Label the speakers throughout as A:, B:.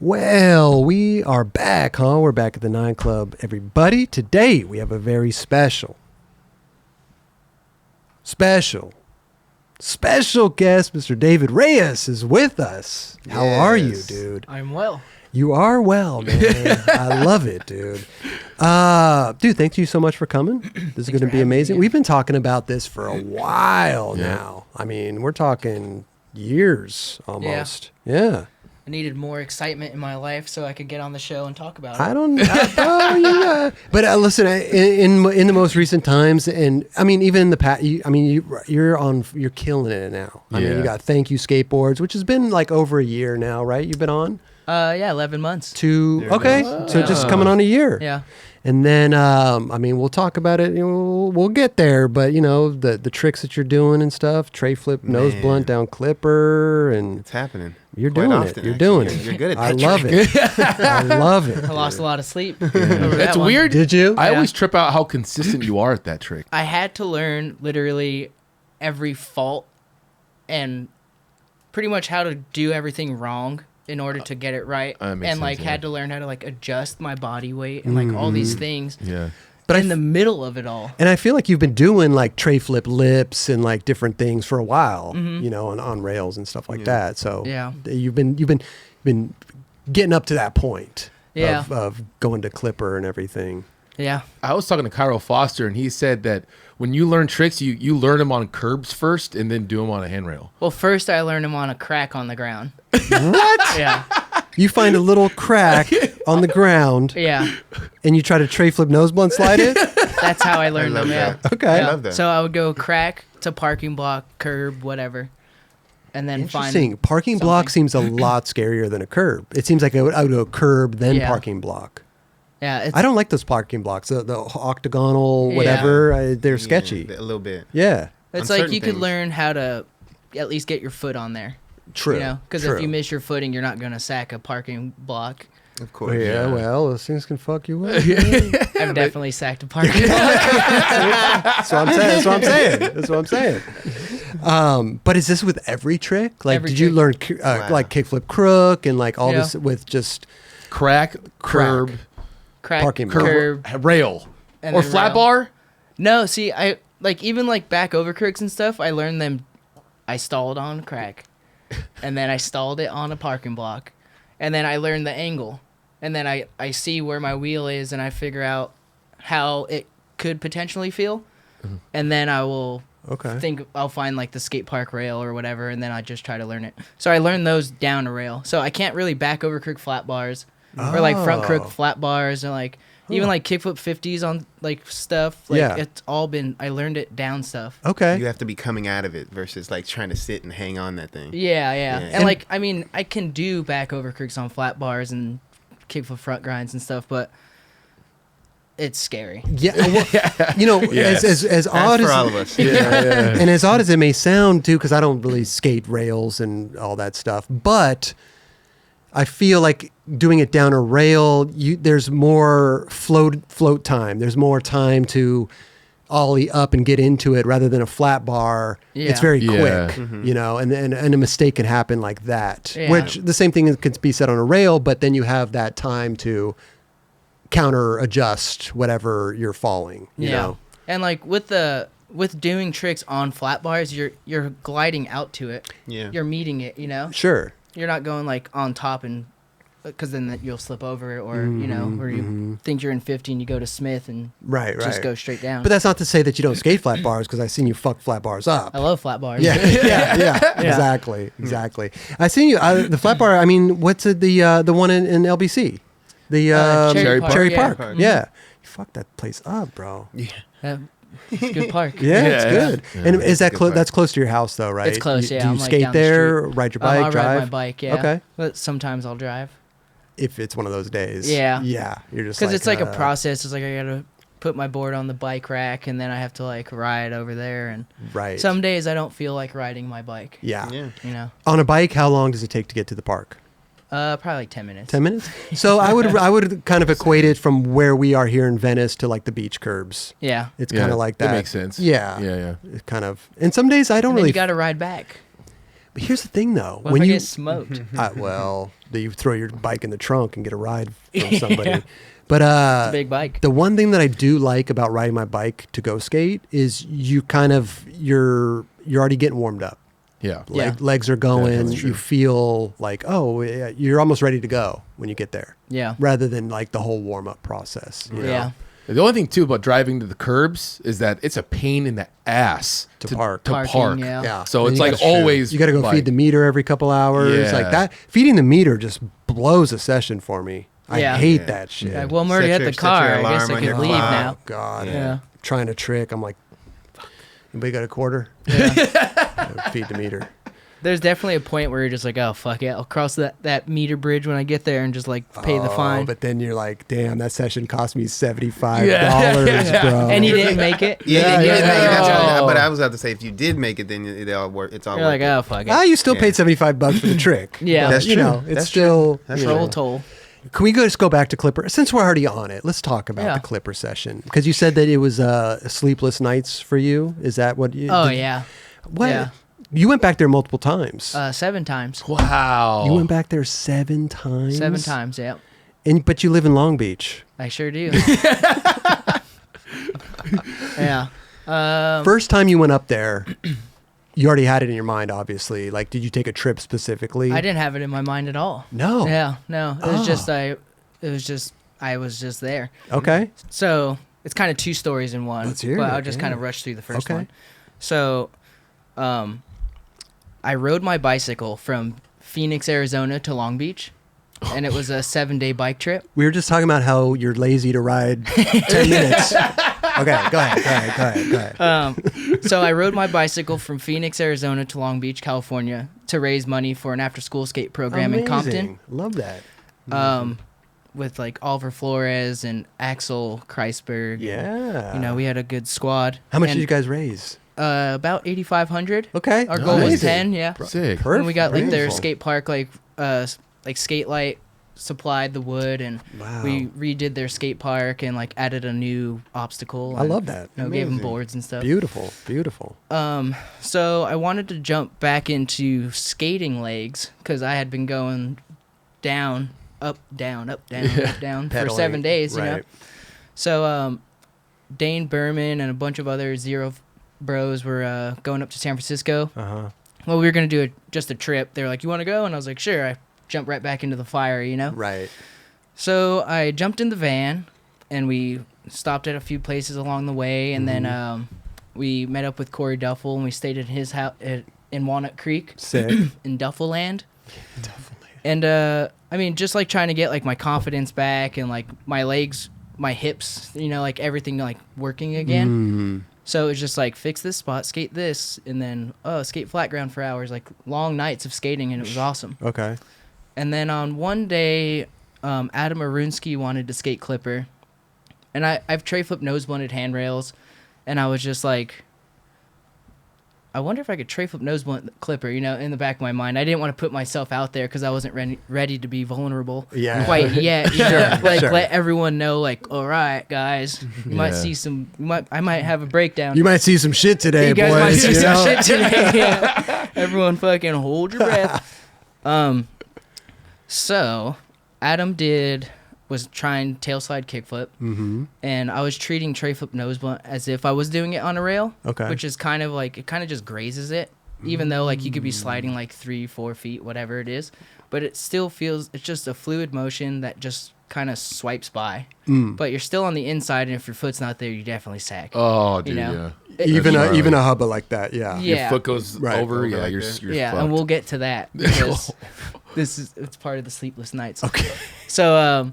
A: Well, we are back, huh? We're back at the 9 Club, everybody. Today, we have a very special guest. Mr. David Reyes is with us. How are you, dude?
B: I'm well.
A: You are well, man. I love it, dude. Dude, thank you so much for coming. This is going to be amazing. We've been talking about this for a while now. I mean, we're talking years almost. Yeah.
B: I needed more excitement in my life so I could get on the show and talk about it.
A: I don't know. But listen, in the most recent times, and I mean, even in the past, you're killing it now. I mean, you got Thank You Skateboards, which has been like over a year now, right? You've been on?
B: 11 months.
A: So just coming on a year.
B: Yeah.
A: And then, I mean, we'll talk about it. We'll get there. But, the tricks that you're doing and stuff, tray flip, nose blunt down clipper. And
C: it's happening.
A: You're doing it. You're doing it.
C: You're good at that.
A: I love it. I love it.
B: I lost a lot of sleep.
D: That's weird.
A: Did you?
D: I always trip out how consistent you are at that trick.
B: I had to learn literally every fault and pretty much how to do everything wrong in order to get it right, and had to learn how to adjust my body weight and all these things.
D: Yeah,
B: but in the middle of it all,
A: and I feel like you've been doing tray flip lips and different things for a while, on rails and stuff like that. So you've been getting up to that point of going to clipper and everything.
B: Yeah,
D: I was talking to Cairo Foster, and he said that when you learn tricks, you learn them on curbs first, and then do them on a handrail.
B: Well, first I learned them on a crack on the ground.
A: What?
B: Yeah.
A: You find a little crack on the ground.
B: Yeah.
A: And you try to tray flip nose blunt slide it?
B: That's how I learned them.
C: That.
B: Yeah.
A: Okay.
B: Yeah.
C: I love that.
B: So I would go crack to parking block, curb, whatever. And then
A: Interesting. Parking block seems a lot scarier than a curb. It seems like I would go curb, then parking block.
B: Yeah,
A: I don't like those parking blocks. The octagonal, whatever. They're sketchy.
C: A little bit.
A: Yeah.
B: It's like you could learn how to at least get your foot on there.
A: True.
B: Because if you miss your footing, you're not going to sack a parking block.
C: Of course.
A: Well, those things can fuck you up.
B: I've definitely sacked a parking block.
A: That's what I'm saying. But is this with every trick? Did you learn kickflip crook and all this with just
D: crack, curb,
A: parking
B: curb,
D: rail, or flat
B: rail.
D: bar?
B: No, see, I even back over crooks and stuff. I learned them. I stalled on crack, and then I stalled it on a parking block, and then I learned the angle, and then I see where my wheel is, and I figure out how it could potentially feel, and then I will think I'll find the skate park rail or whatever, and then I just try to learn it. So I learned those down a rail. So I can't really back over crook flat bars. Or front crook flat bars and even kickflip 50s on stuff. It's all been, I learned it down stuff.
A: Okay.
C: You have to be coming out of it versus trying to sit and hang on that thing.
B: Yeah. And I can do back over crooks on flat bars and kickflip front grinds and stuff, but it's scary.
A: Yeah. Well, as odd as
C: all of us.
A: And as odd as it may sound too, because I don't really skate rails and all that stuff, but I feel like doing it down a rail, there's more float time. There's more time to ollie up and get into it rather than a flat bar. Yeah. It's very quick, and a mistake can happen like that. Yeah. Which the same thing could be said on a rail, but then you have that time to counter adjust whatever you're falling. You know?
B: And with doing tricks on flat bars, you're gliding out to it. Yeah. You're meeting it,
A: Sure.
B: You're not going on top and because then you'll slip over it or or you think you're in 50 and you go to Smith and just go straight down.
A: But that's not to say that you don't skate flat bars, because I've seen you fuck flat bars up.
B: I love flat bars.
A: Yeah. Exactly. I seen you the flat bar. I mean, what's the one in LBC? The Cherry Park. Yeah. You fucked that place up, bro.
B: Yeah. It's a good park.
A: It's good. Yeah. And is that close? That's close to your house, though, right?
B: It's close.
A: Do
B: yeah.
A: you skate there? Ride your bike?
B: I'll
A: drive?
B: ride my bike. Yeah.
A: Okay.
B: But sometimes I'll drive.
A: If it's one of those days.
B: Yeah.
A: Yeah. You're just
B: because it's a process. It's I gotta put my board on the bike rack and then I have to ride over there. And some days I don't feel like riding my bike.
A: Yeah.
B: On
A: a bike, how long does it take to get to the park?
B: Probably 10 minutes.
A: 10 minutes? So I would kind of equate it from where we are here in Venice to the beach curbs.
B: Yeah.
A: It's kind of like that.
D: That makes sense.
A: Yeah.
D: Yeah.
A: It's kind of, and some days I don't
B: and
A: really.
B: You got to ride back.
A: But here's the thing, though.
B: What if I get smoked?
A: Well, you throw your bike in the trunk and get a ride from somebody.
B: Yeah.
A: But
B: It's a big bike.
A: the one thing that I do like about riding my bike to go skate is you're already getting warmed up.
D: Yeah.
B: Yeah.
A: Legs are going.
D: That's true.
A: You feel like, you're almost ready to go when you get there.
B: Yeah.
A: Rather than like the whole warm up process. You know?
B: Yeah.
D: The only thing too about driving to the curbs is that it's a pain in the ass
A: To park.
D: To
B: Parking,
D: park.
B: yeah.
A: Yeah.
D: So
A: And
D: it's
A: you
D: like
A: gotta-
D: always.
A: You got to go
D: like-
A: feed the meter every couple hours.
D: Yeah.
A: Like that. Feeding the meter just blows a session for me. I
B: Yeah.
A: hate
C: Yeah.
A: that shit.
B: Like, well, I'm already
C: Set
B: at
C: your-
B: the
C: set your
B: car. I guess
C: alarm
B: I
C: on
B: could
C: your
B: leave
C: clock.
B: now.
A: God.
B: Yeah.
A: Trying to trick. I'm like, fuck. Anybody got a quarter?
B: Yeah.
A: Feed the meter.
B: There's definitely a point where you're just like, oh, fuck it. I'll cross that meter bridge when I get there and just like pay the fine.
A: But then you're like, damn, that session cost me $75,
D: Yeah.
A: bro.
B: And you didn't make it?
C: Yeah,
A: Yeah,
C: that's
D: yeah.
C: what- but I was about to say, if you did make it, then it all work. It's all
B: You're like,
C: worth it.
B: oh, fuck it.
A: Ah, you still
C: Yeah.
A: paid $75 for the trick.
B: Yeah.
A: But,
C: That's
A: you
C: true.
A: know, it's
C: That's
A: still.
C: That's
A: you
C: true.
B: Troll
A: know.
B: toll.
A: Can we just go back to Clipper? Since we're already on it, let's talk about
B: Yeah.
A: the Clipper session. Because you said that it was sleepless nights for you. Is that what you
B: Oh,
A: did-
B: yeah.
A: What?
B: Yeah.
A: You went back there multiple times.
B: 7 times.
D: Wow.
A: You went back there 7 times?
B: 7 times, yeah.
A: But you live in Long Beach.
B: I sure do. Yeah.
A: First time you went up there, you already had it in your mind, obviously. Like, did you take a trip specifically?
B: I didn't have it in my mind at all.
A: No.
B: Yeah, no. It was just
A: Ah.
B: I was just there.
A: Okay.
B: So it's kind of 2 stories in one.
A: Let's hear
B: but
A: it,
B: I'll just kind of
A: yeah.
B: rush through the first
A: Okay.
B: one. So, I rode my bicycle from Phoenix, Arizona to Long Beach, and it was a 7-day bike trip.
A: We were just talking about how you're lazy to ride 10 minutes. Okay, go ahead.
B: So I rode my bicycle from Phoenix, Arizona to Long Beach, California to raise money for an after-school skate program in Compton.
A: Amazing. Love that.
B: With like Oliver Flores and Axel Kreisberg.
A: Yeah.
B: You know, we had a good squad.
A: How much
B: And,
A: did you guys raise?
B: About 8,500.
A: Okay.
B: Our goal was
A: Amazing.
B: 10, yeah.
D: Sick.
A: Perfect.
B: And we got like their
A: Beautiful.
B: skate park, like skate light supplied the wood, and
A: Wow.
B: we redid their skate park and like added a new obstacle.
A: I
B: and,
A: love that.
B: You know, gave them
C: Amazing.
B: boards and stuff.
A: Beautiful. Beautiful.
B: So I wanted to jump back into skating legs because I had been going down, up, down, up, down, up, down for
A: Pedaling.
B: 7 days, you know.
A: Right.
B: So Dane Berman and a bunch of other Zero bros were going up to San Francisco.
A: Uh-huh.
B: Well, we were going to do just a trip. They were like, you want to go? And I was like, sure. I jumped right back into the fire, you know?
A: Right.
B: So I jumped in the van, and we stopped at a few places along the way, and then we met up with Corey Duffel, and we stayed at his house in Walnut Creek
A: Sick.
B: in Duffelland. And, I mean, just, like, trying to get, like, my confidence back and, like, my legs, my hips, you know, like, everything, like, working again. So it's just, like, fix this spot, skate this, and then, skate flat ground for hours, like, long nights of skating, and it was awesome.
A: Okay.
B: And then on one day, Adam Arunsky wanted to skate Clipper. And I've tray flip nose blunted handrails. And I was just like, I wonder if I could tray flip nose blunt Clipper, you know, in the back of my mind. I didn't want to put myself out there because I wasn't ready to be vulnerable
A: Yeah.
B: quite yet. You know? Like,
A: sure.
B: let everyone know, like, all right, guys, you might
D: Yeah.
B: see some, I might have a breakdown.
A: You might see some shit today,
B: You guys might
A: boys.
B: see
A: You
B: some
A: know?
B: shit today. Yeah. Everyone fucking hold your breath. So Adam was trying tail slide kickflip, and I was treating tray flip nose blunt as if I was doing it on a rail.
A: Okay.
B: Which is kind of like, it kind of just grazes it, even though like you could be sliding like 3-4 feet, whatever it is, but it still feels, it's just a fluid motion that just kind of swipes by. But you're still on the inside, and if your foot's not there, you definitely sag.
D: Oh, dude,
B: know?
D: yeah.
A: Even
D: That's
A: even
D: gnarly.
A: a hubba like that, yeah.
B: Yeah.
D: Your foot goes
A: Right,
D: over,
C: over
D: yeah,
C: like
D: you're,
C: that.
D: you're
B: Yeah,
D: fucked.
B: and we'll get to that because it's part of the sleepless nights.
A: Okay.
B: So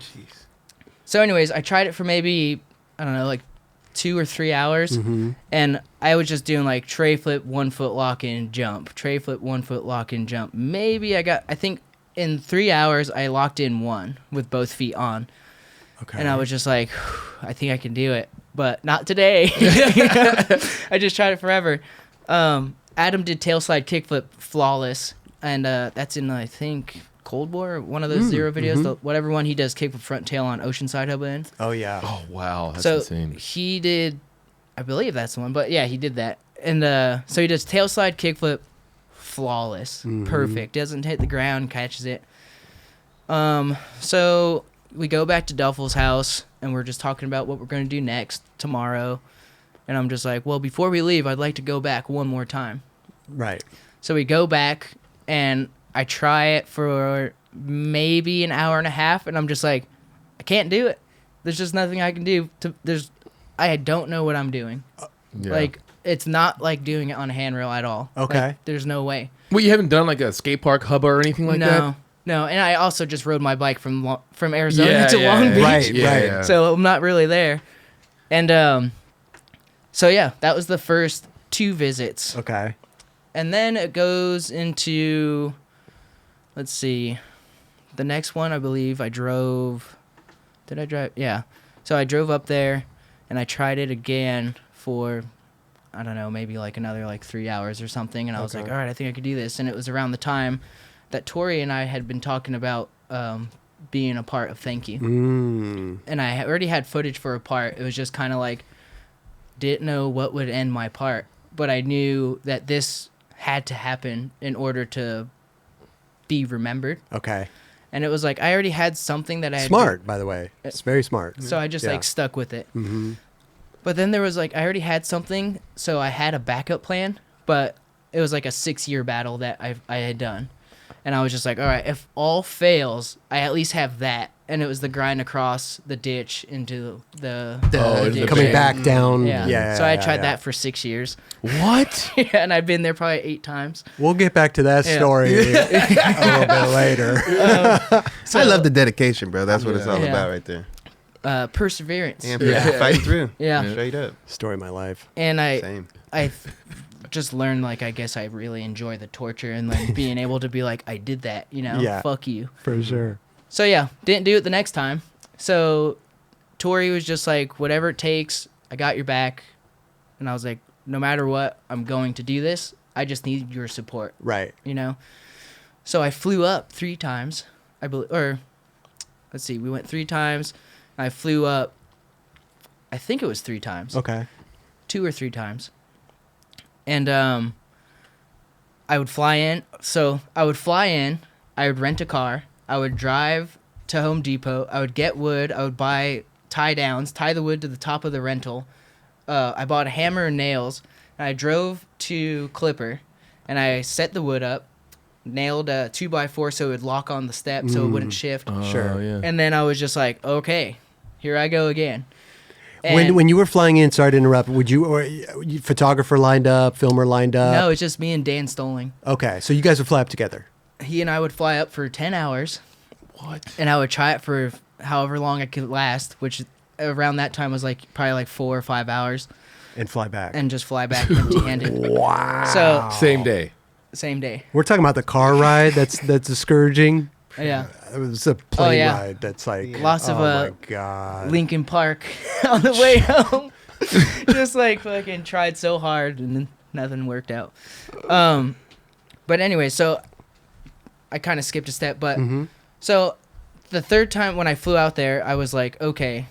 B: so anyways, I tried it for maybe, I don't know, like 2 or 3 hours, and I was just doing like tray flip, 1 foot lock in, jump, tray flip, 1 foot lock in, jump. Maybe I think in 3 hours I locked in 1 with both feet on.
A: Okay.
B: And I was just like, I think I can do it, but not today. I just tried it forever. Adam did tail slide kickflip flawless, and that's in, I think, Cold War, one of those Zero videos, whatever one he does kickflip front tail on Oceanside Hub in.
A: Oh yeah.
D: Oh, wow. That's
B: So
D: insane.
B: he did, I believe that's the one, but yeah, he did that. And so he does tail slide kickflip flawless, perfect. Doesn't hit the ground, catches it. So we go back to Duffel's house, and we're just talking about what we're going to do next tomorrow. And I'm just like, well, before we leave, I'd like to go back one more time.
A: Right.
B: So we go back, and I try it for maybe an hour and a half, and I'm just like, I can't do it. There's just nothing I can do. I don't know what I'm doing.
D: Yeah.
B: Like, it's not like doing it on a handrail at all.
A: Okay.
B: Like, there's no way.
D: Well, you haven't done like a skate park hubba or anything like that?
B: No, and I also just rode my bike from Arizona to Long Beach.
A: Right,
D: Yeah.
B: So I'm not really there. And so yeah, that was the first 2 visits.
A: Okay.
B: And then it goes into, let's see, the next one, I believe I drove. Did I drive? Yeah. So I drove up there, and I tried it again for, I don't know, maybe like another like 3 hours or something. And I was like, all right, I think I could do this. And it was around the time that Torey and I had been talking about being a part of Thank You. And I already had footage for a part. It was just kind of like, didn't know what would end my part. But I knew that this had to happen in order to be remembered.
A: Okay.
B: And it was like, I already had something that I had.
A: Smart, by the way. It's very smart.
B: So I just
A: Yeah.
B: like stuck with it. But then there was like, I already had something. So I had a backup plan, but it was like a 6-year battle that I had done. And I was just like, all right, if all fails, I at least have that. And it was the grind across the ditch into the ditch.
A: Coming back down.
B: Yeah. So I tried that for 6 years.
D: What?
B: Yeah, and I've been there probably 8 times.
A: We'll get back to that story a little bit later.
C: I love the dedication, bro. That's what it's all
B: Yeah.
C: about right there.
B: Perseverance.
C: And fighting through.
B: Yeah.
C: Straight up.
A: Story of my life.
B: And
C: Same.
B: I just learned, like, I guess I really enjoy the torture and like being able to be like, I did that, you know?
A: Yeah.
B: Fuck you.
A: For sure.
B: So yeah, didn't do it the next time. So Torey was just like, whatever it takes, I got your back. And I was like, no matter what, I'm going to do this. I just need your support,
A: Right.
B: you know? So I flew up 3 times, I believe, or let's see, we went 3 times. I flew up, I think it was 3 times.
A: Okay.
B: 2 or 3 times. And I would fly in. So I would fly in, I would rent a car, I would drive to Home Depot, I would get wood, I would buy tie downs, tie the wood to the top of the rental. I bought a hammer and nails, and I drove to Clipper, and I set the wood up, nailed a 2x4 so it would lock on the step so it wouldn't shift.
A: Sure.
D: Yeah.
B: And then I was just like, okay, here I go again. And
A: When you were flying in, sorry to interrupt, would you, photographer lined up, filmer lined up?
B: no, it's just me and Dan Stoling.
A: Okay. So you guys would fly up together.
B: He and I would fly up for 10 hours.
D: What?
B: And I would try it for however long it could last, which around that time was like probably like 4 or 5 hours,
A: And fly back.
B: and just fly back empty-handed.
A: Wow.
B: So
D: Same day.
B: same day.
A: We're talking about the car ride. That's discouraging.
B: Yeah.
A: It was a plane
B: yeah.
A: ride. That's like
B: Lots of,
A: my god.
B: Lincoln Park on the way home. Just like fucking tried so hard and then nothing worked out. But anyway, so I kind of skipped a step, but so the 3rd time when I flew out there, I was like, okay,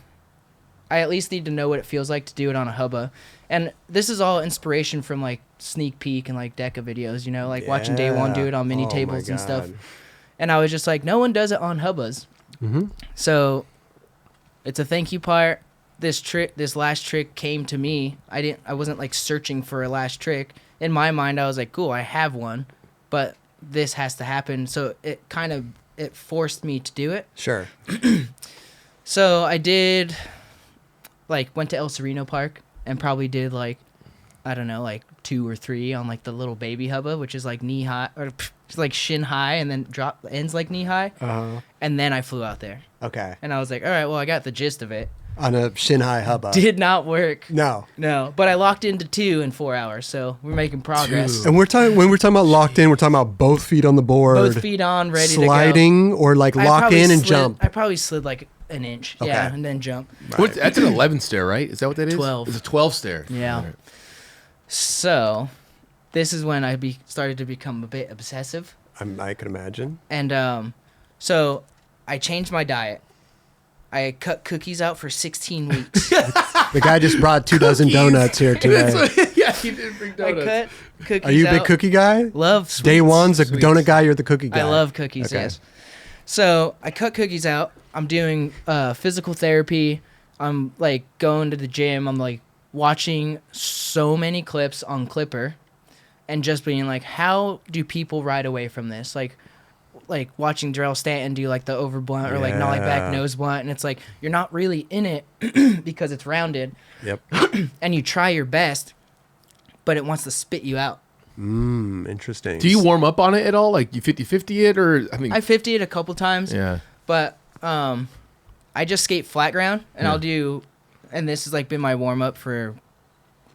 B: I at least need to know what it feels like to do it on a hubba. And this is all inspiration from like sneak peek and like Deca videos, you know, like watching Day One do it on mini
A: Oh my
B: tables and stuff.
A: God.
B: And I was just like, no one does it on hubbas. So it's a thank you part. This last trick came to me. I wasn't like searching for a last trick. In my mind, I was like, cool, I have one, but this has to happen. So it forced me to do it.
A: Sure.
B: So I did, like, went to El Sereno Park and probably did like, I don't know, like 2 or 3 on like the little baby hubba, which is like knee high or it's like shin high and then ends like knee high. And then I flew out there.
A: Okay.
B: And I was like, all right, well, I got the gist of it.
A: On a shin high hubba.
B: Did not work.
A: No.
B: But I locked into 2 in 4 hours, so we're making progress.
A: And when we're talking about locked in, we're talking about both feet on the board.
B: Both feet on, ready
A: sliding, or like
B: to go.
A: lock in and jump.
B: I probably slid like an inch,
A: Okay.
B: yeah, and then jump.
D: What, that's an 11 stair, right? Is that what that is?
B: 12.
D: It's a 12 stair.
B: Yeah.
D: All right.
B: So this is when I started to become a bit obsessive.
A: I could imagine.
B: And so I changed my diet. I cut cookies out for 16 weeks.
A: The guy just brought 2 dozen donuts here today.
D: Yeah, he did bring
B: I
D: donuts.
B: cut cookies
A: Are you a big
B: out.
A: cookie guy?
B: Love sweets.
A: Day one's a
D: Sweets.
A: donut guy. You're the cookie guy.
B: I love cookies,
A: Okay.
B: yes. So I cut cookies out. I'm doing physical therapy. I'm like going to the gym. I'm like watching so many clips on Clipper and just being like, how do people ride away from this? Like watching Darrell Stanton do like the over blunt or like nollie back
A: Yeah.
B: nose blunt. And it's like, you're not really in it because it's rounded
A: Yep.
B: and you try your best, but it wants to spit you out.
A: Interesting.
D: Do you warm up on it at all? Like you 50-50 it, or I mean,
B: I 50 it a couple times.
D: yeah.
B: But I just skate flat ground, and I'll do, and this has like been my warm up for,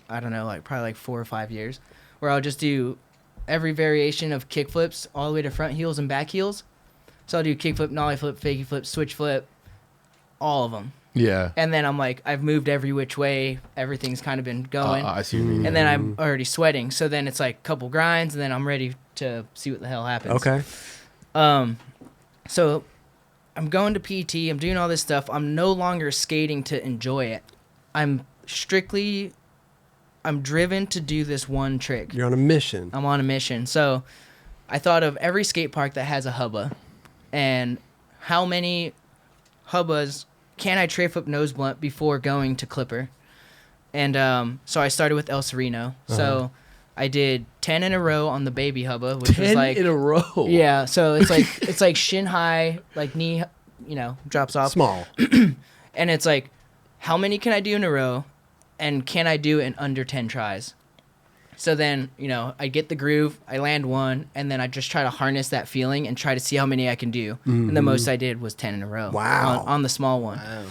B: I don't know, like probably like 4 or 5 years, where I'll just do every variation of kick flips all the way to front heels and back heels. So I'll do kick flip, nollie flip, fakie flip, switch flip, all of them.
D: Yeah.
B: And then I'm like, I've moved every which way, everything's kind of been going,
D: I see what you mean.
B: and then I'm already sweating. So then it's like a couple grinds, and then I'm ready to see what the hell happens.
A: Okay.
B: So I'm going to PT, I'm doing all this stuff. I'm no longer skating to enjoy it. I'm driven to do this one trick.
A: You're on a mission.
B: I'm on a mission. So I thought of every skate park that has a hubba and how many hubbas can I tray flip nose blunt before going to Clipper. And so I started with El Sereno. So I did 10 in a row on the baby hubba, which was
D: 10
B: like
D: in a row.
B: yeah, so it's like shin high, like knee, drops off.
A: Small.
B: And it's like, how many can I do in a row, and can I do it in under 10 tries? So then, I get the groove, I land one, and then I just try to harness that feeling and try to see how many I can do. And the most I did was 10 in a row.
A: Wow.
B: On the small one.
C: Wow.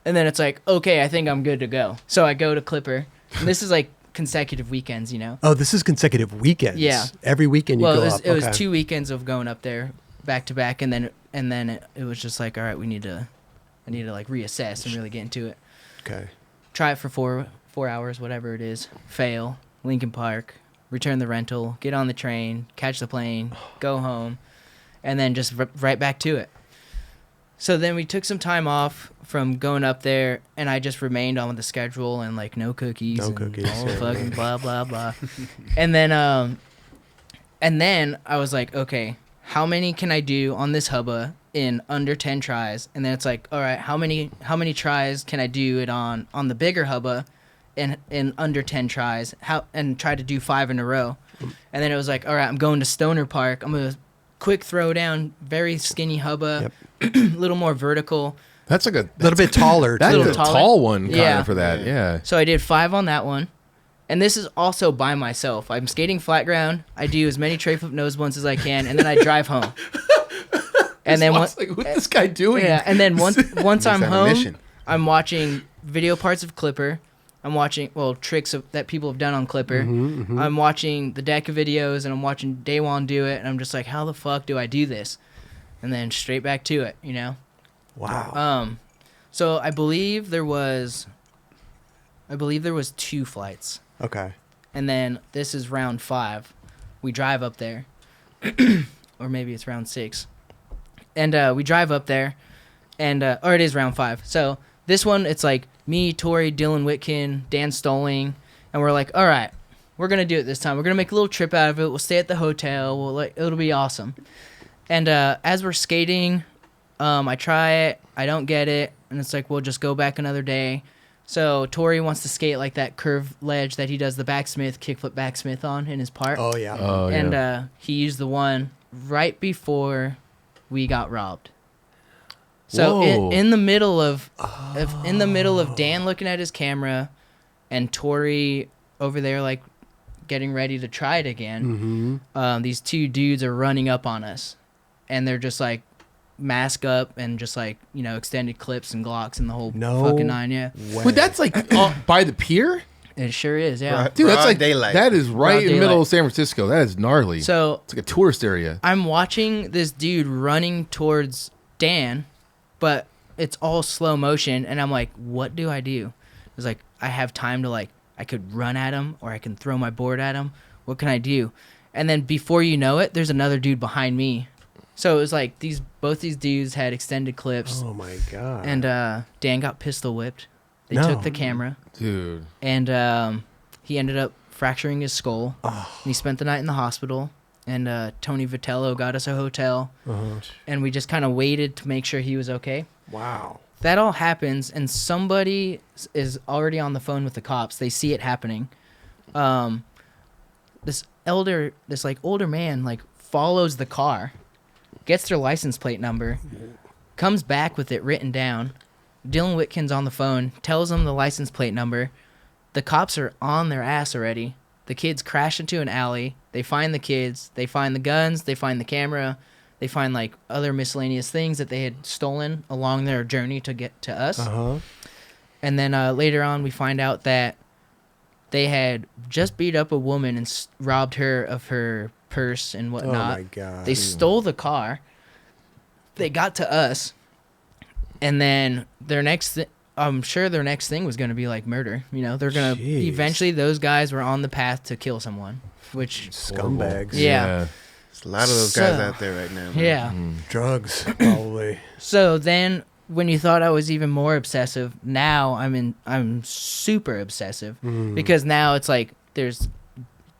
B: And then it's like, okay, I think I'm good to go. So I go to Clipper. And this is like consecutive weekends,
A: Oh, this is consecutive weekends.
B: Yeah.
A: Every weekend you
B: Well,
A: go
B: it was,
A: up.
B: it was
A: Okay.
B: 2 weekends of going up there back to back, and then it was just like, all right, I need to like reassess and really get into it.
A: Okay.
B: Try it for 4 hours, whatever it is. Fail. Lincoln Park. Return the rental. Get on the train. Catch the plane. Go home, and then just right back to it. So then we took some time off from going up there, and I just remained on the schedule and like no cookies.
A: No
B: and
A: cookies,
B: all
A: yeah.
B: fucking blah blah blah. And then I was like, okay, how many can I do on this hubba in under 10 tries? And then it's like, all right, how many tries can I do it on the bigger hubba in under 10 tries? And try to do 5 in a row. And then it was like, all right, I'm going to Stoner Park. I'm gonna quick throw down, very skinny hubba, a little more vertical.
D: That's like a
A: little bit taller,
D: That's
A: too.
B: little
D: a
B: taller.
D: tall one kind
B: Yeah.
D: of for that. Yeah.
B: So I did 5 on that one. And this is also by myself. I'm skating flat ground. I do as many tray flip nose blunts as I can, and then I drive home. And then
D: Like, what's this guy doing?
B: yeah, and then once I'm
C: on a
B: home,
C: mission.
B: I'm watching video parts of Clipper. I'm watching tricks that people have done on Clipper. I'm watching the deck of videos, and I'm watching Daywon do it, and I'm just like, how the fuck do I do this? And then straight back to it,
A: Wow.
B: So I believe there was 2 flights.
A: Okay.
B: And then this is round 5. We drive up there. Or maybe it's round 6. And we drive up there. And or it is round 5. So this one, it's like me, Torey, Dylan Whitkin, Dan Stoling. And we're like, all right, we're going to do it this time. We're going to make a little trip out of it. We'll stay at the hotel. It'll be awesome. And as we're skating, I try it. I don't get it. And it's like, we'll just go back another day. So Torey wants to skate like that curved ledge that he does the backsmith, kickflip backsmith on in his part.
A: Oh, yeah.
D: Oh,
B: And
D: yeah.
B: he used the one right before we got robbed. So
D: Whoa.
B: in the middle of Dan looking at his camera and Torey over there like getting ready to try it again, these 2 dudes are running up on us, and they're just like mask up and just like extended clips and Glocks and the whole
A: No
B: fucking 9. Yeah,
A: way.
D: But that's like by the pier?
B: it sure is. Yeah.
C: Right.
D: Dude, that's
C: Broad
D: like
C: daylight.
D: that is right
B: Broad
D: in the middle
B: daylight.
D: of San Francisco. That is gnarly.
B: So
D: It's like a tourist area.
B: I'm watching this dude running towards Dan, but it's all slow motion, and I'm like, what do I do? It's like, I have time to I could run at him, or I can throw my board at him. What can I do? And then before you know it, there's another dude behind me. So it was like both these dudes had extended clips,
A: Oh my god.
B: and Dan got pistol whipped. They
A: No.
B: took the camera,
D: Dude.
B: and he ended up fracturing his skull.
A: Oh.
B: And he spent the night in the hospital. And Tony Vitello got us a hotel, and we just kind of waited to make sure he was okay.
A: Wow.
B: That all happens, and somebody is already on the phone with the cops. They see it happening. This older man like follows the car, gets their license plate number, comes back with it written down. Dylan Whitkin's on the phone, tells them the license plate number. The cops are on their ass already. The kids crash into an alley. They find the kids. They find the guns. They find the camera. They find like other miscellaneous things that they had stolen along their journey to get to us. And then later on, we find out that they had just beat up a woman and robbed her of her purse and whatnot.
A: Oh my god.
B: They stole the car. They got to us, and then I'm sure their next thing was going to be like murder. You know, they're going to eventually. Those guys were on the path to kill someone, which
A: scumbags.
B: Yeah.
C: There's a lot of those guys out there right now. Man.
B: Yeah.
A: Drugs, probably.
B: So then, when you thought I was even more obsessive, now I'm super obsessive because now it's like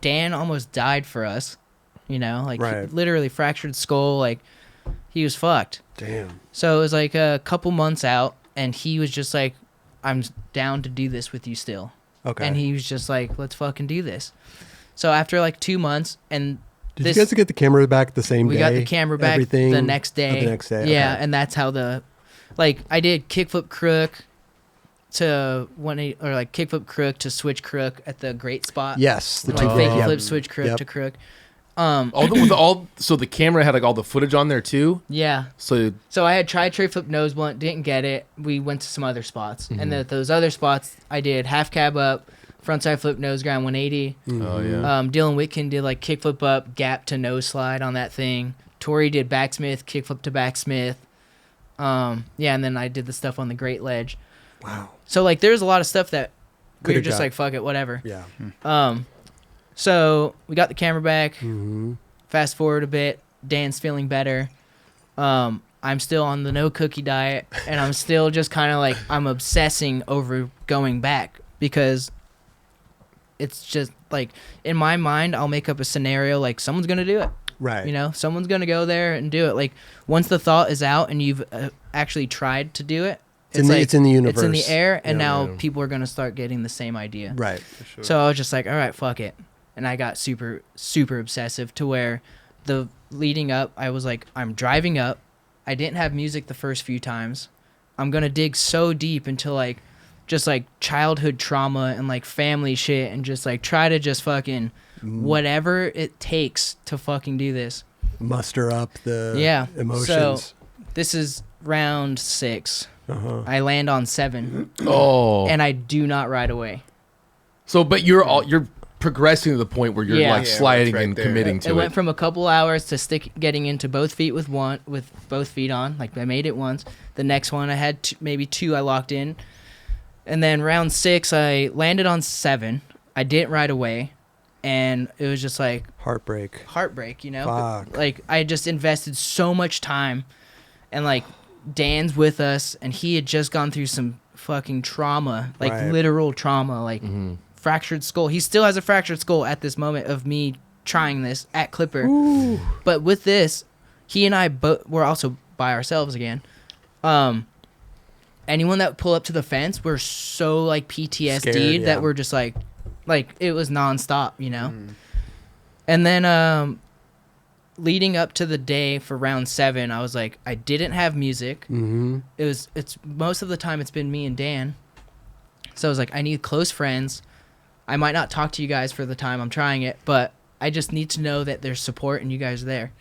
B: Dan almost died for us, you know, like he literally fractured skull, like he was fucked.
A: Damn.
B: So it was like a couple months out, and he was just like, I'm down to do this with you still.
A: Okay.
B: And he was just like, let's fucking do this. So after like 2 months, and
A: Did you guys get the camera back the same day?
B: We got the camera back
A: Everything
B: the next day.
A: The next day.
B: Yeah,
A: Okay.
B: and that's how like I did kickflip crook to kickflip crook to switch crook at the great spot.
A: Yes. The
B: Like
A: two
B: fake
A: yep.
B: flip switch crook to crook.
D: So the camera had like all the footage on there too.
B: Yeah.
D: So
B: I had tried tray flip nose blunt, didn't get it. We went to some other spots, and then those other spots I did half cab up, frontside flip nose grind 180.
D: Oh yeah.
B: Dylan Whitkin did like kickflip up, gap to nose slide on that thing. Torey did backsmith, kickflip to backsmith. Yeah, and then I did the stuff on the Great Ledge.
A: Wow.
B: So like there's a lot of stuff that we were
A: Could've
B: just
A: got-
B: like fuck it, whatever.
A: Yeah.
B: So we got the camera back.
A: Mm-hmm.
B: Fast forward a bit, Dan's feeling better. I'm still on the no cookie diet, and I'm still just kind of like I'm obsessing over going back because it's just like in my mind I'll make up a scenario like someone's gonna do it.
A: Right.
B: You know, someone's gonna go there and do it. Like once the thought is out and you've actually tried to do it,
A: It's in the universe.
B: It's in the air, and
A: Yeah,
B: now
D: yeah.
B: people are gonna start getting the same idea.
A: Right.
C: For sure.
B: So I was just like, all right, fuck it. And I got super, super obsessive to where the leading up, I was like, I'm driving up. I didn't have music the first few times. I'm going to dig so deep into like, just like childhood trauma and like family shit and just like try to just fucking whatever it takes to fucking do this.
A: Muster up the emotions.
B: So this is round 6. I land on 7
D: Oh.
B: and I do not ride away.
D: So, but you're progressing to the point where you're
B: Yeah.
D: like
C: Yeah,
D: sliding
C: right
D: and
C: there.
D: committing
B: It
D: to
B: went
D: it.
B: from a couple hours to getting into both feet with both feet on. Like I made it once. The next one I had maybe 2 I locked in. And then round 6 I landed on 7. I didn't ride away. And it was just like heartbreak, you know?
A: Fuck.
B: Like I just invested so much time. And like Dan's with us and he had just gone through some fucking trauma, like
A: Right.
B: literal trauma, like fractured skull. He still has a fractured skull at this moment of me trying this at Clipper.
A: Ooh.
B: But with this, he and I both were also by ourselves again. Anyone that pull up to the fence were so like PTSD'd
A: Scared,
B: that
A: yeah.
B: we're just like it was nonstop, you know. And then leading up to the day for round 7, I was like, I didn't have music.
A: Mm-hmm.
B: It's most of the time it's been me and Dan. So I was like, I need close friends. I might not talk to you guys for the time I'm trying it, but I just need to know that there's support and you guys are there.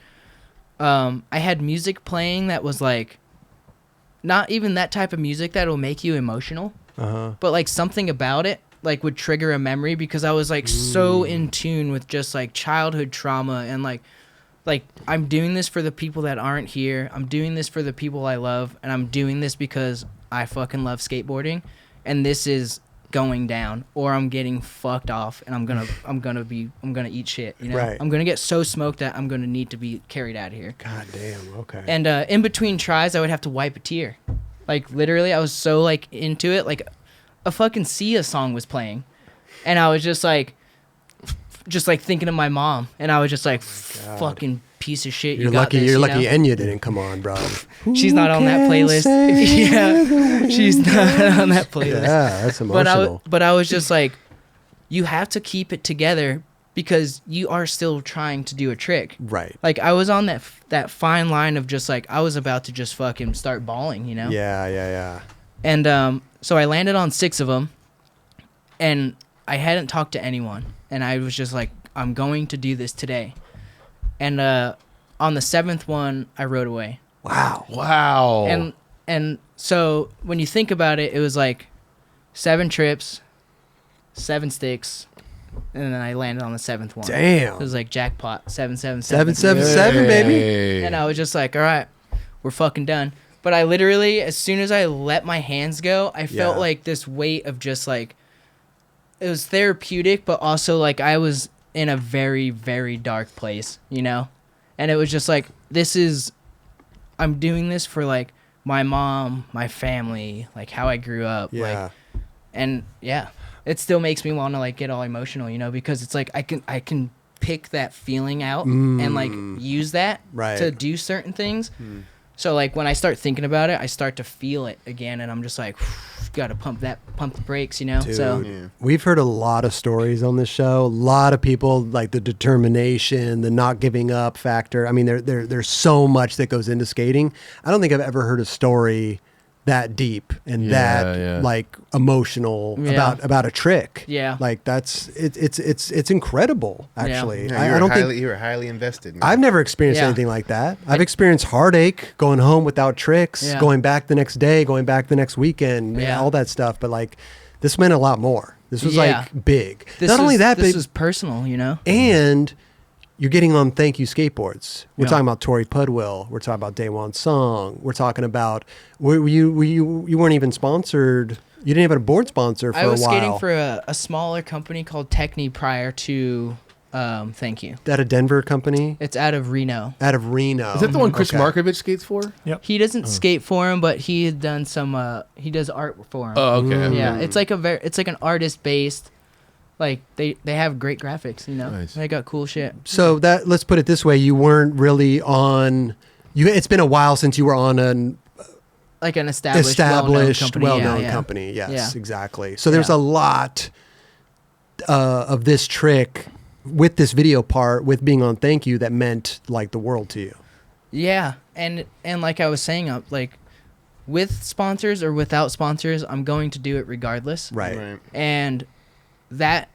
B: I had music playing that was like, not even that type of music that will make you emotional, but like something about it like would trigger a memory because I was like so in tune with just like childhood trauma and like I'm doing this for the people that aren't here. I'm doing this for the people I love, and I'm doing this because I fucking love skateboarding. And this is going down, or I'm getting fucked off, and I'm gonna eat shit. You know,
A: Right.
B: I'm gonna get so smoked that I'm gonna need to be carried out of here.
A: God damn. Okay.
B: And in between tries, I would have to wipe a tear. Like literally, I was so like into it. Like a fucking Sia song was playing, and I was just like thinking of my mom, and I was just like, fucking piece of shit.
A: You're
B: you got
A: lucky.
B: this,
A: You're
B: you
A: lucky
B: know?
A: Enya didn't come on, bro.
B: She's not on that playlist. Yeah, she's not on that playlist.
A: Yeah, that's emotional.
B: But I was just like, you have to keep it together because you are still trying to do a trick.
A: Right.
B: Like I was on that fine line of just like I was about to just fucking start bawling, you know?
A: Yeah.
B: And so I landed on 6 of them, and I hadn't talked to anyone, and I was just like, I'm going to do this today. And on the 7th one, I rode away.
A: Wow.
B: And so when you think about it, it was like 7 trips, 7 sticks, and then I landed on the 7th one.
A: Damn.
B: It was like jackpot, 777.
A: 777, baby.
D: Hey.
B: And I was just like, all right, we're fucking done. But I literally, as soon as I let my hands go, I felt
A: Yeah.
B: like this weight of just like, it was therapeutic, but also like I was in a very, very dark place, you know? And it was just like, I'm doing this for like my mom, my family, like how I grew up.
A: Yeah.
B: Like, and yeah, it still makes me want to like get all emotional, you know, because it's like I can pick that feeling out and like use that
A: Right.
B: to do certain things. So like when I start thinking about it, I start to feel it again, and I'm just like, gotta pump the brakes, you know.
A: Dude,
B: So
A: we've heard a lot of stories on this show. A lot of people like the determination, the not giving up factor. I mean, there's so much that goes into skating. I don't think I've ever heard a story that deep and like emotional
B: Yeah.
A: about a trick.
B: Yeah.
A: Like it's incredible actually.
C: Yeah,
A: I don't think
C: you were highly invested. Man.
A: I've never experienced
B: Yeah.
A: anything like that. I've experienced heartache, going home without tricks,
B: Yeah.
A: going back the next day, going back the next weekend,
B: Yeah.
A: all that stuff. But like, this meant a lot more. This was
B: Yeah.
A: like big.
B: this
A: Not only that,
B: this
A: but
B: was personal, you know.
A: and you're getting on Thank You Skateboards. We're
B: Yeah.
A: talking about Torey Pudwill. We're talking about Daewon Song. We're talking about you weren't even sponsored. You didn't have a board sponsor for a while.
B: I was skating for a smaller company called Techni prior to Thank You.
A: That a Denver company
B: It's out of Reno.
A: out of Reno.
D: Is that the one Chris
A: Okay.
D: Markovich skates for?
B: He doesn't skate for him, but he had done some. He does art for him.
D: Oh, okay.
B: Yeah, it's like an artist based. Like they have great graphics, you know.
D: Nice.
B: They got cool shit.
A: So that let's put it this way: you weren't really on. It's been a while since you were on an
B: Like an established
A: well-known
B: yeah.
A: company. Yes,
B: Yeah.
A: exactly. So there's
B: Yeah.
A: a lot of this trick with this video part, with being on Thank You, that meant like the world to you.
B: Yeah, and like I was saying, like with sponsors or without sponsors, I'm going to do it regardless.
A: Right.
B: And that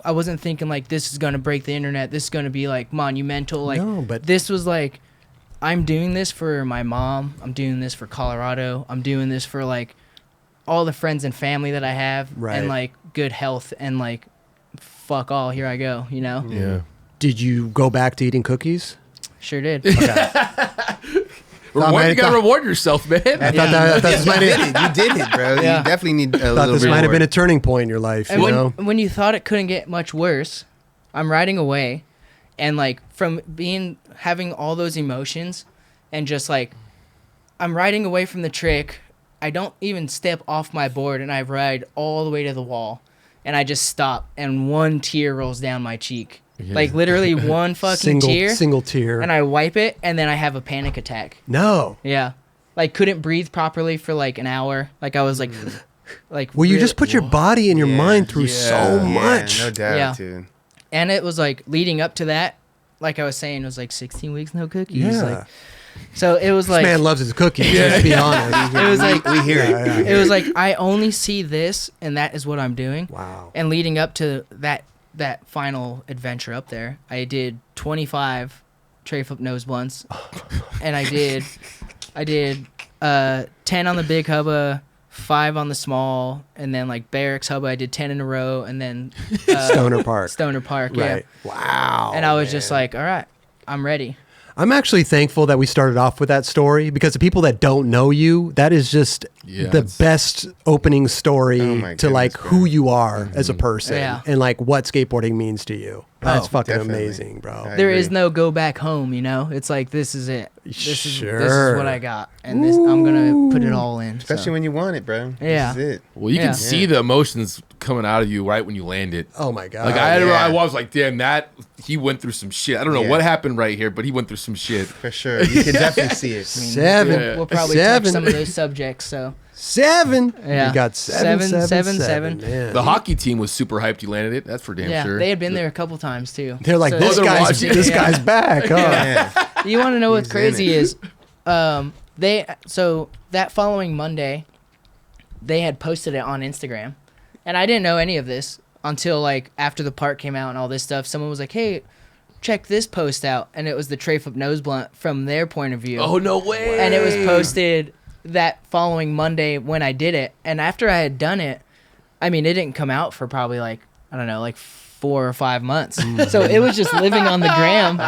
B: I wasn't thinking like this is gonna break the internet. This is gonna be like monumental. Like
A: No, but-
B: this was like I'm doing this for my mom. I'm doing this for Colorado. I'm doing this for like all the friends and family that I have,
A: Right.
B: and like good health, and like fuck all. Here I go. You know.
D: Yeah.
A: Did you go back to eating cookies?
B: Sure did.
D: You gotta reward yourself, man.
A: I thought this might
C: you
A: have,
C: did it, bro.
B: Yeah.
C: You definitely need a
A: thought
C: little
A: this
C: bit
A: might have
C: more.
A: been a turning point in your life.
B: And
A: You know.
B: when you thought it couldn't get much worse, I'm riding away, and like from having all those emotions, and just like I'm riding away from the trick. I don't even step off my board, and I ride all the way to the wall, and I just stop, and one tear rolls down my cheek, like literally one fucking
A: single tear.
B: and I wipe it, and then I have a panic attack.
A: No.
B: Yeah, like couldn't breathe properly for like an hour. Like I was like, like.
A: Well, you
B: real-
A: just put your body and your mind through so much.
C: Yeah, no doubt,
B: Yeah.
C: dude.
B: And it was like leading up to that, like I was saying, it was like 16 weeks no cookies.
A: Yeah.
B: Like, so it was
A: This
B: like
A: man loves his cookies. Let's be honest.
B: it was like
C: We hear it.
A: Yeah, yeah.
B: it was like I only see this, and that is what I'm doing.
A: Wow.
B: And leading up to that final adventure up there, I did 25 tray flip nose blunts, and I did 10 on the big hubba, 5 on the small, and then like barracks hubba I did 10 in a row, and then
A: Stoner Park.
B: Stoner Park,
A: Right.
B: yeah.
A: Wow.
B: And I was just like, all right, I'm ready.
A: I'm actually thankful that we started off with that story because the people that don't know you, that is just the best opening story to like who you are as a person and like what skateboarding means to you. That's fucking amazing, bro.
B: There is no go back home, you know? It's like, this is it. This is what I got. And this I'm going to put it all in.
C: Especially when you want it, bro.
B: Yeah.
C: This is it.
D: Well, you can see the emotions coming out of you right when you land it.
A: Oh my God.
D: Like I was like, damn, he went through some shit. I don't know what happened right here, but he went through some shit.
C: For sure. You can definitely see it.
B: We'll probably touch some of those subjects, so.
A: 7.
B: Yeah.
A: You got 7.
B: Man.
D: The hockey team was super hyped. You landed it. That's for damn sure.
B: Yeah, they had been there a couple times too.
A: They're like,
B: So-
A: this guy's back. Huh?
C: Yeah.
B: You want to know what's
C: He's
B: crazy
C: in
B: is, so that following Monday, they had posted it on Instagram, and I didn't know any of this until like after the part came out and all this stuff. Someone was like, "Hey, check this post out," and it was the Tray Flip Noseblunt from their point of view.
D: Oh no way!
B: And it was posted that following Monday when I did it, and after I had done it, I mean, it didn't come out for probably like, I don't know, like 4 or 5 months. So it was just living on the gram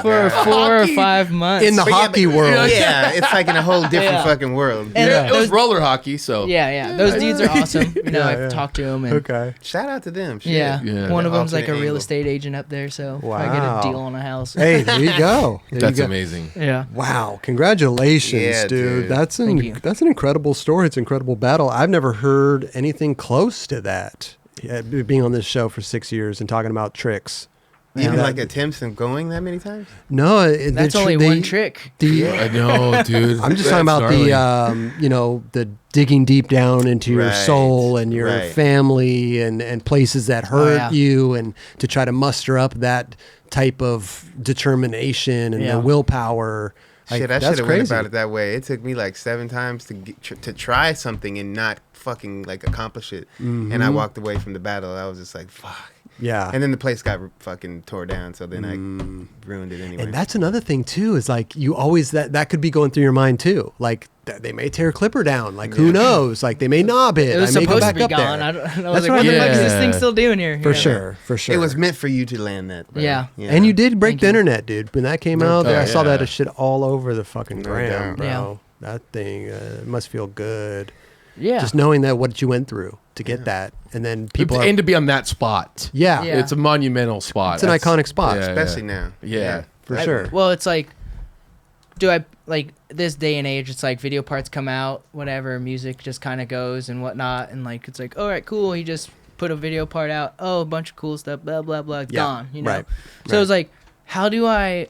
B: for 4 or 5 months.
A: In the hockey world.
C: Yeah, it's like in a whole different fucking world.
B: And
D: it was roller hockey, so
B: yeah. Those dudes are awesome. You know, I've talked to them. And
A: Okay.
C: Shout out to them. Shit.
B: Yeah. One of them's like a
C: Alternate
B: real
C: angle.
B: estate agent up there, so if I
A: Wow.
B: get a deal on a house.
A: Hey, there you go. There
D: that's
A: you go.
D: amazing.
B: Yeah.
A: Wow, congratulations,
C: Yeah,
A: dude.
C: dude.
A: That's
B: Thank you.
A: an incredible story. It's an incredible battle. I've never heard anything close to that. Yeah, being on this show for 6 years and talking about tricks.
C: Even
A: Yeah.
C: like attempts of going that many times?
A: No,
B: That's only one trick.
D: I know, dude.
A: I'm just talking about the digging deep down into your
C: Right,
A: soul and your
C: right.
A: family and places that hurt
B: yeah.
A: you, and to try to muster up that type of determination and
B: Yeah.
A: the willpower. Like,
C: Shit, I
A: that's
C: should have went
A: crazy.
C: about it that way. It took me like 7 times to try something and not fucking like accomplish it. And I walked away from the battle. I was just like, fuck.
A: Yeah.
C: And then the place got fucking tore down. So then I ruined it anyway.
A: And that's another thing too, is like you always that could be going through your mind too. Like they may tear a clipper down. Like who knows? Like they may knob it.
B: It was
A: I may go
B: supposed to
A: back
B: be
A: up
B: gone.
A: there.
B: I was
A: That's
B: like,
A: what
B: what
A: I
B: the
A: mean.
B: fuck is this
D: Yeah.
B: thing still doing here?
A: For
B: Yeah.
A: sure, for sure.
C: It was meant for you to land that. Bro.
B: Yeah.
A: And you did break
B: Thank
A: the
B: you.
A: internet, dude. When that came out, I saw
D: yeah.
A: that shit all over the fucking
C: No
A: gram,
C: doubt.
A: bro.
B: Yeah.
A: That thing must feel good.
B: Yeah.
A: Just knowing that what you went through to get that, and then people are,
D: and to be on that spot.
A: yeah,
B: Yeah.
D: It's a monumental spot.
A: it's an iconic spot
D: Yeah.
C: Especially now.
D: Yeah.
A: for
B: I-
A: sure.
B: Well, it's like, like this day and age, it's like video parts come out, whatever, music just kind of goes and whatnot, and like it's like, all right, cool. He just put a video part out. Oh, a bunch of cool stuff. Blah blah blah.
A: Yeah,
B: Gone. You know.
A: right,
B: So it's like, how do I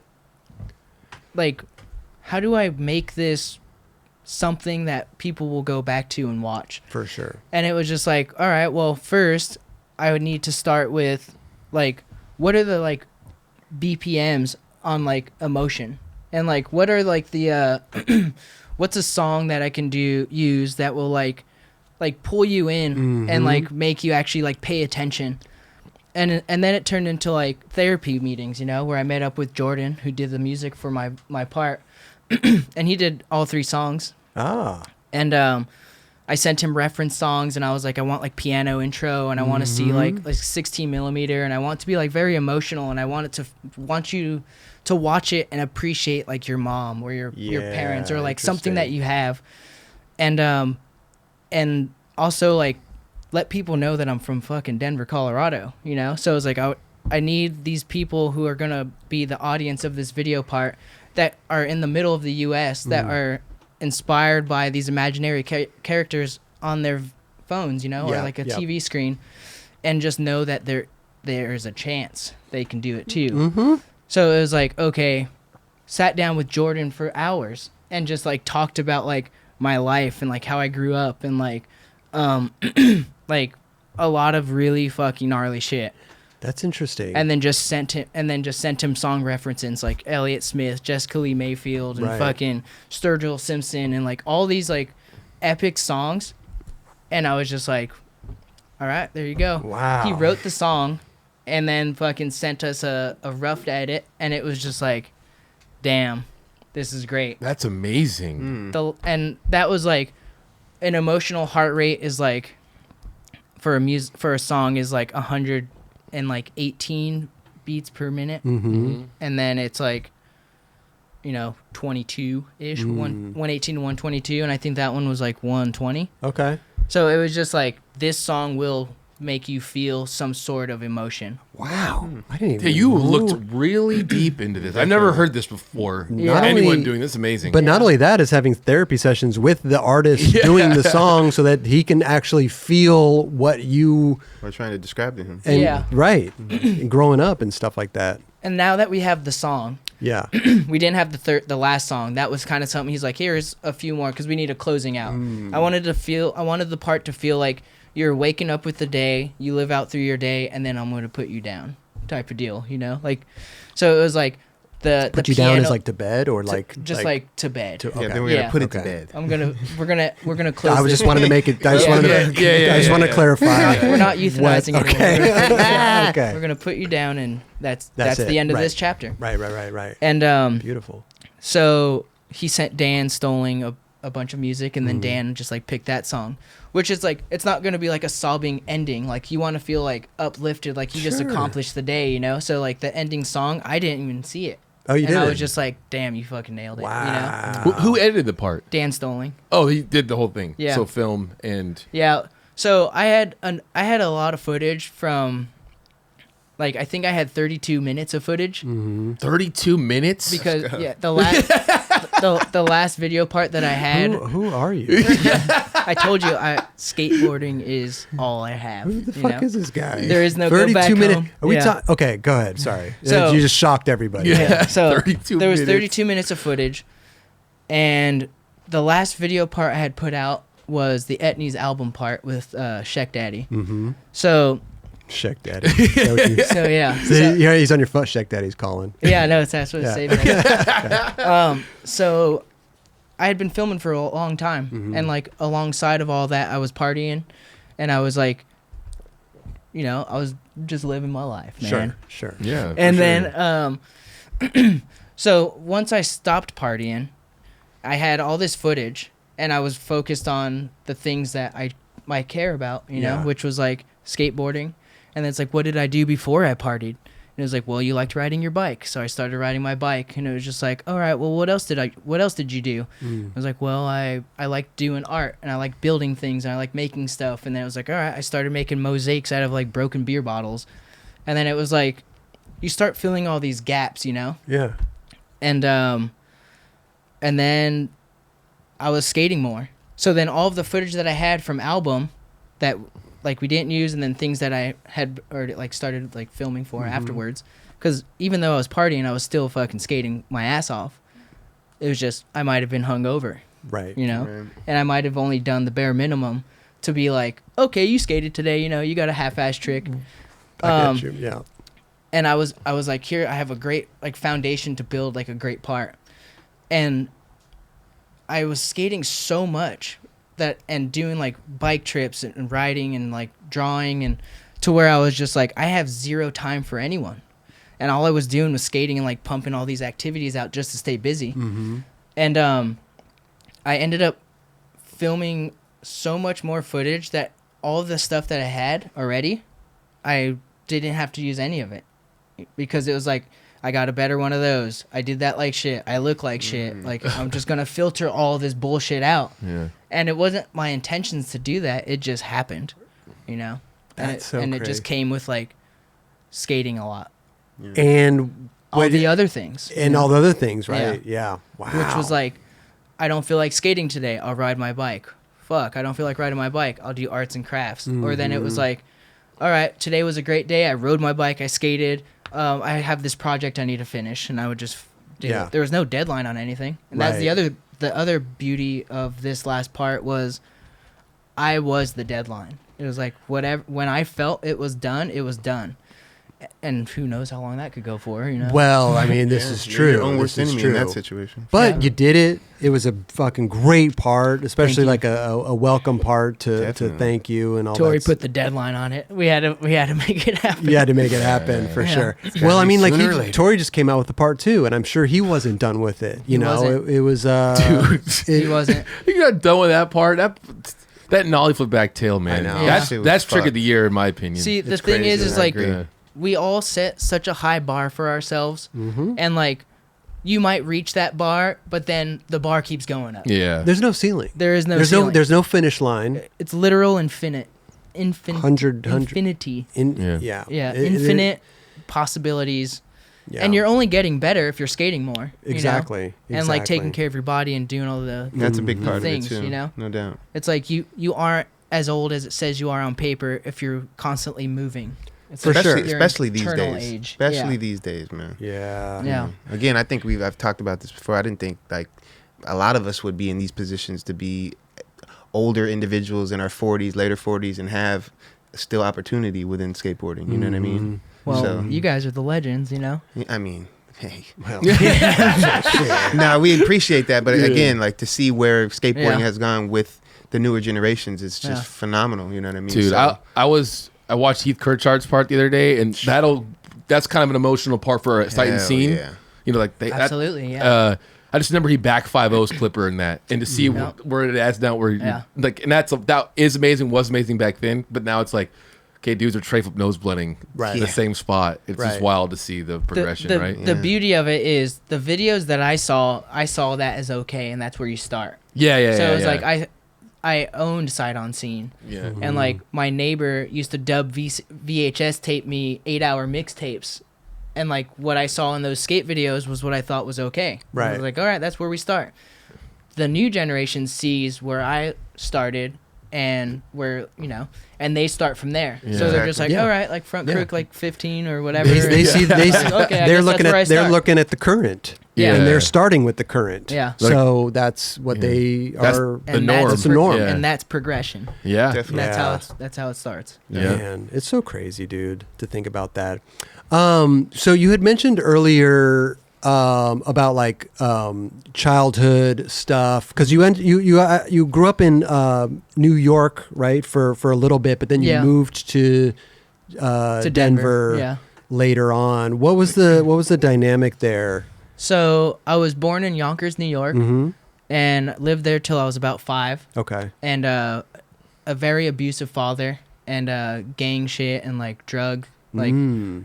B: make this something that people will go back to and watch?
A: For sure.
B: And it was just like, all right, well, first I would need to start with like, what are the like BPMs on like emotion, and like what are like the what's a song that I can use that will like pull you in and like make you actually like pay attention. And then it turned into like therapy meetings, you know, where I met up with Jordan, who did the music for my part, and he did all 3 songs.
A: Ah,
B: And I sent him reference songs, and I was like, I want like piano intro, and I want to see like 16 millimeter, and I want it to be like very emotional, and I want you to watch it and appreciate like your mom or your parents, or like something that
A: interesting.
B: you have, and also like let people know that I'm from fucking Denver, Colorado, you know. So it's like I need these people who are gonna be the audience of this video part that are in the middle of the U.S. that are inspired by these imaginary characters on their phones, you know, or like a TV screen, and just know that there's a chance they can do it too. So it was like, okay, sat down with Jordan for hours and just like talked about like my life and like how I grew up and like like a lot of really fucking gnarly shit.
A: that's interesting.
B: And then just sent him song references like Elliott Smith, Jessica Lee Mayfield, and
A: Right.
B: fucking Sturgill Simpson, and like all these like epic songs. And I was just like, all right, there you go.
A: Wow.
B: He wrote the song and then fucking sent us a rough edit, and it was just like, damn, this is great.
D: That's amazing.
B: And that was like, an emotional heart rate is like, for a song is like 118 beats per minute. And then it's like 22-ish, 118 to 122, and I think that one was like 120.
A: Okay.
B: So it was just like, this song will make you feel some sort of emotion.
A: Wow. I didn't even
D: Yeah, you
A: know.
D: looked really deep into this. I've never heard this before.
A: Not
D: Anyone
A: only-
D: doing this is amazing.
A: But not only that is having therapy sessions with the artist doing the song so that he can actually feel what you
C: We're trying to describe to him.
A: and
B: Yeah.
A: right and growing up and stuff like that.
B: And now that we have the song,
A: Yeah.
B: we didn't have the last song. That was kind of something he's like, here's a few more because we need a closing out. I wanted the part to feel like you're waking up with the day, you live out through your day, and then I'm going to put you down, type of deal, like. So it was like the
A: Put you
B: piano,
A: down as like to bed or like
B: just like to bed.
A: to,
C: Yeah,
A: okay.
C: then we're gonna
B: Yeah.
C: put it to
A: Okay.
C: bed.
B: We're gonna close.
A: I was
B: this.
A: just wanted to make it. I just
B: Yeah.
A: wanted
D: Yeah,
A: to.
D: yeah,
A: I just want to
D: yeah.
A: clarify.
B: We're not euthanizing
A: What?
B: anyone.
A: Okay. Okay.
B: We're gonna put you down, and that's
A: That's it.
B: the end of
A: Right.
B: this chapter.
A: Right.
B: And
A: Beautiful.
B: so he sent Dan Stoling a bunch of music, and
A: Mm-hmm.
B: then Dan just like picked that song, which is like, it's not gonna be like a sobbing ending. Like, you want to feel like uplifted, like you just
A: Sure.
B: accomplished the day, So like the ending song, I didn't even see it.
A: Oh, you
B: and I
A: did?
B: was just like, damn, you fucking nailed it.
A: Wow.
D: Who edited the part?
B: Dan Stoling.
D: Oh, he did the whole thing.
B: Yeah.
D: So film and
B: Yeah. So I had a lot of footage from, like, I think I had 32 minutes of footage
D: 32 minutes.
B: because the last the last video part that I had,
A: Who are you?
B: I told you, skateboarding is all I have.
A: Who the fuck is this guy?
B: There is no go
A: 32
B: back
A: minutes.
B: home.
A: Are we
B: Yeah.
A: okay, go ahead. Sorry.
B: So-
A: You just shocked everybody.
D: Yeah.
B: So
D: 32
B: there was
D: minutes.
B: 32 minutes of footage, and the last video part I had put out was the Etnies album part with Sheck Daddy.
A: Mm-hmm.
B: So
A: Sheck Daddy. Is that what you-
B: so yeah.
A: See, yeah, he's on your phone. Sheck Daddy's calling.
B: Yeah, no, that's what it's
A: Yeah.
B: saving. So I had been filming for a long time,
A: Mm-hmm.
B: and like alongside of all that, I was partying, and I was like, I was just living my life, man.
A: Sure.
D: Yeah.
B: And
D: for sure.
B: then, so once I stopped partying, I had all this footage, and I was focused on the things that I care about,
A: Yeah.
B: which was like skateboarding. And then it's like, what did I do before I partied? And it was like, well, you liked riding your bike. So I started riding my bike, and it was just like, all right, well, what else did you do? I was like, well, I like doing art, and I like building things, and I like making stuff. And then it was like, all right, I started making mosaics out of like broken beer bottles. And then it was like, you start filling all these gaps,
A: Yeah.
B: and then I was skating more. So then all of the footage that I had from album that like we didn't use, and then things that I had already like started like filming for afterwards, because even though I was partying, I was still fucking skating my ass off. It was just, I might have been hungover,
A: Right.
C: Right.
B: and I might have only done the bare minimum to be like, okay, you skated today, you got a half-ass trick.
A: I get you. Yeah.
B: And I was like, here, I have a great like foundation to build like a great part. And I was skating so much and doing like bike trips and riding and like drawing, and to where I was just like, I have zero time for anyone. And all I was doing was skating and like pumping all these activities out just to stay busy.
A: Mm-hmm.
B: And I ended up filming so much more footage that all of the stuff that I had already, I didn't have to use any of it, because it was like, I got a better one of those. I did that like shit. I look like shit. Like, I'm just going to filter all this bullshit out.
D: Yeah.
B: And it wasn't my intentions to do that. It just happened, And
A: That's so
B: it
A: crazy.
B: just came with like skating a lot.
A: And
B: All the other things.
A: and all the other things, right? Yeah. Wow.
B: Which was like, I don't feel like skating today. I'll ride my bike. Fuck, I don't feel like riding my bike. I'll do arts and crafts. Or then it was like, all right, today was a great day. I rode my bike. I skated. I have this project I need to finish, and I would just do
A: Yeah.
B: it. There was no deadline on anything. And that's
A: Right.
B: the other beauty of this last part was I was the deadline. It was like, whatever, when I felt it was done, it was done. And who knows how long that could go for,
A: Well, I mean, this
C: Yeah,
A: is
C: you're
A: true.
C: Your own
A: This
C: worst
A: is
C: enemy
A: true.
C: in that situation.
A: But
B: Yeah.
A: you did it. It was a fucking great part, especially
B: you.
A: like a welcome part to
C: Definitely.
A: thank you and all
B: Torey
A: that.
B: put the deadline on it. We had to make it happen.
A: You had to make it happen for
B: Yeah.
A: sure.
C: gotta
A: Well, I
C: be
A: mean, like
C: sooner or later.
A: Torey just came out with the part 2, and I'm sure he wasn't done with it. You
B: He
A: know,
B: wasn't.
A: it was
D: Dude.
B: He wasn't.
D: You got done with that part. That nollie flip back tail, man.
A: I know.
B: Yeah.
C: Shit was
D: That's trick of
C: fucked.
D: the year in my opinion.
B: See, the
C: It's
B: thing
C: crazy.
B: is
C: I
B: like
C: agree.
D: Yeah.
B: we all set such a high bar for ourselves, and like you might reach that bar, but then the bar keeps going up.
D: Yeah.
A: There's no ceiling.
B: There is no ceiling.
A: There's no finish line.
B: It's literal infinity.
A: Infinity.
B: Yeah, infinite possibilities.
A: Yeah.
B: And you're only getting better if you're skating more.
A: Exactly.
B: And like taking care of your body and doing all the
C: That's a big part
B: things,
C: of it too.
B: you know?
C: No doubt.
B: It's like you aren't as old as it says you are on paper if you're constantly moving. It's
A: For
B: like
A: sure.
B: your
C: Especially these
B: internal
C: days.
B: age.
C: Especially
B: Yeah.
C: these days, man.
A: Yeah.
B: Yeah.
C: Again, I think I've talked about this before. I didn't think like a lot of us would be in these positions to be older individuals in our 40s, later 40s, and have still opportunity within skateboarding. You know what I mean?
B: Well,
C: So-
B: you guys are the legends, you know?
C: I mean, hey.
A: Well,
C: No, we appreciate that, but again, like to see where skateboarding
B: Yeah.
C: has gone with the newer generations is just
B: Yeah.
C: phenomenal. You know what I mean?
D: Dude,
C: So-
D: I watched Heath Kirchard's part the other day, and that's kind of an emotional part for a sight and
C: Hell
D: scene.
C: yeah.
D: You know, like
B: Absolutely, yeah.
D: I just remember he back 5-0's Clipper in that, and to see
B: Yeah.
D: where it is now,
B: Yeah.
D: like, and that is amazing. Was amazing back then, but now it's like, okay, dudes are tray flip nose blunting
A: Right.
D: in the same spot. It's just
A: Right.
D: wild to see the progression,
B: the,
D: right?
B: The
C: Yeah.
B: beauty of it is the videos that I saw that as okay, and that's where you start.
D: Yeah.
B: So
D: yeah,
B: it was
D: yeah.
B: like I owned Sight on Scene.
D: Yeah.
B: And like my neighbor used to dub VHS tape me 8-hour mixtapes, and like what I saw in those skate videos was what I thought was okay. I
A: Right.
B: was like, all right, that's where we start. The new generation sees where I started and where and they start from there.
D: Yeah.
B: So they're just like,
A: Exactly. Yeah.
B: all right, like front
A: Yeah.
B: crook like 15 or whatever.
A: they see
B: Okay, I
A: they're
B: guess
A: looking
B: that's where I
A: at they're
B: start.
A: looking at the current.
B: Yeah.
A: And they're starting with the current.
B: Yeah.
A: So that's what
D: Yeah.
A: they
D: That's
A: are.
D: the norm.
A: That's the norm.
D: Yeah.
B: And that's progression.
D: Yeah.
C: Definitely.
B: And
A: Yeah.
B: that's how it starts.
D: Yeah.
A: Man, it's so crazy, dude, to think about that. So you had mentioned earlier about like childhood stuff because you grew up in New York, right, for a little bit, but then you
B: Yeah.
A: moved to Denver
B: Yeah.
A: later on. What was the dynamic there?
B: So I was born in Yonkers, New York,
A: Mm-hmm.
B: and lived there till I was about 5.
A: Okay.
B: And a very abusive father, and gang shit and like drug, like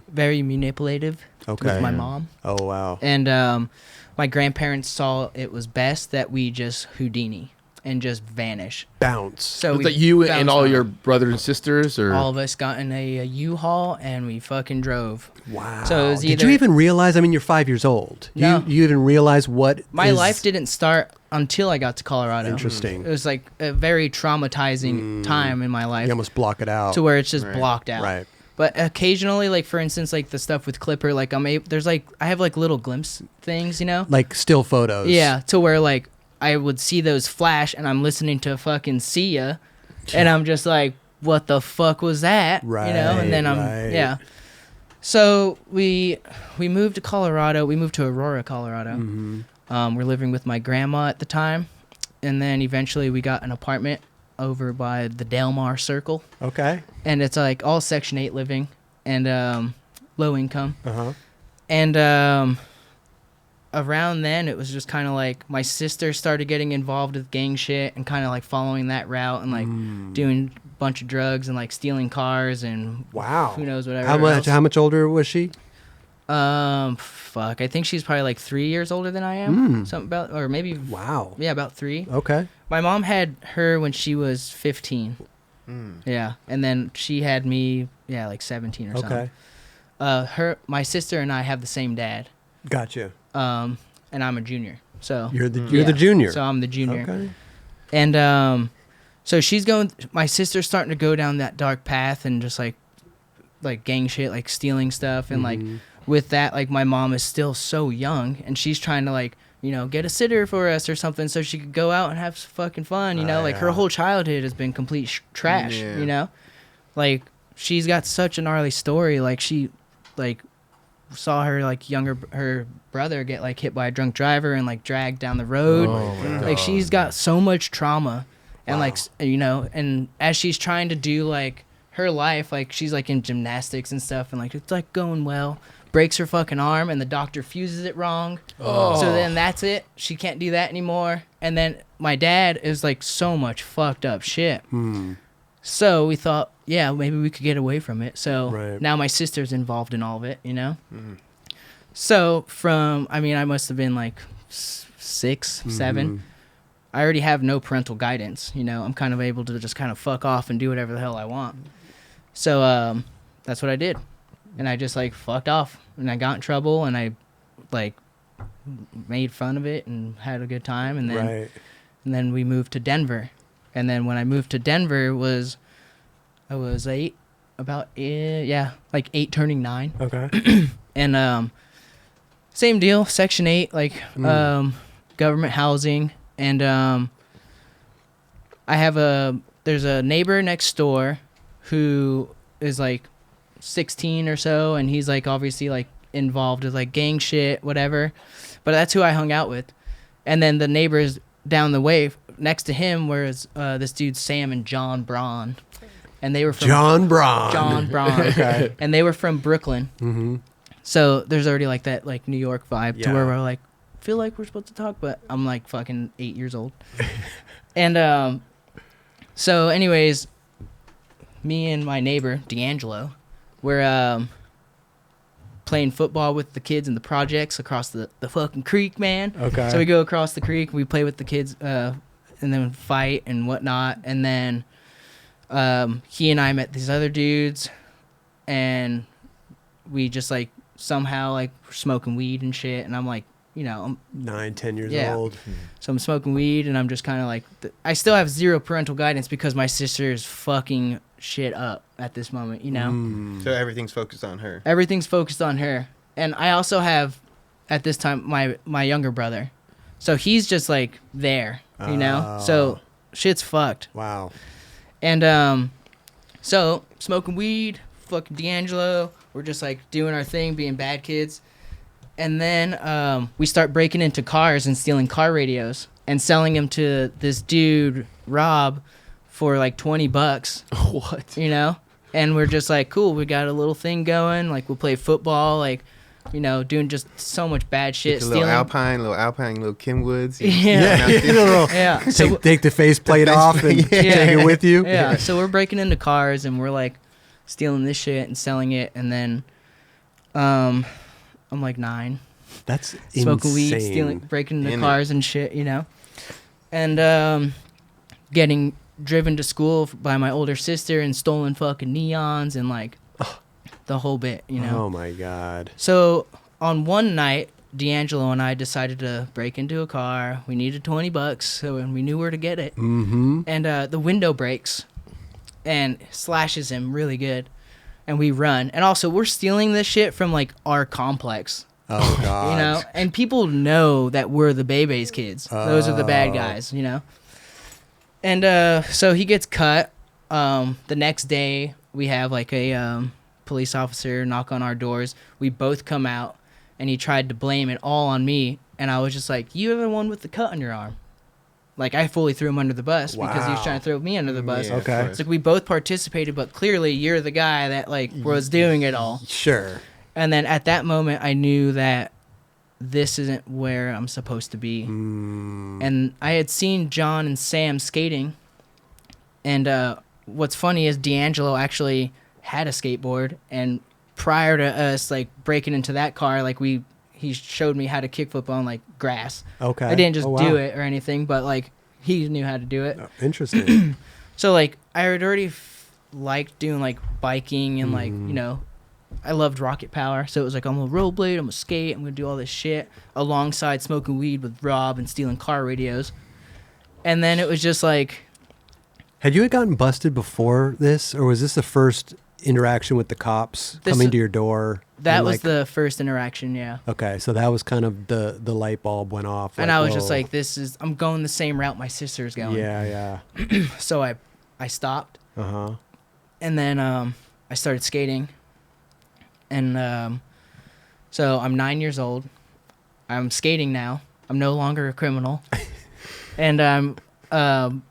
B: very manipulative
A: Okay.
B: with my mom.
A: Oh wow.
B: And my grandparents saw it was best that we just Houdini and just vanish.
A: Bounce.
B: So
D: Was
B: we
D: that you and
B: bounced
D: all
B: on.
D: your brothers and sisters, or
B: All of us got in a U-Haul and we fucking drove.
A: Wow.
B: So it was
A: Did
B: either-
A: you even realize? I mean, you're 5 years old.
B: No.
A: You even realize what
B: My
A: is
B: life didn't start until I got to Colorado.
A: interesting.
B: It was like a very traumatizing time in my life
A: You almost block it out.
B: to where it's just
C: Right.
B: blocked out.
A: Right.
B: But occasionally, like for instance, like the stuff with Clipper, like I have like little glimpse things,
A: Like still photos.
B: Yeah, to where like I would see those flash, and I'm listening to fucking See Ya, and I'm just like, what the fuck was that?
A: Right.
B: And then
A: right.
B: yeah. So we moved to Colorado. We moved to Aurora, Colorado.
A: Mm-hmm.
B: We're living with my grandma at the time, and then eventually we got an apartment over by the Delmar Circle,
A: Okay.
B: and it's like all Section 8 living and low income.
A: Uh-huh.
B: And around then, it was just kind of like my sister started getting involved with gang shit and kind of like following that route and like doing a bunch of drugs and like stealing cars and
A: Wow.
B: who knows whatever.
A: How much?
B: else.
A: How much older was she?
B: Fuck. I think she's probably like 3 years older than I am. Something about, or maybe
A: Wow.
B: yeah, about 3.
A: Okay.
B: My mom had her when she was 15. Yeah, and then she had me like 17 or
A: Okay.
B: something. My sister and I have the same dad.
A: Gotcha.
B: And I'm a junior. So
A: You're the
B: yeah,
A: junior.
B: So I'm the junior.
A: Okay.
B: And so she's going. My sister's starting to go down that dark path and just like gang shit, like stealing stuff, and like with that, like my mom is still so young, and she's trying to like get a sitter for us or something so she could go out and have fucking fun. Like her
A: yeah.
B: whole childhood has been complete trash.
C: Yeah.
B: Like she's got such a gnarly story. Like she like saw her like her brother get like hit by a drunk driver and like dragged down the road.
D: Oh my
B: Like
D: God.
B: she's got so much trauma, and
A: Wow.
B: like and as she's trying to do like her life, like she's like in gymnastics and stuff, and like it's like going well, breaks her fucking arm, and the doctor fuses it wrong.
D: Oh.
B: So then that's it. She can't do that anymore. And then my dad is like so much fucked up shit. So we thought, yeah, maybe we could get away from it. So
A: Right.
B: now my sister's involved in all of it, So I must have been like 6, 7. I already have no parental guidance. I'm kind of able to just kind of fuck off and do whatever the hell I want. So that's what I did. And I just like fucked off, and I got in trouble, and I like made fun of it and had a good time. And then we moved to Denver. And then when I moved to Denver I was 8, like 8 turning 9.
A: Okay.
B: And same deal, Section 8, like government housing. And there's a neighbor next door who is like 16 or so, and he's like obviously like involved with like gang shit, whatever. But that's who I hung out with. And then the neighbors down the way next to him was this dude Sam and John Braun. And they were from
A: John Braun.
B: Okay. And they were from Brooklyn. Mm-hmm. So there's already like that like New York vibe to where we're like, feel like we're supposed to talk, but I'm like fucking 8 years old. And so anyways, me and my neighbor D'Angelo, we're playing football with the kids in the projects across the fucking creek, man.
A: Okay.
B: So we go across the creek, we play with the kids, and then fight and whatnot. And then he and I met these other dudes, and we just like somehow like were smoking weed and shit. And I'm like, I'm
A: 9, 10 years old.
B: So I'm smoking weed, and I'm just kind of like, I still have zero parental guidance because my sister is fucking shit up at this moment,
C: So everything's focused on her.
B: Everything's focused on her. And I also have, at this time, my younger brother. So he's just like there, So shit's fucked.
A: Wow.
B: And so smoking weed, fucking D'Angelo, we're just like doing our thing, being bad kids. And then we start breaking into cars and stealing car radios and selling them to this dude, Rob, for like $20.
D: What?
B: And we're just like, cool, we got a little thing going. Like, we'll play football, like, doing just so much bad shit.
C: Little Alpine, little Kenwoods.
B: Yeah. So
A: take the faceplate off and take it with you.
B: Yeah. So we're breaking into cars and we're like stealing this shit and selling it. And then I'm like 9.
A: That's
B: smoking
A: insane.
B: weed, breaking into cars and shit, and getting driven to school by my older sister and stolen fucking neons and like the whole bit,
A: Oh my God.
B: So on one night, D'Angelo and I decided to break into a car. We needed $20, so we knew where to get it.
A: Mm-hmm.
B: And the window breaks and slashes him really good. And we run. And also, we're stealing this shit from like our complex.
A: Oh God.
B: And people know that we're the Bebe's kids. Those are the bad guys, And so he gets cut. The next day, we have like a police officer knock on our doors. We both come out, and he tried to blame it all on me. And I was just like, "You are the one with the cut on your arm." Like, I fully threw him under the bus because he was trying to throw me under the bus.
C: Yeah,
A: okay.
B: It's like we both participated, but clearly you're the guy that like was doing it all.
A: Sure.
B: And then at that moment, I knew that this isn't where I'm supposed to be. And I had seen John and Sam skating. And what's funny is D'Angelo actually had a skateboard. And prior to us like breaking into that car, like he showed me how to kickflip on like grass.
A: Okay.
B: I didn't just do it or anything, but like he knew how to do it.
A: Interesting.
B: So like I had already liked doing like biking and like, I loved rocket power. So it was like, I'm gonna rollerblade, I'm gonna skate, I'm gonna do all this shit alongside smoking weed with Rob and stealing car radios. And then it was just like,
A: had you gotten busted before this, or was this the first interaction with the cops coming to your door?
B: That was the first interaction, yeah.
A: Okay, so that was kind of the light bulb went off.
B: And I was just like, I'm going the same route my sister's going.
A: Yeah.
B: So I stopped.
A: Uh-huh.
B: And then I started skating. And so I'm 9 years old. I'm skating now. I'm no longer a criminal. And I'm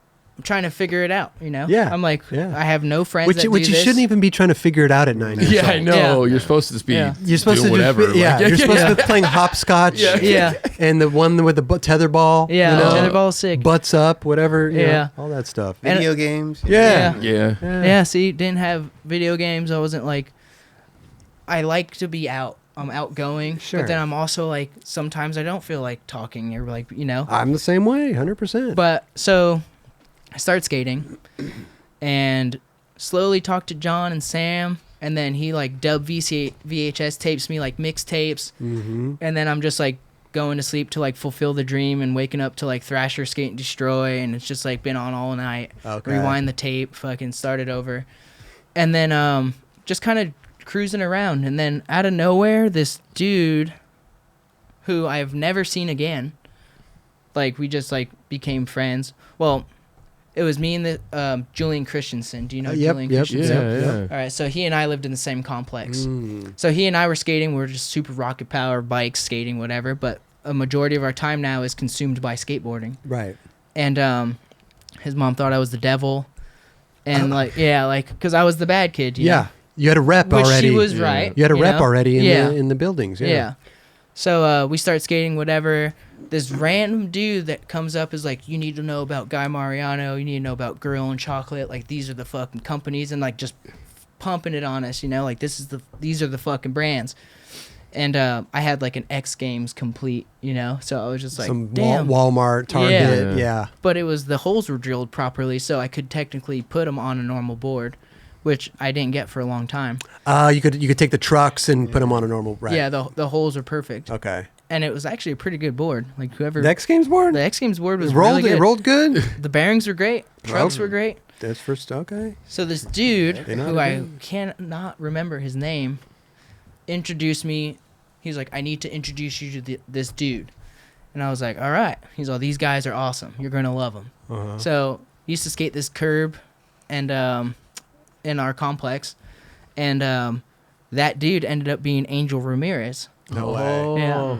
B: trying to figure it out,
A: Yeah.
B: I'm like,
A: yeah.
B: I have no friends
A: Which you shouldn't even be trying to figure it out at 9 years old.
D: Yeah, I know.
B: Yeah.
D: You're supposed to just be
A: You're supposed
D: doing
A: to
D: whatever.
A: You're supposed to be playing hopscotch.
B: Yeah.
A: And the one with the tether ball.
B: Yeah, tetherball's sick.
A: Butts up, whatever.
B: Yeah.
A: All that stuff.
C: Video games.
A: Yeah.
B: Yeah, see, didn't have video games. I wasn't like, I like to be out. I'm outgoing,
A: Sure.
B: but then I'm also like sometimes I don't feel like talking or like
A: I'm the same way, 100%.
B: But so I started skating and slowly talked to John and Sam, and then he like dubbed VHS tapes me like mixtapes,
A: Mm-hmm.
B: and then I'm just like going to sleep to like fulfill the dream and waking up to like Thrasher, Skate and Destroy, and it's just like been on all night.
A: Okay.
B: Rewind the tape, fucking start it over, and then just kind of cruising around, and then out of nowhere this dude who I've never seen again, like we just like became friends. Well, it was me and the Julain Christensen. Do you know
A: Yep,
B: Julain
A: yep,
B: Christensen?
D: Yeah.
B: All right, so he and I lived in the same complex.
A: Mm.
B: So he and I were skating. We were just super rocket power bikes, skating, whatever. But a majority of our time now is consumed by skateboarding.
A: Right.
B: And his mom thought I was the devil, and because I was the bad kid. You
A: Yeah.
B: know?
A: You had a rep
B: Which
A: already.
B: she was
D: Yeah.
B: right.
A: You had a rep
B: know?
A: already
B: Yeah.
A: in the buildings. Yeah.
B: Yeah. So we start skating, whatever. This random dude that comes up is like, you need to know about Guy Mariano. You need to know about Grill and Chocolate. Like, these are the fucking companies, and like just pumping it on us, like these are the fucking brands. And I had like an X Games complete, so I was just like,
A: Some
B: damn.
A: Walmart, Target. Yeah.
B: But it was the holes were drilled properly, so I could technically put them on a normal board, which I didn't get for a long time.
A: You could take the trucks and put them on a normal. Right.
B: Yeah, the holes are perfect.
A: Okay.
B: And it was actually a pretty good board. Like whoever
A: The X Games board.
B: the X Games board was
A: rolled.
B: really good.
A: It rolled good.
B: The bearings were great. Trucks were great.
A: That's first. Okay.
B: So this dude,
A: They know
B: who
A: how to
B: I
A: do
B: cannot remember his name, introduced me. He's like, I need to introduce you to this dude. And I was like, all right. He's all, these guys are awesome. You're going to love them.
A: Uh-huh.
B: So he used to skate this curb and in our complex. And that dude ended up being Angel Ramierz.
A: No way.
B: Yeah.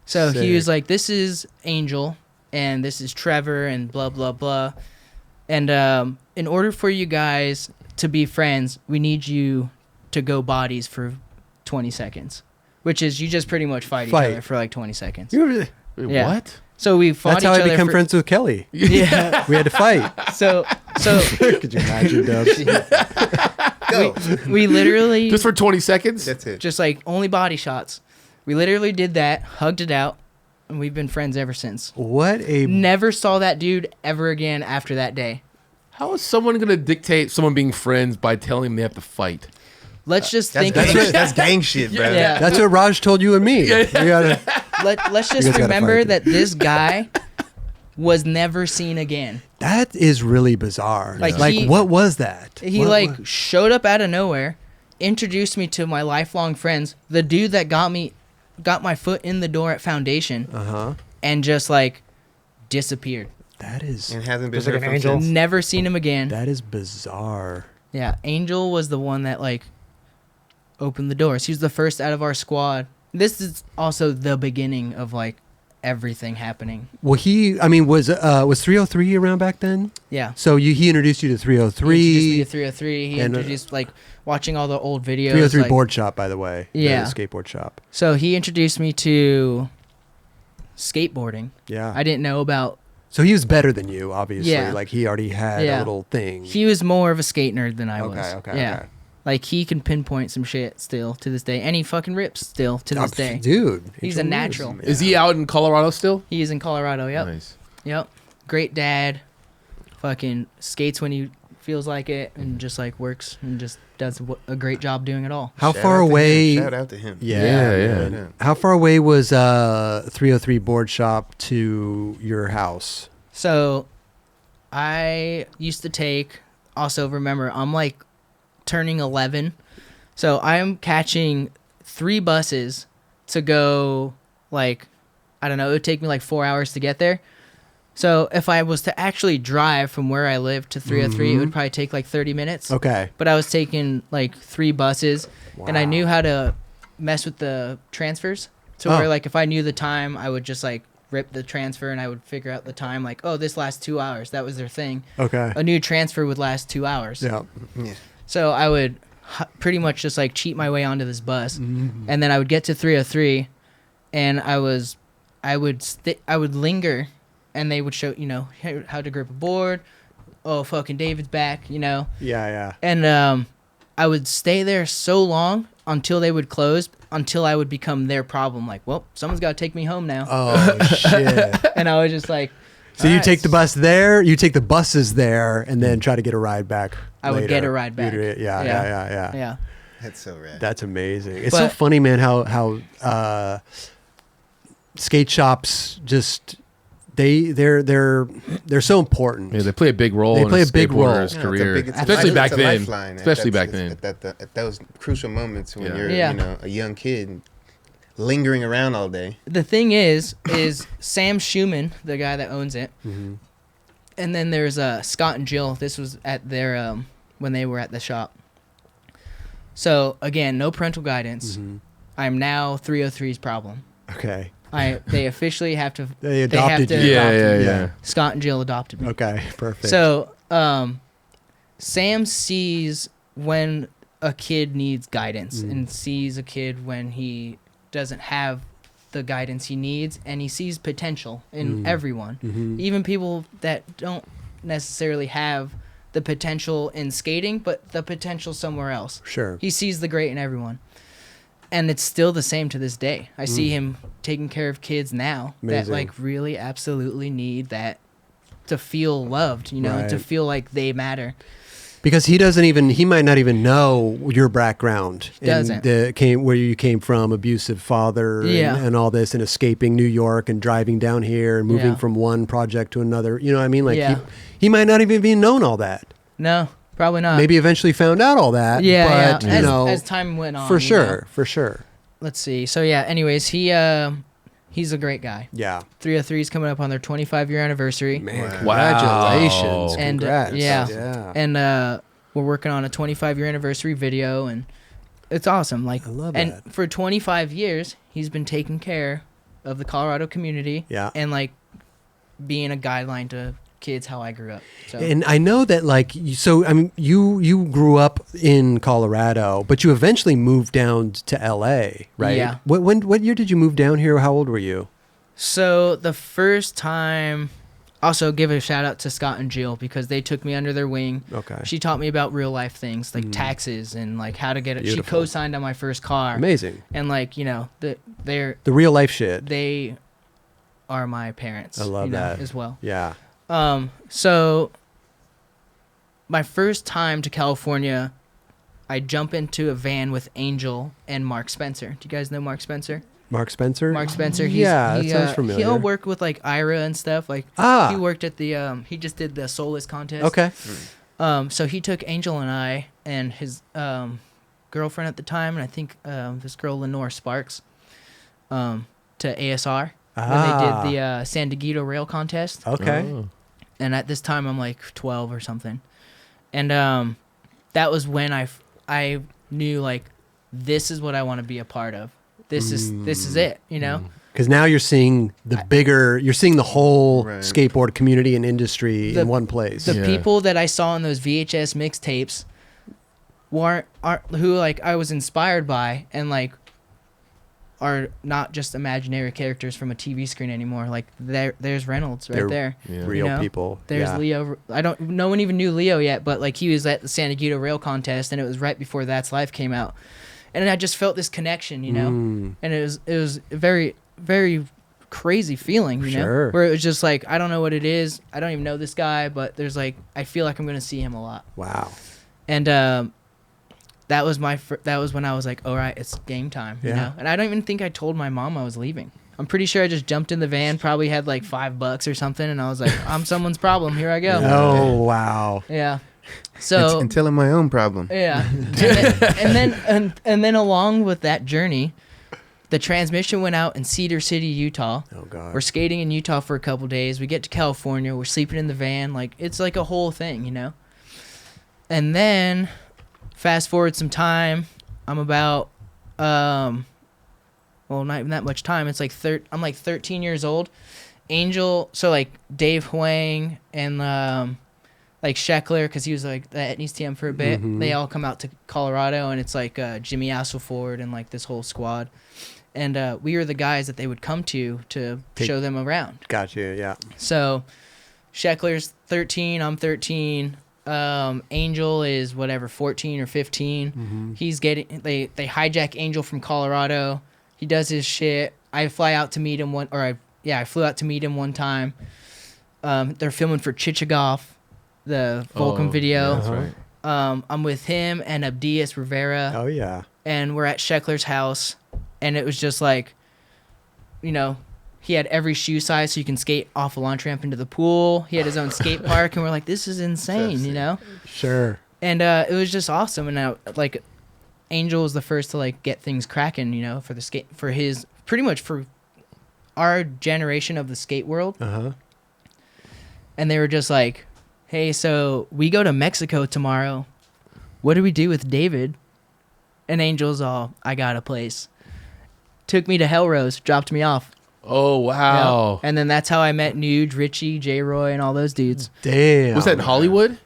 B: So he
A: Sick.
B: was like, this is Angel, and this is Trevor, and blah, blah, blah. And in order for you guys to be friends, we need you to go bodies for 20 seconds, which is you just pretty much fight each other for like 20 seconds.
A: You were-
D: Wait,
B: Yeah.
D: what?
B: So we fought
A: That's
B: each
A: how I
B: other
A: become
B: for,
A: friends with Kelly.
B: Yeah.
A: We had to fight.
B: So
A: Could you imagine, Dubs?
C: Go.
B: we literally
D: Just for 20 seconds?
C: That's it.
B: just like only body shots. We literally did that, hugged it out, and we've been friends ever since.
A: What a
B: Never saw that dude ever again after that day.
D: How is someone going to dictate someone being friends by telling them they have to fight?
B: Let's just
C: That's,
B: think.
C: that's gang shit, bro.
B: Yeah.
A: That's what Raj told you and me. You gotta,
B: Let's
A: You
B: just
A: guys gotta
B: remember
A: fight.
B: that this guy was never seen again.
A: that is really bizarre.
B: Like,
A: Like,
B: he-
A: what was that?
B: He
A: What-
B: showed up out of nowhere, introduced me to my lifelong friends, the dude that got my foot in the door at Foundation,
A: Uh-huh.
B: and just like disappeared.
A: That is
C: And hasn't been
E: Just like
C: heard
E: an
C: from
E: angel.
C: since.
B: Never seen him again.
A: that is bizarre.
B: Yeah, Angel was the one that like opened the doors. He was the first out of our squad. This is also the beginning of like everything happening.
A: Well, was 303 around back then?
B: Yeah.
A: So he introduced you to
B: He introduced me
A: 303.
B: to 303. He
A: and,
B: introduced like watching all the old videos.
A: 303
B: like-
A: board shop, by the way.
B: Yeah.
A: The skateboard shop.
B: So he introduced me to skateboarding.
A: Yeah.
B: I didn't know about.
A: So he was better than you, obviously.
B: Yeah.
A: Like he already had
B: Yeah.
A: a little thing.
B: He was more of a skate nerd than I was.
A: Okay.
B: Yeah. Like he can pinpoint some shit still to this day, and he fucking rips still to this day.
A: Dude.
B: He's a
A: Angel
B: natural.
A: Rose.
D: Is he out in Colorado still?
B: He is in Colorado. Yep.
D: Nice.
B: Yep. Great dad. Fucking skates when he feels like it, and just like works and just does a great job doing it all.
A: How
C: Shout
A: far
C: out to him.
A: away?
C: Shout out to him.
A: Yeah.
D: Yeah.
C: Yeah.
A: How far away was 303 board shop to your house?
B: So I used to take, also remember, I'm like turning 11. So I'm catching 3 buses to go, like, I don't know, it would take me like 4 hours to get there. So if I was to actually drive from where I live to 303, it would probably take like 30 minutes.
A: Okay.
B: But I was taking like 3 buses, and I
A: Wow.
B: knew how to mess with the transfers. So
A: Oh.
B: where like if I knew the time, I would just like rip the transfer and I would figure out the time. Like, oh, this lasts 2 hours. That was their thing.
A: Okay.
B: A new transfer would last 2 hours.
A: Yeah.
C: Yeah.
B: So I would pretty much just like cheat my way onto this bus,
A: Mm-hmm.
B: and then I would get to 303, and I would linger, and they would show how to grip a board. Oh, fucking David's back,
A: Yeah.
B: And I would stay there so long until they would close, until I would become their problem. Like, well, someone's got to take me home now.
A: Oh shit!
B: And I was just like,
A: So you
B: "Alright."
A: take the bus there, you take the buses there, and then try to get a ride back.
B: I would
A: later.
B: get a ride back.
A: Yeah.
B: Yeah.
C: That's so rad.
A: That's amazing. It's so
B: But-
A: funny, man. How skate shops just they're so important.
D: Yeah, they play a big role.
A: They
D: in
A: play
D: a
A: a big role.
D: skateboarder's
C: Yeah,
D: career,
C: it's a
D: especially back
C: it's a
D: then.
C: lifeline
D: Especially
C: at
D: back then.
C: At those crucial moments when
A: Yeah.
C: you're,
B: Yeah.
C: you know, a young kid lingering around all day.
B: The thing is Sam Schumann, the guy that owns it,
A: Mhm.
B: and then there's Scott and Jill. This was at their when they were at the shop. So again, no parental guidance.
A: Mhm.
B: I'm now 303's problem.
A: Okay.
B: They officially have to.
A: They
B: have
A: adopted
B: to
A: you.
D: Yeah,
B: adopt
D: yeah,
B: me.
D: yeah.
B: Scott and Jill adopted me.
A: Okay. Perfect.
B: So Sam sees when a kid needs guidance and sees a kid when he doesn't have the guidance he needs, and he sees potential in everyone, even people that don't necessarily have the potential in skating, but the potential somewhere else.
A: Sure.
B: He sees the great in everyone. And it's still the same to this day. I see him taking care of kids now that
A: Amazing.
B: like really absolutely need that to feel loved, you know, to
A: Right.
B: feel like they matter.
A: Because he might not even know your background.
B: Doesn't.
A: Where you came from, abusive father
B: Yeah.
A: and all this, and escaping New York and driving down here and moving
B: Yeah.
A: from one project to another. You know what I mean? Like
B: Yeah.
A: he might not even be known all that.
B: No, probably not.
A: Maybe eventually found out all that.
B: Yeah,
A: but,
B: yeah.
A: you know,
B: As time went on.
A: for
B: you
A: sure,
B: know.
A: for sure.
B: Let's see. So yeah, anyways, he's a great guy.
A: Yeah.
B: 303 is coming up on their 25-year anniversary.
A: Man,
D: Wow.
A: congratulations.
B: And,
A: Congrats.
B: yeah. And we're working on a 25-year anniversary video, and it's awesome. Like,
A: I love
B: and
A: that.
B: for 25 years, he's been taking care of the Colorado community.
A: Yeah.
B: And like being a guideline to kids how I grew up. So
A: And I know that, like, so I mean, you grew up in Colorado, but you eventually moved down to LA, right?
B: Yeah.
A: What year did you move down here? How old were you?
B: So the first time, also give a shout out to Scott and Jill because they took me under their wing.
A: Okay.
B: She taught me about real life things like taxes and like how to get it. She
A: Beautiful.
B: co-signed on my first car.
A: Amazing.
B: And like, you know,
A: The real life shit.
B: they are my parents.
A: I love
B: you know,
A: that.
B: as well.
A: Yeah.
B: So my first time to California, I jump into a van with Angel and Mark Spencer. Do you guys know Mark Spencer?
A: Mark Spencer?
B: Mark Spencer.
A: Yeah, that sounds familiar.
B: He'll work with like Ira and stuff. Like
A: Ah.
B: he worked at the he just did the Soulless contest.
A: Okay.
B: So he took Angel and I and his girlfriend at the time, and I think this girl Lenore Sparks, to ASR when
A: Ah.
B: they did the San Diego Rail contest.
A: Okay.
D: Oh.
B: And at this time I'm like 12 or something, and that was when I knew like this is what I want to be a part of. This is it, you know.
A: Because now you're seeing you're seeing the whole
C: Right.
A: skateboard community and industry
B: The-
A: in one place.
B: The
D: Yeah.
B: people that I saw in those VHS mixtapes aren't who like I was inspired by, and like are not just imaginary characters from a TV screen anymore. Like there's Reynolds right
A: They're
B: there.
D: Yeah.
A: Real
B: you know?
A: people.
B: There's
A: yeah.
B: Leo. No one even knew Leo yet, but like he was at the San Diego Rail contest, and it was right before That's Life came out, and I just felt this connection, you know, and it was a very very crazy feeling, you
A: Sure.
B: know, where it was just like I don't know what it is, I don't even know this guy, but there's like I feel like I'm gonna see him a lot,
A: Wow.
B: and that was that was when I was like, all right, it's game time, you
A: Yeah.
B: know, and I don't even think I told my mom I was leaving. I'm pretty sure I just jumped in the van, probably had like $5 or something, and I was like, I'm someone's problem. Here I go.
A: Oh wow.
B: Yeah. So
C: Until I'm my own problem.
B: yeah, and then along with that journey, the transmission went out in Cedar City, Utah.
A: Oh god.
B: We're skating in Utah for a couple days. We get to California. We're sleeping in the van. Like it's like a whole thing, you know. And then, fast forward some time. I'm about, well, not even that much time. It's like I'm like 13 years old. Angel, so like Dave Huang and like Sheckler, because he was like the etnies TM for a bit. They all come out to Colorado, and it's like Jimmy Asselford and like this whole squad. And we were the guys that they would come to show them around.
A: Gotcha. Yeah.
B: So Sheckler's 13, I'm 13. Angel is whatever 14 or 15. He's getting they hijack Angel from Colorado. He does his shit. I fly out to meet him I flew out to meet him one time. They're filming for Chichagov, the Volcom video.
D: Yeah, that's right.
B: I'm with him and Abdias Rivera.
A: Oh yeah.
B: And we're at Scheckler's house, and it was just like, you know, he had every shoe size so you can skate off a launch ramp into the pool. He had his own skate park, and we're like, this is insane, you know?
A: Sure.
B: And it was just awesome. And like, Angel was the first to like get things cracking, you know, for our generation of the skate world. And they were just like, hey, so we go to Mexico tomorrow. What do we do with David? And Angel's all, I got a place. Took me to Hellrose, dropped me off.
D: Oh, wow.
B: Yeah. And then that's how I met Nuge, Richie, J. Roy, and all those dudes.
A: Damn.
D: Was that in Hollywood?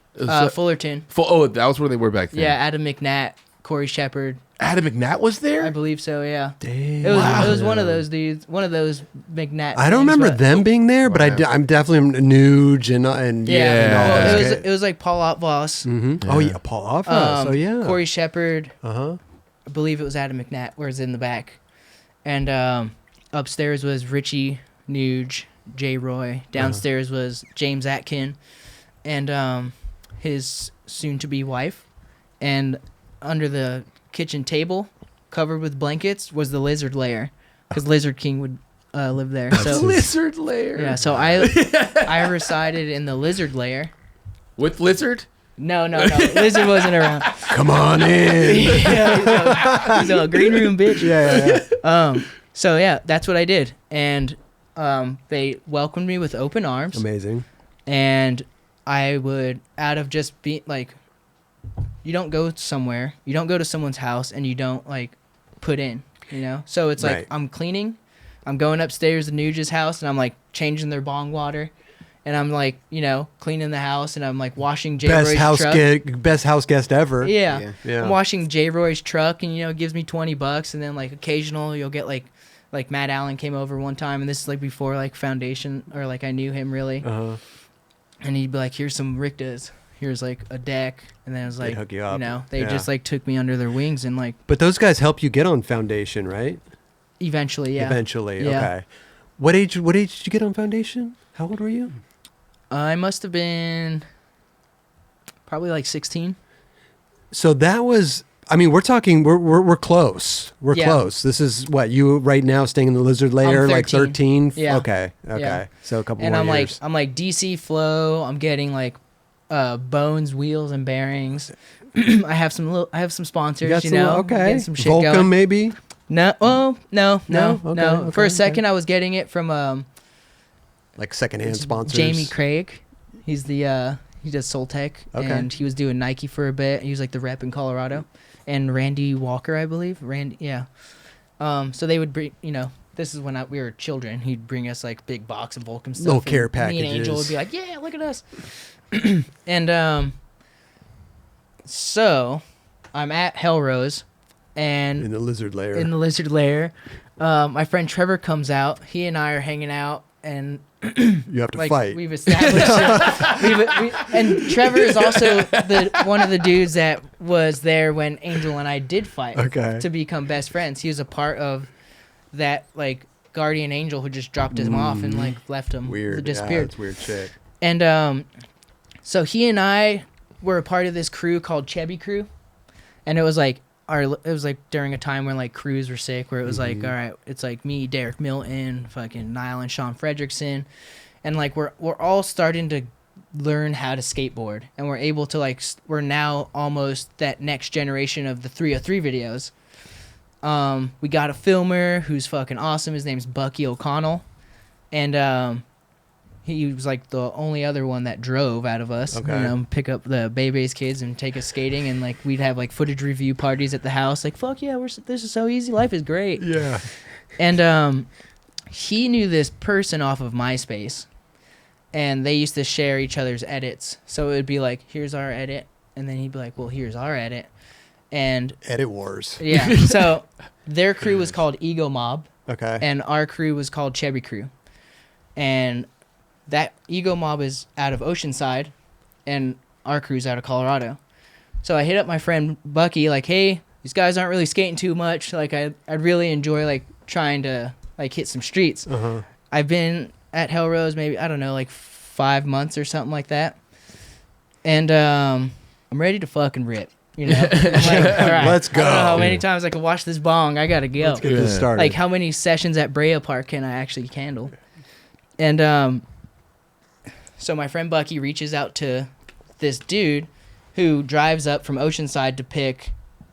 B: Fullerton.
D: That was where they were back then.
B: Yeah, Adam McNatt, Corey Shepard.
D: Adam McNatt was there?
B: I believe so, yeah.
A: Damn.
B: It was one of those dudes, one of those McNatt.
A: I don't remember them being there, but I'm definitely Nuge and
B: Yeah. Well, it was like Paul Opvoss.
A: Oh yeah, Paul Opvoss. Oh yeah.
B: Corey Shepard.
A: I
B: I believe it was Adam McNatt, where's in the back. And upstairs was Richie, Nuge, J. Roy. Downstairs was James Atkin and his soon-to-be wife. And under the kitchen table, covered with blankets, was the Lizard Lair, because Lizard King would live there. So
D: Lizard Lair.
B: yeah, so I resided in the Lizard Lair.
D: With Lizard?
B: No, Lizard wasn't around.
A: Come on in.
B: Yeah, he's a green room bitch.
A: Yeah.
B: So yeah, that's what I did, and they welcomed me with open arms.
A: Amazing.
B: And I would, out of just being like, you don't go somewhere, you don't go to someone's house, and you don't like put in, you know. So it's like I'm cleaning, I'm going upstairs to Nuge's house, and I'm like changing their bong water. And I'm like, you know, cleaning the house, and I'm like washing J. Roy's truck.
A: Best house guest ever.
B: Yeah.
A: Yeah.
B: I'm washing J. Roy's truck, and, you know, it gives me $20, and then like occasional you'll get like Matt Allen came over one time, and this is like before like foundation, or like I knew him really. And he'd be like, here's some Richtas, here's like a deck, and then it was like,
A: hook you up.
B: know, they just like took me under their wings and like.
A: But those guys help you get on foundation, right?
B: Eventually, yeah.
A: Eventually,
B: Yeah.
A: okay. What age did you get on foundation? How old were you?
B: I must have been probably like 16.
A: So that was, I mean, we're talking, we're close. We're
B: Yeah.
A: close. This is what, you right now staying in the Lizard Lair,
B: I'm
A: like 13?
B: Yeah.
A: Okay.
B: Yeah.
A: So a couple
B: And
A: more
B: I'm
A: years.
B: I'm like DC Flow. I'm getting like bones, wheels, and bearings. I have some sponsors, you know.
A: Okay.
B: Getting some shit
A: Volcom
B: going.
A: maybe?
B: No. Oh, no.
A: Okay,
B: For a second, I was getting it from
A: Like secondhand sponsors?
B: Jamie Craig. He's the he does Soltech,
A: Okay.
B: and he was doing Nike for a bit. He was like the rep in Colorado, and Randy Walker, I believe. Yeah. So they would bring, you know, this is when we were children. He'd bring us like big box of Volcom stuff.
A: Little care
B: and Me and Angel
A: packages.
B: would be like, yeah, look at us. And so I'm at Hellrose, and
A: In the Lizard Lair.
B: in the Lizard Lair, my friend Trevor comes out. He and I are hanging out, and
A: you have to
B: like
A: fight.
B: we've established it. And Trevor is also one of the dudes that was there when Angel and I did fight to become best friends. He was a part of that like guardian angel who just dropped him off and like left him
A: Weird.
B: disappeared.
A: Yeah, that's weird shit.
B: And so he and I were a part of this crew called Chebby Crew, and it was like during a time when like crews were sick, where it was like, all right, it's like me, Derek Milton, fucking Niall and Sean Fredrickson, and like we're all starting to learn how to skateboard, and we're able to like we're now almost that next generation of the 303 videos. We got a filmer who's fucking awesome. His name's Bucky O'Connell, and he was like the only other one that drove out of us.
A: Okay.
B: You know, pick up the Bebe's kids and take us skating, and like we'd have like footage review parties at the house. Like, fuck yeah, this is so easy. Life is great.
A: Yeah.
B: And he knew this person off of MySpace, and they used to share each other's edits. So it would be like, here's our edit, and then he'd be like, well, here's our edit. And
A: Edit Wars.
B: yeah, so their crew was called Ego Mob,
A: Okay.
B: and our crew was called Chebby Crew. And that Ego Mob is out of Oceanside, and our crews out of Colorado. So I hit up my friend Bucky, like, hey, these guys aren't really skating too much. Like, I'd really enjoy, like, trying to, like, hit some streets.
A: Uh-huh.
B: I've been at Hellrose maybe, I don't know, like 5 months or something like that. And I'm ready to fucking rip. You know? I'm like, all right,
A: Let's go.
B: I don't know how many times I can wash this bong. I got to go.
A: Let's get this started.
B: Like, how many sessions at Brea Park can I actually handle? And so my friend Bucky reaches out to this dude who drives up from Oceanside to pick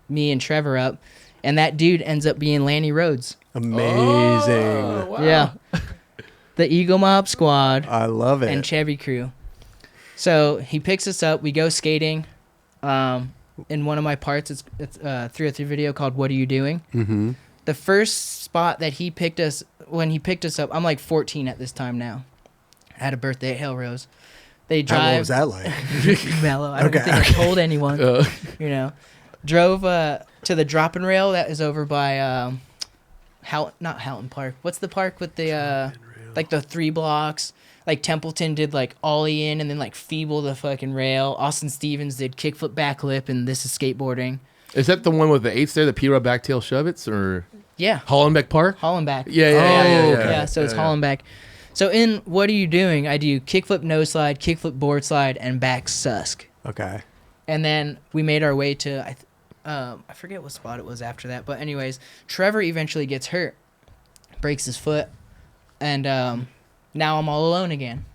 B: me and Trevor up, and that dude ends up being Lanny Rhodes.
A: Amazing.
D: Oh, wow.
B: Yeah. The Eagle Mob Squad
A: I love it.
B: and Chevy crew. So he picks us up. We go skating. In one of my parts, it's 303 video called "What Are You Doing?"
A: Mm-hmm.
B: The first spot that he picked us when he picked us up, I'm like 14 at this time now. I had a birthday at Hellrose. They drive.
A: What was that like?
B: Mellow. I don't
A: Okay,
B: think I told anyone.
D: Uh,
B: You know, drove to the drop and rail that is over by not Houghton Park. What's the park with the like the 3 blocks? Like Templeton did like ollie in and then like feeble the fucking rail. Austin Stevens did kickflip backlip, and this is skateboarding.
D: is that the one with the 8s there, the P-Row backtail shove-its, or
B: Yeah,
D: Hollenbeck Park?
B: Hollenbeck.
D: Yeah.
B: So it's Hollenbeck. So in What Are You Doing? I do kickflip nose slide, kickflip board slide, and back susk.
A: Okay.
B: And then we made our way to I forget what spot it was after that, but anyways, Trevor eventually gets hurt, breaks his foot, and now I'm all alone again,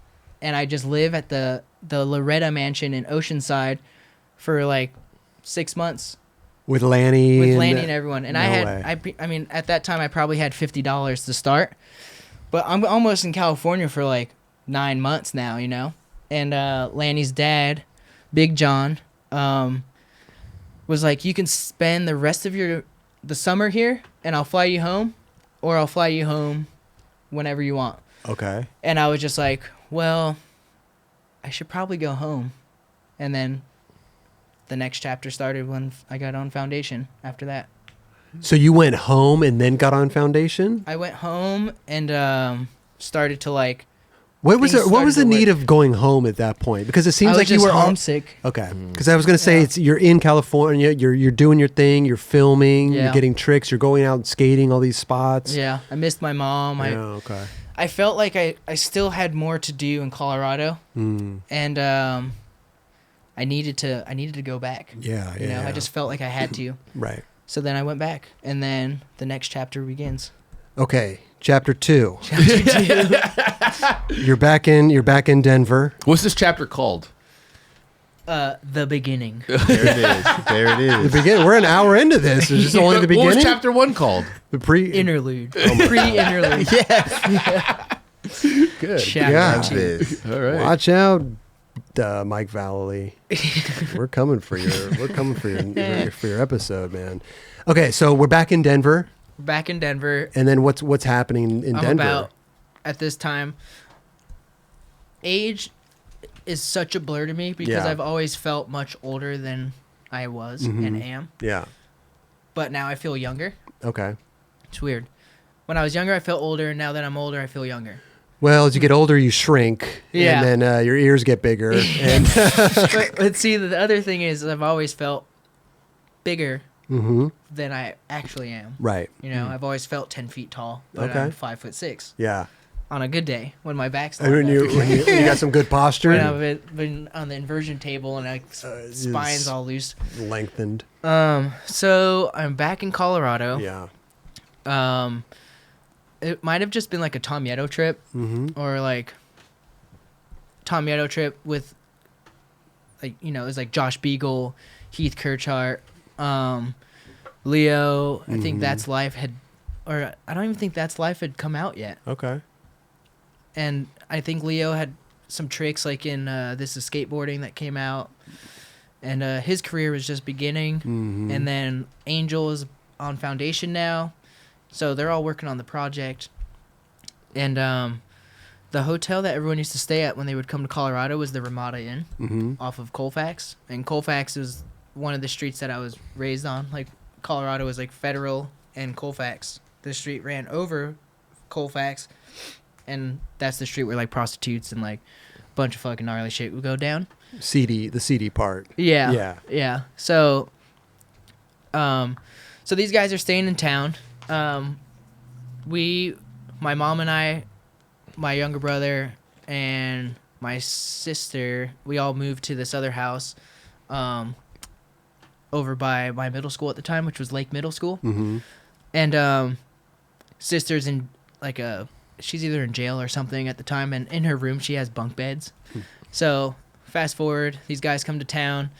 B: and I just live at the Loretta Mansion in Oceanside for like 6 months
A: With Lanny.
B: with Lanny and everyone. And
A: No
B: I
A: way.
B: had I mean at that time I probably had $50 to start, but I'm almost in California for like 9 months now, you know. And Lanny's dad, Big John, was like, you can spend the rest of the summer here, and I'll fly you home, or I'll fly you home whenever you want.
A: Okay.
B: And I was just like, well, I should probably go home. And then the next chapter started when I got on Foundation after that.
A: So you went home and then got on Foundation?
B: I went home and started to like,
A: What was
B: Things
A: what was the
B: started to
A: need
B: work.
A: of going home at that point? Because it
B: I
A: seems
B: was
A: like you
B: just
A: were
B: homesick.
A: Okay. Because I was going to say
B: Yeah.
A: you're in California, you're doing your thing, you're filming,
B: Yeah.
A: you're getting tricks, you're going out and skating all these spots.
B: Yeah, I missed my mom.
A: Yeah, okay.
B: I felt like I still had more to do in Colorado,
A: Mm.
B: and I needed to go back.
A: Yeah,
B: You know,
A: yeah.
B: I just felt like I had to.
A: Right.
B: So then I went back, and then the next chapter begins.
A: Okay. Chapter 2. You're back in Denver.
D: What's this chapter called?
B: The beginning.
C: There it is. There it
A: The
C: is.
A: beginning. We're an hour into this. Is this only the
D: What
A: beginning?
D: was chapter 1 called?
A: The pre
B: Interlude. Pre-interlude.
D: Good.
B: Chapter
A: Yeah.
B: two.
C: This.
D: All right.
A: Watch out, Mike Vallely. We're coming for your episode, man. Okay, so we're back in Denver,
B: We're back in Denver.
A: and then what's happening in
B: I'm
A: Denver?
B: about, at this time, age is such a blur to me because
A: Yeah.
B: I've always felt much older than I was
A: Mhm.
B: and am.
A: Yeah.
B: But now I feel younger.
A: Okay.
B: It's weird. When I was younger, I felt older, and now that I'm older, I feel younger.
A: Well, as you get older, you shrink,
B: Yeah.
A: and then your ears get bigger, and
B: but see, the other thing is I've always felt bigger
A: hmm
B: than I actually am.
A: right.
B: You know, I've always felt 10 feet tall, but
A: Okay.
B: I'm 5'6"
A: Yeah.
B: on a good day when my back's
A: And
B: not
A: when
B: bent.
A: you got some good posture,
B: When I've been on the inversion table and
A: it's
B: spine's all loose.
A: lengthened.
B: So I'm back in Colorado.
A: Yeah.
B: It might have just been like a Tom Yetto trip,
A: hmm
B: or like Tom Yetto trip with, like, you know, it was like Josh Beagle, Heath Kirchhart, Leo. I think
A: Mhm.
B: That's Life had, or I don't even think That's Life had come out yet.
A: Okay.
B: And I think Leo had some tricks like in This Is Skateboarding that came out, and his career was just beginning.
A: hmm
B: And then Angel is on Foundation now, so they're all working on the project. And the hotel that everyone used to stay at when they would come to Colorado was the Ramada Inn
A: hmm
B: off of Colfax. And Colfax was one of the streets that I was raised on. Like, Colorado was like Federal and Colfax. The street ran over Colfax, and that's the street where like prostitutes and like a bunch of fucking gnarly shit would go down.
A: the seedy part.
B: Yeah.
A: Yeah.
B: So, so these guys are staying in town. My mom and I, my younger brother, and my sister, we all moved to this other house, over by my middle school at the time, which was Lake Middle School.
A: Mm-hmm.
B: And sister's in she's either in jail or something at the time, and in her room she has bunk beds. So fast forward, these guys come to town,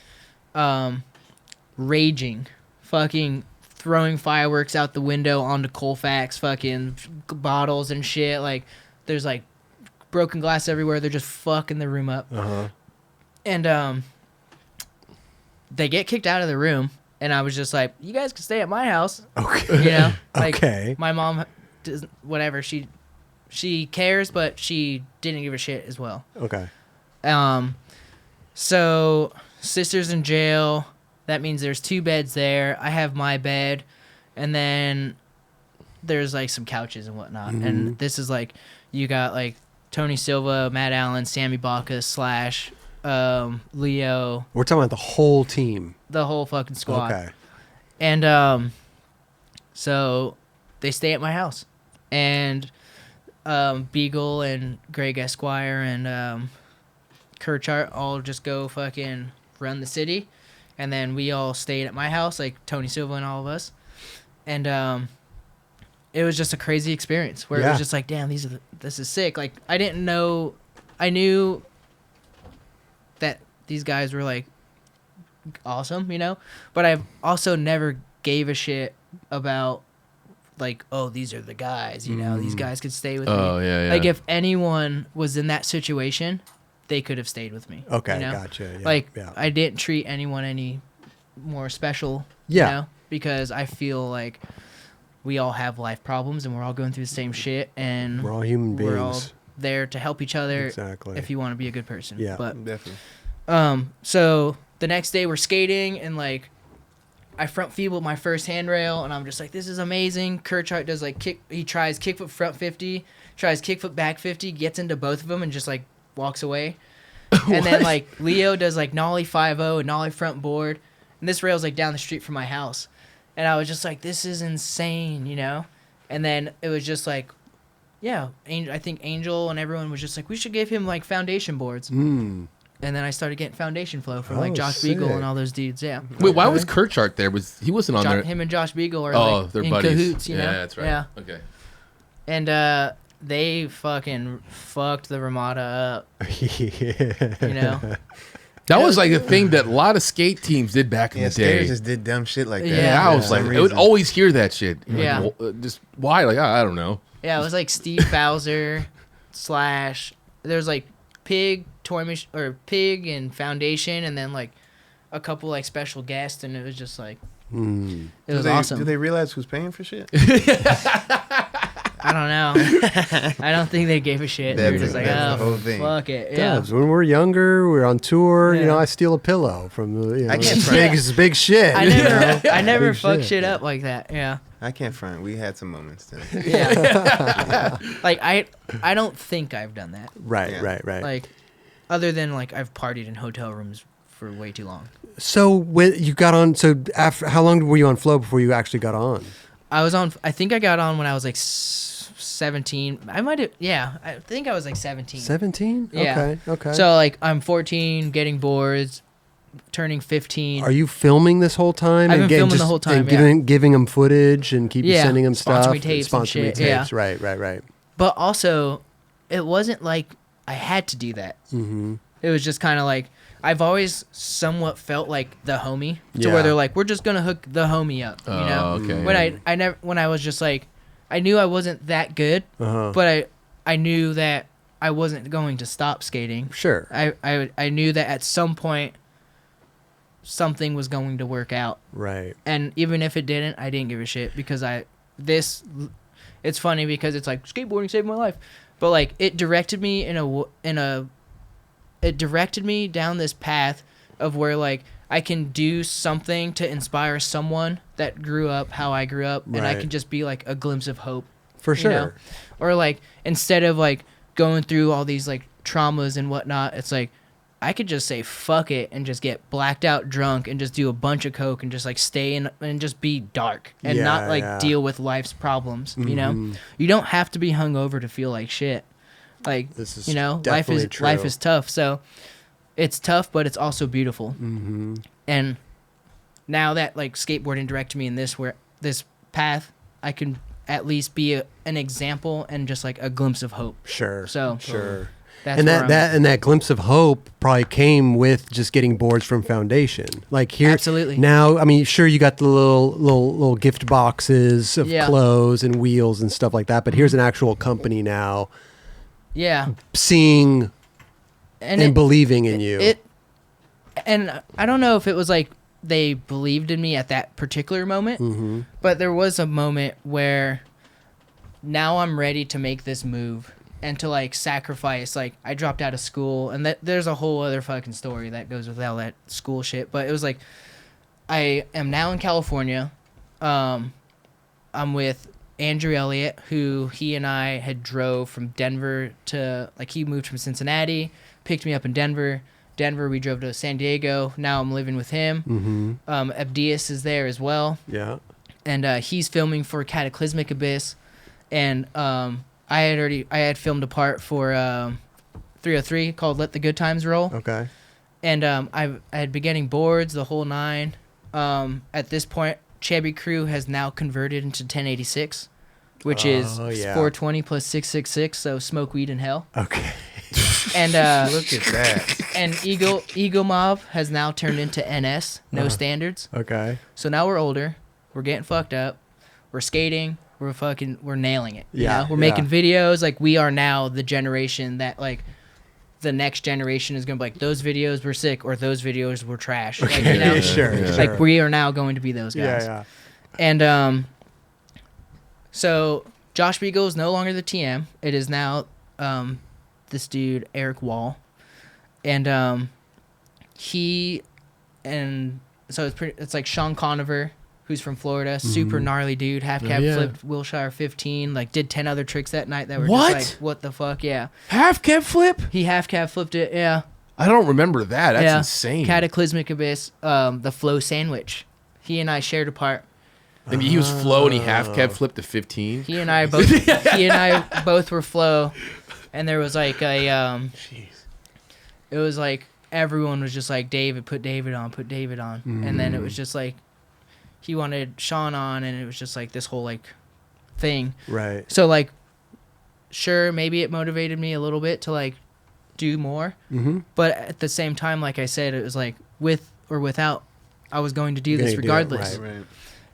B: raging, fucking throwing fireworks out the window onto Colfax, fucking bottles and shit. Like there's like broken glass everywhere. They're just fucking the room up. And they get kicked out of the room, and I was just like, you guys can stay at my house.
A: Okay.
B: You know, like
A: Okay.
B: my mom doesn't, whatever, she cares, but she didn't give a shit as well.
A: Okay.
B: So sister's in jail. That means there's 2 beds there. I have my bed, and then there's like some couches and whatnot. And this is like, you got like Tony Silva, Matt Allen, Sammy Bacchus / Leo,
A: We're talking about the whole team.
B: the whole fucking squad.
A: Okay.
B: And so they stay at my house, and Beagle and Greg Esquire and Kirchart all just go fucking run the city, and then we all stayed at my house, like Tony Silva and all of us, and it was just a crazy experience where it was just like, damn, this is sick. Like I knew that these guys were like awesome, you know, but I've also never gave a shit about like, oh, these are the guys, you know, these guys could stay with me.
D: Oh, yeah.
B: Like if anyone was in that situation, they could have stayed with me.
A: Okay.
B: you know?
A: Gotcha. Yeah.
B: Like
A: yeah.
B: I didn't treat anyone any more special,
A: Yeah.
B: you know, because I feel like we all have life problems and we're all going through the same shit, and
A: We're all human beings.
B: we're all there to help each other
A: Exactly.
B: if you want to be a good person.
A: Yeah.
B: But
C: Definitely.
B: so the next day we're skating, and like I front feeble my first handrail, and I'm just like, this is amazing. Kirchart does like he tries kickflip front 50, tries kickflip back 50, gets into both of them and just like walks away. And then like Leo does like nollie 5-0 and nollie front board, and this rail's like down the street from my house, and I was just like, this is insane, you know. And then it was just like, yeah, I think Angel and everyone was just like, we should give him like foundation boards.
A: Mm.
B: And then I started getting foundation flow from
A: Oh,
B: like Josh Beagle
A: sick.
B: and all those dudes. Yeah.
D: Wait, why was Kirchart there? He wasn't on there?
B: Him and Josh Beagle are
D: Oh,
B: like
D: they're
B: in
D: buddies.
B: cahoots, you know?
D: Yeah, that's right.
B: Yeah.
D: Okay.
B: And they fucking fucked the Ramada up, you know?
D: That was like a thing that a lot of skate teams did back in
C: Yeah,
D: the day.
C: Stairs just did dumb shit like that.
B: Yeah.
D: I was
C: For
D: like,
C: some
D: I would
C: reason.
D: always hear that shit.
B: Yeah.
D: Like, well, just why? Like, I don't know.
B: Yeah, it was like Steve Bowser / there's like Pig, Pig and Foundation, and then like a couple like special guests, and it was just like,
A: Mm.
B: it was
C: do
B: awesome.
C: Do they realize who's paying for shit?
B: I don't know. I don't think they gave a shit. They were just like,
C: That's the
B: oh,
C: whole thing.
B: fuck it. Yeah.
A: Dubs, when we're younger, we're on tour. You
B: Yeah.
A: know, I steal a pillow from the. You know,
C: I can't
A: it's
C: front.
A: it's big shit.
B: I
A: you
B: never,
A: know?
B: I never
A: Big
B: fucked shit up like that. Yeah.
C: I can't front. We had some moments too.
B: Yeah. Like I don't think I've done that.
A: Right,
C: Yeah.
A: right.
B: Like, other than like I've partied in hotel rooms for way too long.
A: So when you got on, so after how long were you on Flow before you actually got on?
B: I was on. I think I got on when I was like 17. I might have. Yeah, I think I was like 17.
A: 17?
B: Yeah.
A: Okay.
B: So like I'm 14, getting boards, turning 15.
A: Are you filming this whole time?
B: I've been
A: getting
B: filming the whole time,
A: And giving them footage and keep
B: Yeah.
A: sending them
B: Sponsor
A: stuff.
B: me tapes and
A: Sponsor me
B: shit,
A: tapes.
B: yeah.
A: Right.
B: But also, it wasn't like I had to do that.
A: Mm-hmm.
B: It was just kind of like, I've always somewhat felt like the homie, to
A: Yeah.
B: where they're like, we're just gonna hook the homie up, you know.
D: Okay.
B: When I was just like, I knew I wasn't that good,
A: Uh-huh.
B: but I knew that I wasn't going to stop skating.
A: Sure.
B: I knew that at some point something was going to work out,
A: Right.
B: and even if it didn't, I didn't give a shit, because it's funny because it's like skateboarding saved my life, but like it directed me it directed me down this path of where like I can do something to inspire someone that grew up how I grew up, and I
A: Right.
B: can just be like a glimpse of hope,
A: For
B: you
A: sure.
B: know? Or like, instead of like going through all these like traumas and whatnot, it's like I could just say fuck it and just get blacked out drunk and just do a bunch of coke and just like stay in and just be dark and not like deal with life's problems. You know, you don't have to be hungover to feel like shit. Like,
A: This is
B: you know,
A: definitely true.
B: life is tough. So it's tough, but it's also beautiful. And now that like skateboarding directed me in this path, I can at least be an example and just like a glimpse of hope.
A: Sure.
B: So
A: sure.
B: That's
A: And
B: where
A: that glimpse of hope probably came with just getting boards from Foundation. Like here,
B: Absolutely.
A: Now, I mean, sure, you got the little gift boxes of
B: Yeah.
A: clothes and wheels and stuff like that. But here's an actual company now,
B: yeah,
A: seeing and believing in you.
B: And I don't know if it was like they believed in me at that particular moment, but there was a moment where now I'm ready to make this move and to like sacrifice. Like I dropped out of school, and there's a whole other fucking story that goes with all that school shit. But it was like I am now in California. I'm with Andrew Elliott, who he and I had drove from Denver to, like, he moved from Cincinnati, picked me up in Denver. We drove to San Diego. Now I'm living with him. Abdias is there as well.
A: Yeah.
B: And he's filming for Cataclysmic Abyss. And I had filmed a part for 303 called Let the Good Times Roll.
A: Okay.
B: And I had been getting boards the whole nine. At this point, Chebby Crew has now converted into 1086, which is 420 plus 666, so smoke weed in hell.
A: Okay.
B: And
C: Look at that.
B: and Eagle Mob has now turned into NS, no standards.
A: Okay.
B: So now we're older, we're getting fucked up, we're skating, we're nailing it. You know? We're making videos. Like, we are now the generation that, like, the next generation is gonna be like, those videos were sick or those videos were trash. Like, you know?
A: Sure.
B: Like, we are now going to be those guys.
A: Yeah.
B: And so Josh Beagle is no longer the TM. It is now this dude Eric Wall, and it's like Sean Conover, who's from Florida, super gnarly dude, half cab flipped Wilshire 15, like did 10 other tricks that night that were just like, what the fuck, yeah.
D: Half cab flip?
B: He half cab flipped it, yeah.
D: I don't remember that. That's
B: Yeah.
D: insane.
B: Cataclysmic Abyss, the flow sandwich. He and I shared a part.
D: I mean, he was flow and he half cab flipped to 15.
B: He and I both were flow, and there was like a it was like everyone was just like, put David on, and then it was just like he wanted Sean on, and it was just like this whole like thing.
A: Right.
B: So like, sure, maybe it motivated me a little bit to like do more, but at the same time, like I said, it was like with or without, I was going to do this regardless.
C: Right.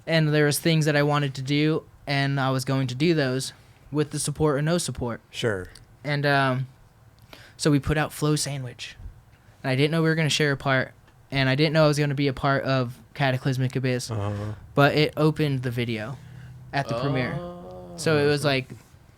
B: And there was things that I wanted to do, and I was going to do those with the support or no support.
A: Sure.
B: And so we put out Flow Sandwich. And I didn't know we were going to share a part, and I didn't know I was going to be a part of Cataclysmic Abyss. But it opened the video at the premiere. So it was like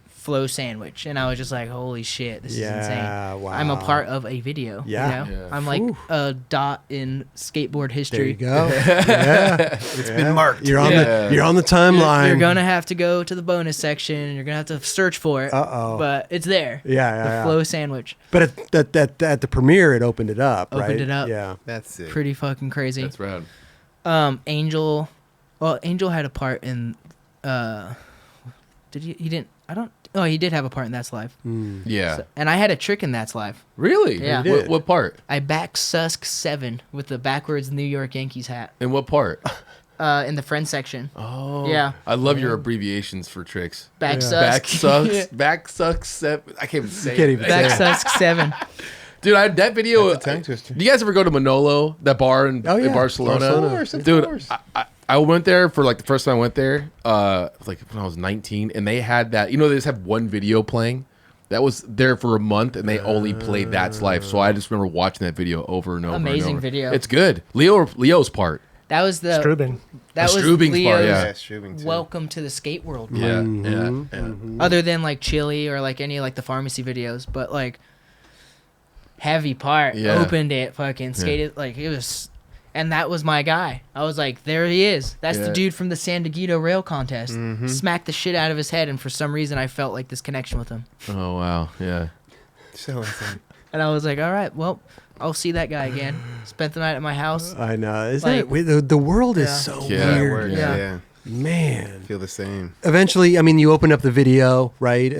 B: Flow Sandwich, and I was just like, holy shit, this is insane.
A: Wow.
B: I'm a part of a video.
A: Yeah.
B: You know?
D: Yeah.
B: I'm like a dot in skateboard
A: There
B: history.
A: you go. Yeah.
C: It's been marked.
A: You're on
D: Yeah.
A: you're on the timeline.
B: You're gonna have to go to the bonus section, and you're gonna have to search for it. But it's there.
A: Yeah.
B: The Flow Sandwich.
A: But at the premiere, it opened it up, right?
B: Opened it up.
A: Yeah.
C: That's it.
B: Pretty fucking crazy.
D: That's rad.
B: Angel had a part in did he didn't I don't oh he did have a part in That's Live.
D: Yeah.
B: So, and I had a trick in That's Live.
D: Really?
B: Yeah.
A: You did.
D: What part?
B: I back Susk 7 with the backwards New York Yankees hat.
D: And what part?
B: In the friend section.
D: Oh.
B: Yeah.
D: I love your abbreviations for tricks.
B: Back
A: Yeah.
B: Susk.
D: Back sucks. Back sucks. Seven. I can't even say
A: Can't
D: it.
A: even
B: Back
A: say it.
B: Susk 7.
D: Dude, that video.
C: That's a tongue twister.
D: Do you guys ever go to Manolo, that bar in Barcelona?
C: Of
D: Dude,
C: course.
D: I went there for like the first time I went there, like when I was 19, and they had that. You know, they just have one video playing. That was there for a month, and they only played That's Life. So I just remember watching that video over and over.
B: Amazing
D: and over.
B: video.
D: It's good. Leo's part.
B: That was the
E: Strubing.
B: that was
D: Strubing's part,
B: Leo's
D: yeah.
C: Strubing too.
B: welcome to the skate world.
D: Yeah,
A: Mm-hmm.
D: yeah.
B: Other than like Chili or like any like the pharmacy videos, but like heavy part
D: Yeah.
B: opened it, fucking skated like it was, and that was my guy. I was like, there he is. That's the
D: Yeah.
B: dude from the San Diego Rail Contest. Smacked the shit out of his head, and for some reason I felt like this connection with him.
D: Oh wow, yeah.
C: So insane.
B: And I was like, all right, well, I'll see that guy again. Spent the night at my house.
A: I know. Isn't
B: Like-
A: it? The world is
B: Yeah.
A: so
D: Yeah, it
A: weird.
C: Works,
B: Yeah.
C: yeah.
A: Man.
C: Feel the same.
A: Eventually, I mean, you open up the video, right?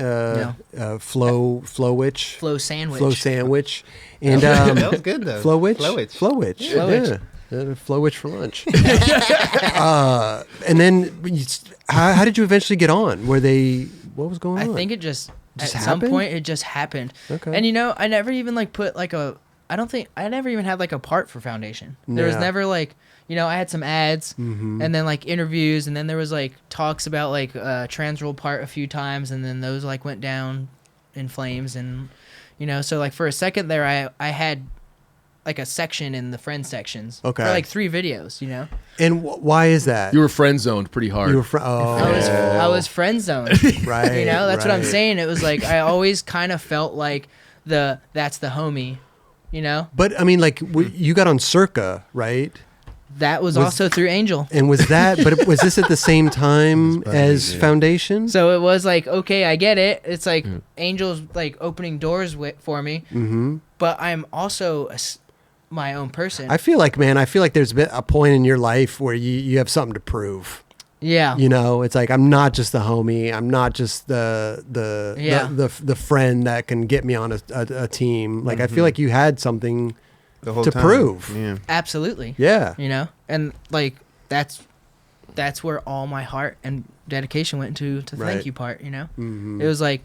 A: Flow Witch.
B: Flow sandwich.
A: Flow Sandwich. And
C: That was good though.
A: Flow Witch.
C: Flow Witch.
A: Flow Witch.
B: Flow Witch.
A: Yeah. Flow Witch for lunch. And then, how did you eventually get on? What was going on?
B: I think it just
A: Just
B: at some
A: happened?
B: point it just happened.
A: Okay.
B: And I never even like put like I don't think I never even had like a part for foundation. There was
A: Yeah.
B: never like, I had some ads and then like interviews, and then there was like talks about like Transworld part a few times, and then those like went down in flames, and so like for a second there I had like a section in the friend sections
A: Okay.
B: for like 3 videos,
A: And why is that?
D: You were friend zoned pretty hard.
A: You were
B: I was friend zoned.
A: right.
B: That's what I'm
A: right.
B: saying. It was like I always kind of felt like that's the homie,
A: But I mean, like, you got on Circa, right?
B: That was
A: Was-
B: also through Angel.
A: And was was this at the same time as Foundation?
B: So it was like, okay, I get it. It's like Angel's like opening doors for me, but I'm also my own person.
A: I feel like there's been a point in your life where you have something to prove.
B: yeah.
A: It's like, I'm not just the homie. I'm not just the
B: Yeah.
A: the friend that can get me on a team. Like, I feel like you had something
C: The whole
A: to
C: time.
A: prove.
C: Yeah.
B: Absolutely.
A: Yeah.
B: And like that's where all my heart and dedication went to the
A: Right.
B: thank you part. It was like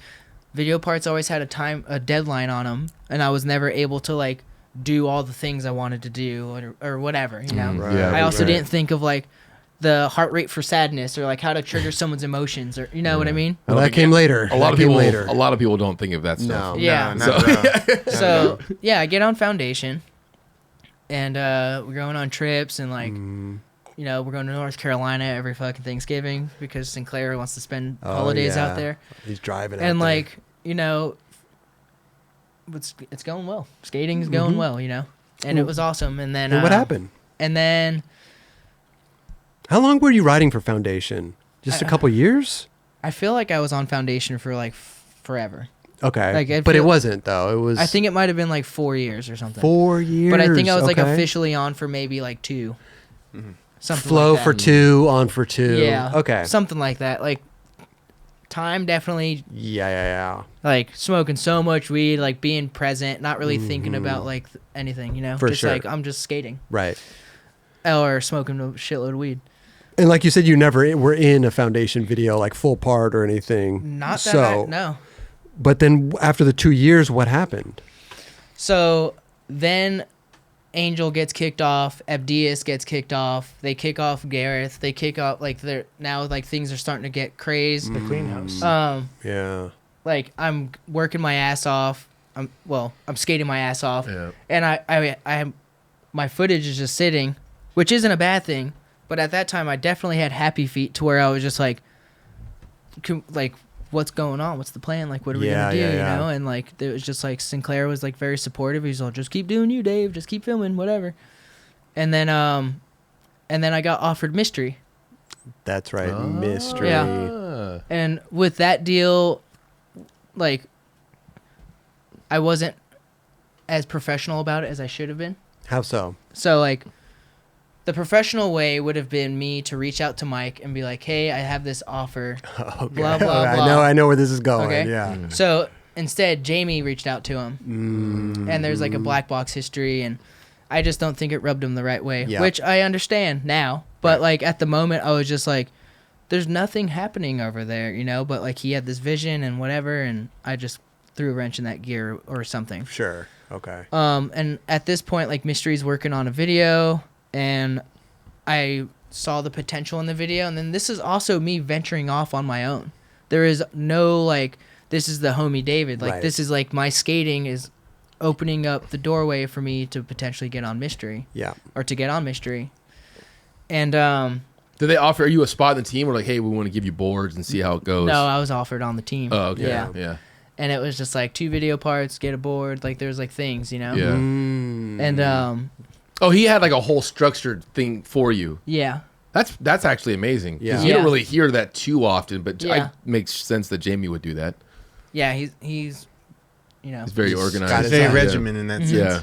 B: video parts always had a deadline on them, and I was never able to like do all the things I wanted to do or whatever.
A: Right.
D: Yeah,
B: I also
A: right.
B: didn't think of like the heart rate for sadness or like how to trigger someone's emotions, or what I mean.
A: Well, that came later.
D: A lot of
A: That came
D: people.
A: later.
D: A lot of people don't think of that stuff.
A: No.
B: Yeah.
C: No, not at all.
B: So yeah, I get on foundation, and we're going on trips, and like we're going to North Carolina every fucking Thanksgiving because Sinclair wants to spend holidays out there,
A: He's driving
B: and
A: out there.
B: like it's going well. Skating's going well, and it was awesome. And then
A: And what happened?
B: And then
A: How long were you riding for Foundation? Just a couple years?
B: I feel like I was on foundation for like forever.
A: Okay.
B: Like, I
A: but it
B: feel-
A: wasn't, though. It was
B: I think it might have been like 4 years or something.
A: 4 years.
B: But I think I was like
A: okay.
B: officially on for maybe like 2. Something
A: Flow
B: like that.
A: for 2, on for 2.
B: Yeah.
A: Okay.
B: Something like that. Like time definitely
A: Yeah.
B: like smoking so much weed, like being present, not really thinking about like anything,
A: For
B: just
A: sure.
B: like I'm just skating
A: Right.
B: or smoking a shitload of weed.
A: And like you said, you never were in a Foundation video, like full part or anything.
B: Not that
A: so.
B: no.
A: But then after the 2 years, what happened?
B: So then Angel gets kicked off, Abdias gets kicked off, they kick off Gareth, they kick off like they're now like things are starting to get crazed.
E: The clean house.
A: Yeah.
B: Like I'm working my ass off. I'm skating my ass off.
D: Yeah.
B: And I my footage is just sitting, which isn't a bad thing, but at that time I definitely had happy feet to where I was just like what's going on? What's the plan? Like, what are we
A: Yeah,
B: gonna do?
A: yeah.
B: You know? And like, it was just like Sinclair was like very supportive. He's like, just keep doing you, Dave. Just keep filming, whatever. And then I got offered Mystery.
A: That's right.
D: Oh.
A: Mystery.
B: Yeah. And with that deal, like, I wasn't as professional about it as I should have been.
A: How so?
B: So like, the professional way would have been me to reach out to Mike and be like, "Hey, I have this offer."
A: Okay.
B: Blah, blah,
A: Okay,
B: blah.
A: I know where this is going.
B: Okay.
A: Yeah.
B: So instead, Jamie reached out to him, and there's like a black box history, and I just don't think it rubbed him the right way,
A: Yeah.
B: which I understand now. But like at the moment, I was just like, "There's nothing happening over there," you know. But like he had this vision and whatever, and I just threw a wrench in that gear or something.
A: Sure. Okay.
B: And at this point, like Mystery's working on a video, and I saw the potential in the video, and then this is also me venturing off on my own. There is no like, this is the homie David. Like
A: Right.
B: this is like my skating is opening up the doorway for me to potentially get on Mystery
A: Yeah.
B: or to get on Mystery. And
D: Did they offer you a spot in the team, or like, hey, we want to give you boards and see how it goes?
B: no, I was offered on the team.
D: Oh, okay.
B: Yeah.
D: Yeah.
B: And it was just like 2 video parts, get a board. Like there's like things, you know.
D: Yeah.
B: And
D: Oh, he had like a whole structured thing for you.
B: yeah.
D: That's actually amazing. 'Cause
A: Yeah.
D: you don't
B: Yeah.
D: really hear that too often, but
B: Yeah.
D: it makes sense that Jamie would do that.
B: Yeah, he's you know.
D: He's very organized.
A: got
C: It's
A: his
C: very
A: own-
C: regimented in that sense.
D: Yeah.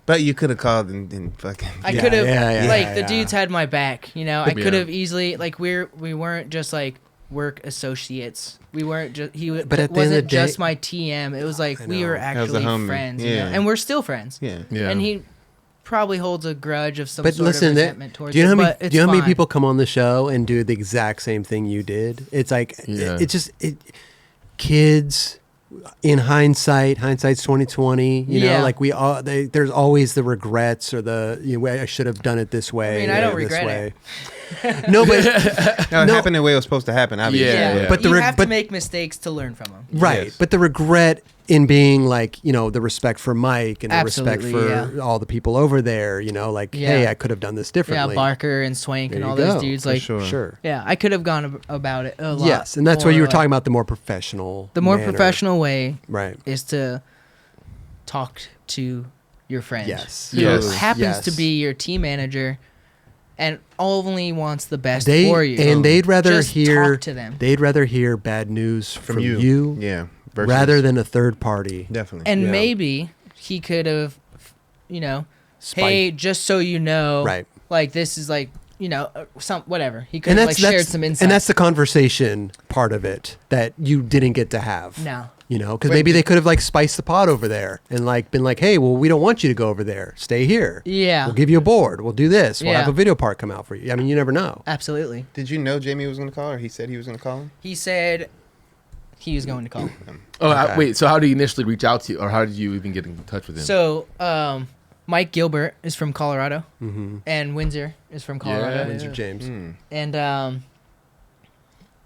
C: But you could have called and fucking.
B: I could have, like,
A: yeah,
B: the
A: yeah.
B: dudes had my back, you know. I could
D: Yeah.
B: have easily, like, we weren't just like work associates. We weren't just
A: But at the end of the
B: wasn't just
A: day-
B: my TM. It was like
A: I
B: we
A: know.
B: were
C: That was a
B: actually
C: homie.
B: friends, you
C: Yeah.
B: know? And we're still friends.
C: Yeah.
D: Yeah.
B: And he probably holds a grudge of some
A: But
B: sort
A: listen,
B: of
A: that,
B: resentment towards
A: do you know
B: it,
A: how many?
B: but it's
A: Do you know how many
B: fine.
A: people come on the show and do the exact same thing you did? It's like
D: Yeah.
A: kids. In hindsight's 2020. You know,
B: Yeah.
A: like there's always the regrets or I should have done it this way.
B: I mean, I don't
A: or this
B: regret
A: way. No, but
C: No, it
A: No.
C: happened the way it was supposed to happen. Obviously.
D: Yeah.
B: Yeah,
A: But
B: you
A: the
B: have
A: but
B: to make mistakes to learn from them.
A: right.
C: Yes.
A: But the regret in being like, the respect for Mike and the respect
B: Absolutely,
A: for all the people over there, like,
B: Yeah.
A: hey, I could have done this
B: Yeah,
A: differently.
B: Barker and Swank
A: There
B: and
A: you
B: all those
A: go.
B: dudes.
C: For
B: Like,
C: sure.
A: Sure.
B: yeah, I could have gone about it a lot.
A: Yes, and that's what you were
B: like-
A: talking about, the more professional.
B: The more
A: manner.
B: professional way
A: Right.
B: is to talk to your friend.
A: Yes.
B: Who
D: Yes.
B: happens to
A: Yes.
B: be your team manager and only wants the best
A: They
B: for you.
A: and they'd rather
B: Just
A: hear
B: talk to them.
A: They'd rather hear bad news from you,
C: Yeah. Versus-
A: rather than a third party.
C: Definitely.
B: And
A: Yeah.
B: maybe he could have, hey, just so you know,
A: Right.
B: like this is like, some whatever. He could have like shared some insight.
A: and that's the conversation part of it that you didn't get to have.
B: No.
A: Because maybe they could have like spiced the pot over there and like been like, hey, well, we don't want you to go over there. Stay here.
B: Yeah.
A: We'll give you a board. We'll do this. We'll
B: Yeah.
A: have a video part come out for you. I mean, you never know.
B: Absolutely.
C: Did you know Jamie was going to call, or he said he was going to call him?
B: He said he was going to call.
D: Oh,
C: Okay.
D: wait. So how did he initially reach out to you, or how did you even get in touch with him?
B: So, Mike Gilbert is from Colorado,
A: Mm-hmm.
B: and Windsor is from Colorado.
D: Yeah.
A: Windsor James.
B: And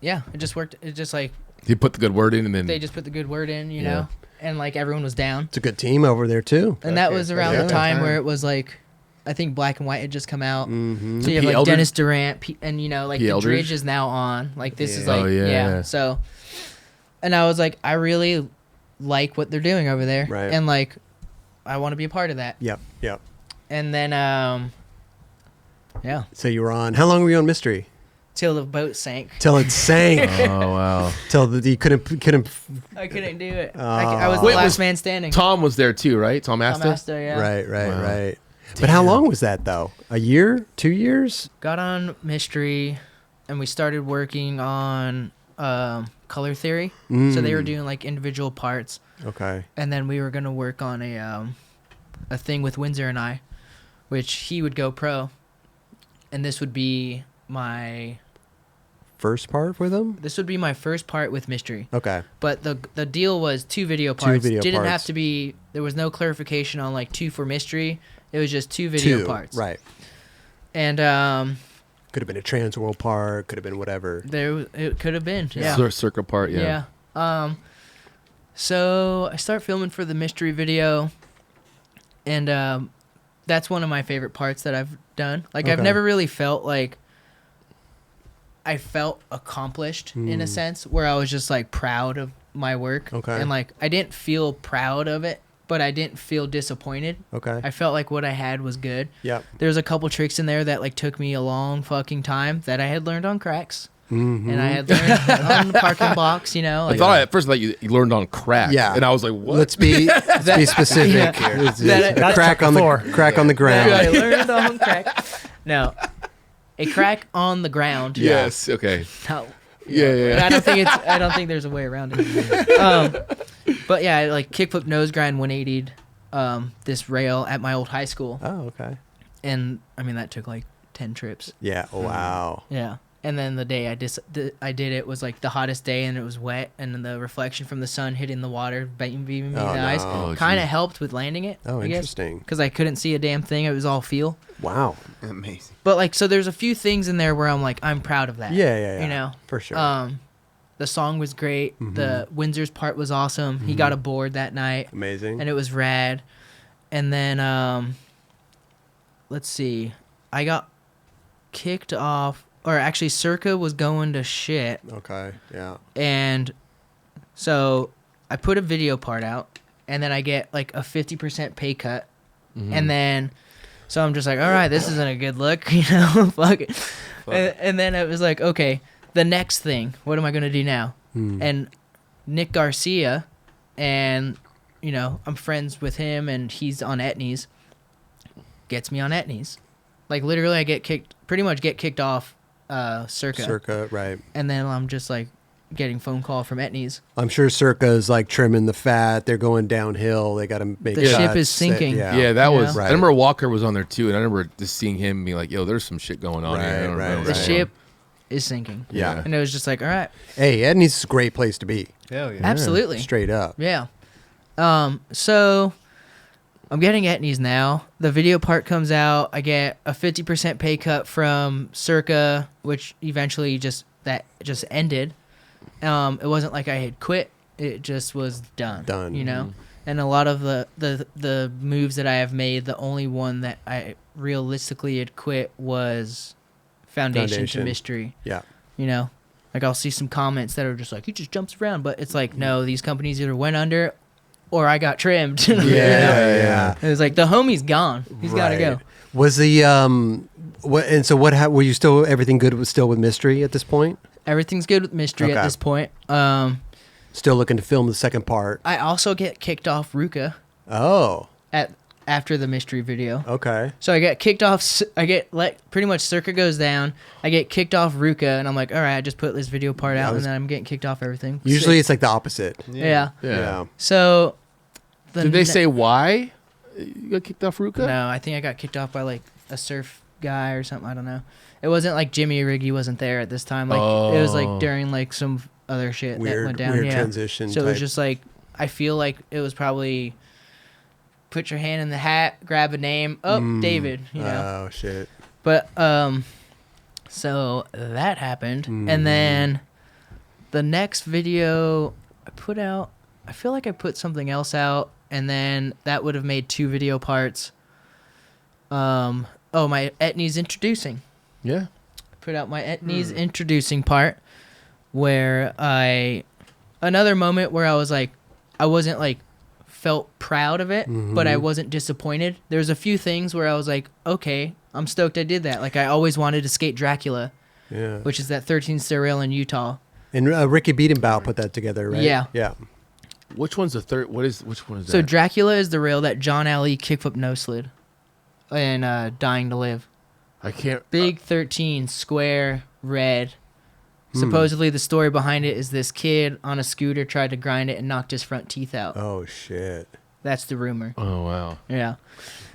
B: yeah, it just worked. It just like
D: he put the good word in, and then
B: they just put the good word in, you
D: Yeah.
B: know, and like everyone was down.
A: It's a good team over there too.
B: And that
C: Okay.
B: was around
A: Yeah.
B: the time where it was like, I think Black and White had just come out.
A: Mm-hmm.
B: So you have
D: P.
B: like
D: Eldridge?
B: Dennis Durant, and like
D: P.
B: the
D: Eldridge?
B: Dridge is now on. Like this is
C: Yeah.
B: like
D: Oh, yeah.
B: yeah. So, and I was like, I really like what they're doing over there,
A: Right.
B: and like, I want to be a part of that.
A: Yep.
B: And then yeah,
A: So you were on. How long were you on Mystery?
B: till the boat sank.
A: Till it sank.
D: oh wow.
A: Till you couldn't.
B: I couldn't do it.
A: Oh.
B: I was the
D: Wait,
B: last
D: was
B: man standing.
D: Tom was there too, right? Tom
B: Tom
D: Asta.
B: Asta, yeah.
A: Right.
D: Wow.
A: Right. But how long was that though? A year? 2 years?
B: Got on Mystery, and we started working on color theory. So they were doing like individual parts,
A: Okay.
B: and then we were gonna work on a thing with Windsor and I, which he would go pro, and this would be my
A: First part with them?
B: first part with Mystery.
A: Okay.
B: But the deal was 2 video parts.
A: video
B: Didn't have
A: parts.
B: to be. There was no clarification on like 2 for Mystery. It was just 2 video parts.
A: Right.
B: And
A: Could have been a Trans World part. Could have been whatever.
B: it could have been. Yeah.
D: Circa part. Yeah.
B: Yeah. So I start filming for the Mystery video, and that's one of my favorite parts that I've done. Like I've
A: Okay.
B: never really felt like I felt accomplished in a sense where I was just like proud of my work.
A: Okay.
B: And like I didn't feel proud of it, but I didn't feel disappointed.
A: Okay.
B: I felt like what I had was good.
A: Yep.
B: There's a couple tricks in there that like took me a long fucking time that I had learned on cracks.
A: Mm-hmm.
B: And I had learned on the parking blocks, you know.
D: I
B: Like,
D: thought at first you learned on crack.
A: Yeah.
D: And I was like, what?
A: Let's be specific
B: Yeah.
A: here. It's
B: That-
A: a
E: that's
A: crack on
E: before.
A: the crack on the ground.
B: I learned on crack. No, a crack on the ground.
D: Yes. Okay.
B: No.
D: Yeah.
B: But I don't think there's a way around it. But yeah, I like kickflip nose grind 180'd this rail at my old high school,
A: Oh, okay.
B: and I mean that took like 10 trips.
A: Yeah. Oh, wow.
B: Yeah. And then the day I did it was like the hottest day, and it was wet, and then the reflection from the sun hitting the water, beaming me in the
A: Oh,
B: eyes,
A: no.
D: Oh,
B: kind of
D: geez.
B: helped with landing it.
A: Oh,
B: I guess,
A: interesting.
B: because I couldn't see a damn thing. It was all feel.
A: Wow.
C: Amazing.
B: But like, so there's a few things in there where I'm like, I'm proud of that.
A: Yeah.
B: You know,
A: For sure.
B: the song was great. The Windsor's part was awesome. He got a board that night,
A: Amazing.
B: and it was rad. And then, let's see, I got kicked off, or actually, Circa was going to shit,
A: Okay. Yeah.
B: and so I put a video part out, and then I get like a 50% pay cut, and then, so I'm just like, all right, this isn't a good look, you know, fuck it. And then it was like, okay, the next thing, what am I gonna do now? And Nick Garcia, and you know, I'm friends with him, and he's on etnies, gets me on etnies. Like literally, I pretty much get kicked off Circa,
A: right.
B: and then I'm just like getting phone call from etnies.
A: I'm sure Circa's like trimming the fat. They're going downhill. They got to make
B: The ship
A: cuts.
B: is sinking.
D: Yeah, that
B: You
D: was.
B: know?
A: Right.
D: I remember Walker was on there too, and I remember just seeing him being like, "Yo, there's some shit going on here." I don't
A: Right,
D: remember
B: The
A: right.
B: ship is sinking.
A: Yeah.
B: And it was just like, all right,
A: Hey, Etnies is a great place to be.
C: Hell yeah.
B: absolutely.
A: Straight up.
B: Yeah. So I'm getting etnies now. The video part comes out. I get a 50% pay cut from Circa, which eventually just ended. It wasn't like I had quit. It just was done.
A: Done.
B: You know? And a lot of the moves that I have made, the only one that I realistically had quit was Foundation to Mystery.
A: Yeah.
B: You know? Like I'll see some comments that are just like, he just jumps around. But it's like, no, these companies either went under or I got trimmed. You know?
A: Yeah.
B: It was like, the homie's gone. He's got to go.
A: Right. Was the were you still everything good with still with Mystery at this point?
B: Everything's good with Mystery
A: Okay.
B: at this point.
A: Still looking to film the second part.
B: I also get kicked off Ruka
A: Oh,
B: after the Mystery video.
A: okay.
B: So I get kicked off. Pretty much Circa goes down. I get kicked off Ruka, and I'm like, all right, I just put this video part out, and then I'm getting kicked off everything.
A: Usually it's like the opposite.
B: Yeah.
D: Yeah.
B: So.
D: Did they say why you got kicked off Ruka?
B: No, I think I got kicked off by like a surf guy or something. I don't know. It wasn't like Jimmy Riggy wasn't there at this time. Like it was like during like some other shit that went down.
A: Weird
B: Yeah.
A: transition.
B: So it was
A: type.
B: just like, I feel like it was probably put your hand in the hat, grab a name. Oh, David, you know.
A: Oh shit.
B: But so that happened, and then the next video I put out, I feel like I put something else out, and then that would have made 2 video parts. My etnies introducing.
D: Yeah.
B: Put out my etnies introducing part, where another moment where I was like, I wasn't like felt proud of it, but I wasn't disappointed. There's a few things where I was like, okay, I'm stoked I did that. Like I always wanted to skate Dracula,
A: Yeah.
B: which is that 13 stair rail in Utah.
A: And Ricky Beatenbow put that together, right?
B: Yeah.
A: Yeah.
D: Which one's the third? Which one is
B: So
D: that?
B: Dracula is the rail that John Alley kickflip no slid and Dying to Live.
D: I can't.
B: Big 13, square, red. Supposedly the story behind it is this kid on a scooter tried to grind it and knocked his front teeth out.
A: Oh shit.
B: That's the rumor.
D: Oh wow.
B: Yeah.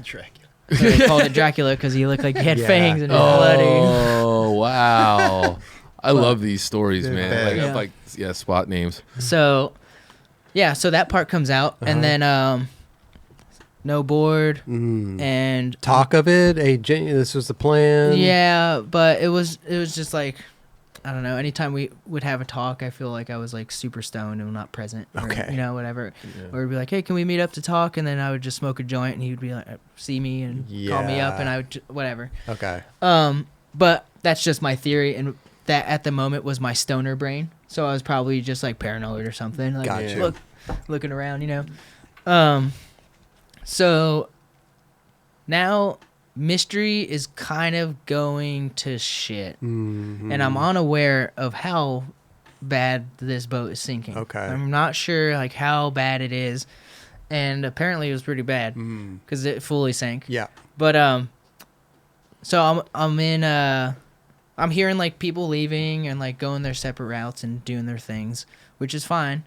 C: Dracula.
B: So they called it Dracula because he looked like he had
A: Yeah.
B: fangs and he was bloody.
D: Oh wow. I love these stories, man. Like,
B: Yeah.
D: like spot names.
B: So, yeah, so that part comes out, and then no board, and
A: Talk of it. Hey, this was the plan.
B: yeah, but it was just like, I don't know. Anytime we would have a talk, I feel like I was like super stoned and not present. Or,
A: Okay.
B: you know, whatever. Or it'd be like, hey, can we meet up to talk? And then I would just smoke a joint, and he would be like, see me and call me up, and I would whatever.
A: Okay.
B: But that's just my theory, and that at the moment was my stoner brain. So I was probably just like paranoid or something. Like,
A: Gotcha.
B: looking around, you know. So now Mystery is kind of going to shit, and I'm unaware of how bad this boat is sinking.
A: Okay.
B: I'm not sure like how bad it is, and apparently it was pretty bad because it fully sank.
A: Yeah.
B: But so I'm hearing like people leaving and like going their separate routes and doing their things, which is fine.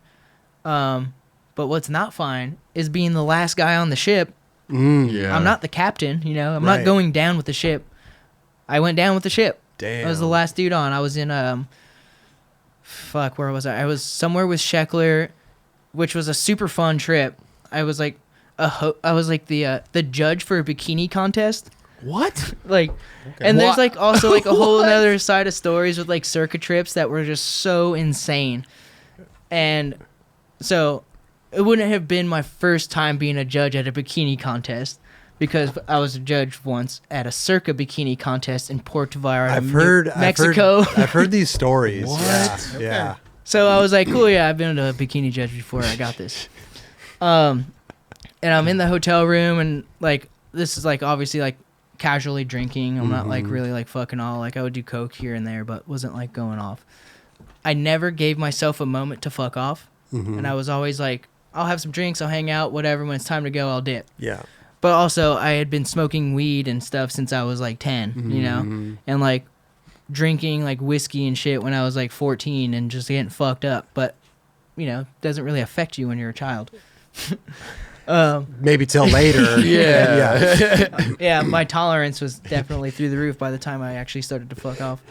B: But what's not fine is being the last guy on the ship.
D: Yeah.
B: I'm not the captain, you know. I'm
A: Right.
B: not going down with the ship. I went down with the ship.
A: Damn.
B: I was the last dude on. I was in where was I? I was somewhere with Scheckler, which was a super fun trip. I was like the judge for a bikini contest.
D: What?
B: Like, and there's
D: What?
B: like also like a whole other side of stories with like Circa trips that were just so insane. And so it wouldn't have been my first time being a judge at a bikini contest, because I was a judge once at a Circa bikini contest in Puerto Vallarta, Mexico.
A: I've heard these stories.
D: What?
A: Yeah.
C: Okay.
A: Yeah.
B: So I was like, cool, yeah, I've been a bikini judge before. I got this. And I'm in the hotel room, and like this is like obviously like casually drinking. I'm not like really like fucking all. Like I would do coke here and there, but wasn't like going off. I never gave myself a moment to fuck off, and I was always like, I'll have some drinks, I'll hang out, whatever. When it's time to go, I'll dip.
A: Yeah.
B: But also, I had been smoking weed and stuff since I was like 10, you know, and like drinking like whiskey and shit when I was like 14 and just getting fucked up. But, you know, doesn't really affect you when you're a child.
A: Maybe till later.
B: Yeah, my tolerance was definitely through the roof by the time I actually started to fuck off.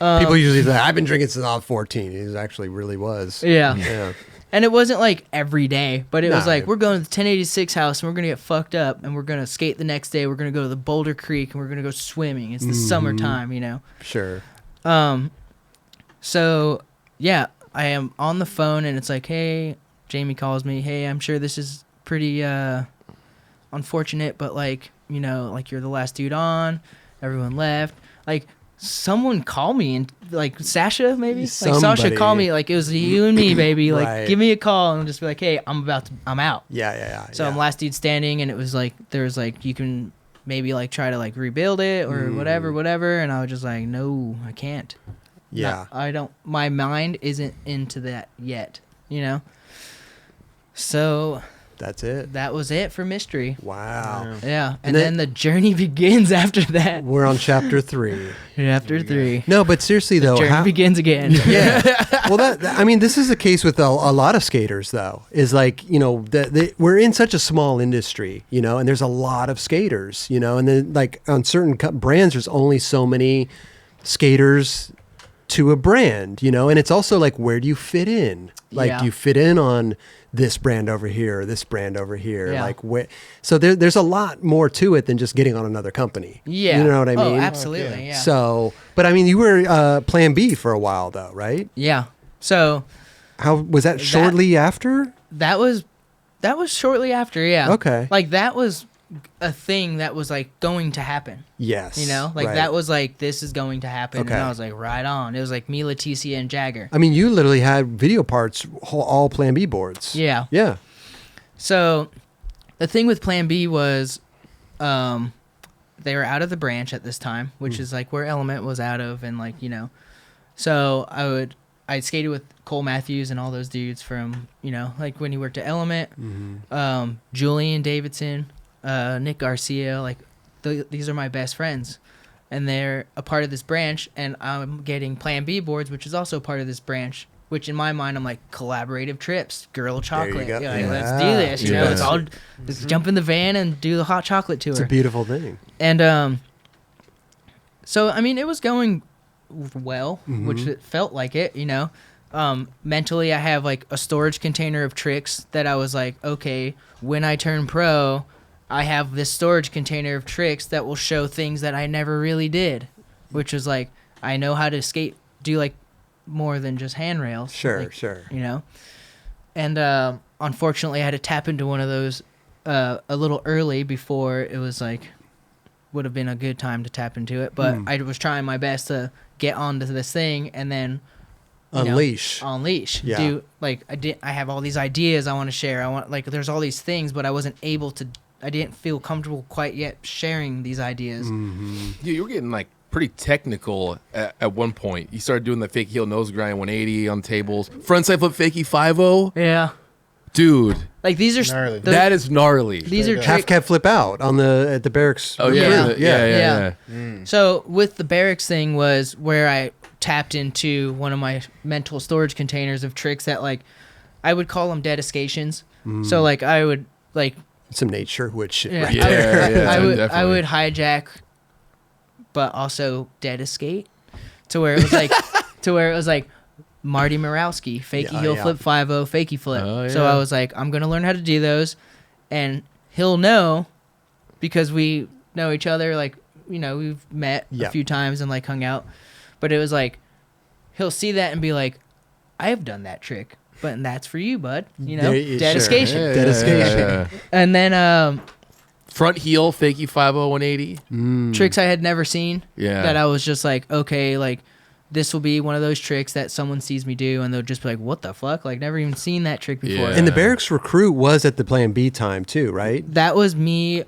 A: People usually say, I've been drinking since I was 14. It actually really was.
B: Yeah. And it wasn't like every day, but it was
A: Nah.
B: like, we're going to the 1086 house and we're going to get fucked up and we're going to skate the next day. We're going to go to the Boulder Creek and we're going to go swimming. It's the summertime, you know?
A: Sure.
B: So, yeah, I am on the phone and it's like, hey, Jamie calls me. Hey, I'm sure this is pretty unfortunate, but like, you know, like you're the last dude on. Everyone left. Like, someone call me and like Sasha maybe like Sasha called me like it was you and me, baby, like
A: Right.
B: give me a call and just be like, hey, I'm out.
A: Yeah.
B: So I'm last dude standing, and it was like there was like you can maybe like try to like rebuild it or whatever, and I was just like, no, I can't.
A: Yeah.
B: I don't. My mind isn't into that yet, you know. So
A: That's it.
B: that was it for mystery.
A: Wow.
B: Yeah,
A: And
B: and then the journey begins after that.
A: We're on chapter 3.
B: After 3,
A: No, but seriously though,
B: journey begins again.
A: yeah. Well, I mean, this is the case with a lot of skaters, though. Is like, you know, we're in such a small industry, you know, and there's a lot of skaters, you know, and then like on certain brands, there's only so many skaters to a brand, you know, and it's also like, where do you fit in? Like,
B: Yeah.
A: do you fit in on this brand over here, or this brand over here?
B: Yeah.
A: Like, so there's a lot more to it than just getting on another company.
B: Yeah.
A: You know what I
B: Oh,
A: mean?
B: absolutely. Yeah.
A: So, but I mean, you were Plan B for a while, though, right?
B: Yeah. So
A: How was that? Shortly after?
B: that was shortly after. Yeah.
A: Okay.
B: Like that was a thing that was like going to happen.
A: Yes.
B: You know, like
A: right.
B: that was like, this is going to happen.
A: Okay.
B: And I was like, right on. It was like me, Leticia, and Jagger.
A: I mean, you literally had video parts, all Plan B boards.
B: Yeah.
A: Yeah.
B: So the thing with Plan B was they were out of the branch at this time, which is like where Element was out of, and like, you know. So I skated with Cole Matthews and all those dudes from, you know, like when he worked at Element, Julain, Davidson, Nick Garcia, like these are my best friends, and they're a part of this branch, and I'm getting Plan B boards, which is also part of this branch, which in my mind I'm like, collaborative trips, girl chocolate,
A: go.
B: yeah, like,
A: Yeah.
B: let's do this, you know,
D: Yeah.
B: it's all let's jump in the van and do the hot chocolate tour.
A: It's a beautiful thing.
B: And so I mean, it was going well, which it felt like it, you know. Mentally, I have like a storage container of tricks that I was like, okay, when I turn pro, I have this storage container of tricks that will show things that I never really did, which was like, I know how to skate, do like more than just handrails.
A: Sure,
B: like,
A: sure.
B: You know. And unfortunately, I had to tap into one of those a little early before it was like would have been a good time to tap into it. But I was trying my best to get onto this thing and then you know, unleash.
A: Yeah.
B: Do like I have all these ideas I want to share. I want like there's all these things, but I wasn't able to. I didn't feel comfortable quite yet sharing these ideas.
D: Yeah, you were getting like pretty technical at one point. You started doing the fake heel nose grind 180 on tables, front side flip fakie 5-0.
B: Yeah.
D: Dude,
B: Like these are
C: Gnarly.
D: that is gnarly.
B: these are
A: Half
B: tricks.
A: cab flip out at the barracks.
D: Oh
A: recruit.
D: yeah.
B: So with the barracks thing was where I tapped into one of my mental storage containers of tricks that like I would call them dedications. So like I would like
A: Some Nate Sherwood shit.
B: yeah,
A: Right
D: Yeah,
A: there.
B: I would
D: definitely.
B: hijack, but also dedicate to where it was like Marty Morawski, fakie
A: Yeah,
B: heel
A: yeah.
B: flip 5-0, fakie flip.
D: Oh,
B: So
D: yeah.
B: I was like, I'm gonna learn how to do those, and he'll know because we know each other. Like, you know, we've met
A: Yeah.
B: a few times and like hung out, but it was like he'll see that and be like, I have done that trick, but that's for you, bud. You know,
A: Sure.
B: dedication.
A: Yeah. Dedication.
B: And then
D: Front heel fakie 5-0 180.
B: tricks I had never seen.
D: Yeah.
B: That I was just like, okay, like this will be one of those tricks that someone sees me do and they'll just be like, what the fuck? Like never even seen that trick before.
D: Yeah.
A: And the barracks recruit was at the Plan B time too, right?
B: That was me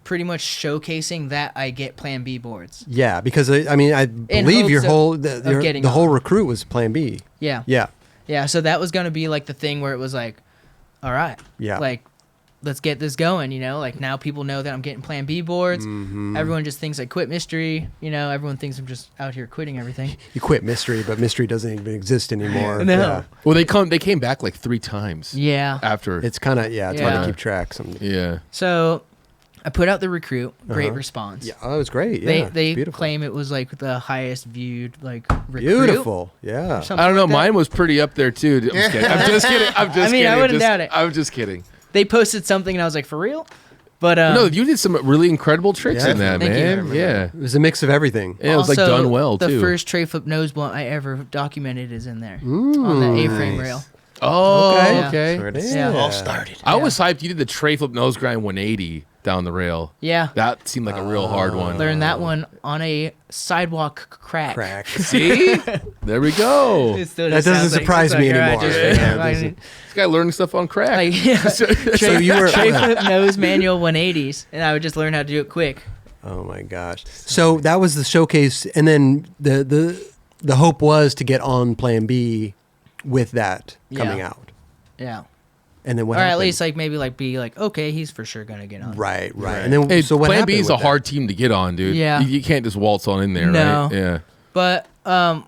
B: pretty much showcasing that I get Plan B boards.
A: Yeah, because I mean, I believe your
B: hopes
A: whole
B: getting
A: the whole
B: on.
A: recruit was Plan B.
B: Yeah.
A: Yeah,
B: Yeah. So that was going to be like the thing where it was like, all right.
A: Yeah.
B: Like let's get this going, you know? Like, now people know that I'm getting Plan B boards.
A: Mm-hmm.
B: Everyone just thinks I quit Mystery. You know, everyone thinks I'm just out here quitting everything.
A: You quit Mystery, but Mystery doesn't even exist anymore.
B: No.
A: Yeah.
D: Well, they came back like 3 times.
B: Yeah.
D: After.
A: It's kind of, it's hard
B: Yeah.
A: to keep track.
D: Yeah.
B: So I put out the Recruit. Great
A: Uh-huh.
B: response.
A: Yeah, oh, it was great. Yeah,
B: They
A: it's beautiful.
B: claim it was like the highest viewed like Recruit.
A: Beautiful. Yeah.
B: or something
D: I don't know.
B: like that.
D: Mine was pretty up there too. I'm just kidding. I'm just kidding. I'm just
B: I mean,
D: kidding.
B: I wouldn't doubt it.
D: I'm just kidding.
B: They posted something and I was like, for real? But
D: No, you did some really incredible tricks
A: Yeah,
D: in that,
B: thank you.
D: man. Yeah.
A: It was a mix of everything.
D: Yeah, it was like
B: also,
D: done well
B: the
D: too.
B: first tray flip nose blunt I ever documented is in there on the A-frame
A: nice.
B: rail.
D: Oh,
B: Okay.
D: okay.
C: Where it
B: Yeah.
C: all started.
D: I was hyped. You did the tray flip nose grind 180 down the rail.
B: Yeah.
D: That seemed like a real hard one.
B: Learned that one on a sidewalk crack.
A: Crack.
D: See? There we go.
B: It still
A: That
B: just
A: doesn't
B: sounds like-
A: surprise
B: it's
A: me
B: like,
A: anymore.
B: alright, just-
A: Yeah, it
B: like,
A: doesn't.
D: This guy learning stuff on crack.
B: like, yeah.
A: So you were.
B: Tray flip nose manual 180s, and I would just learn how to do it quick.
A: Oh my gosh! So that was the showcase, and then the hope was to get on Plan B with that coming
B: Yeah.
A: out,
B: Yeah.
A: and then what?
B: Or at
A: happened?
B: least like maybe like be like, okay, he's for sure gonna get on.
A: right, and then
D: Hey,
A: so what
D: Plan
A: happened
D: B is
A: with
D: a hard team to get on, dude.
B: Yeah.
D: You can't just waltz on in there,
B: No.
D: right? Yeah.
B: But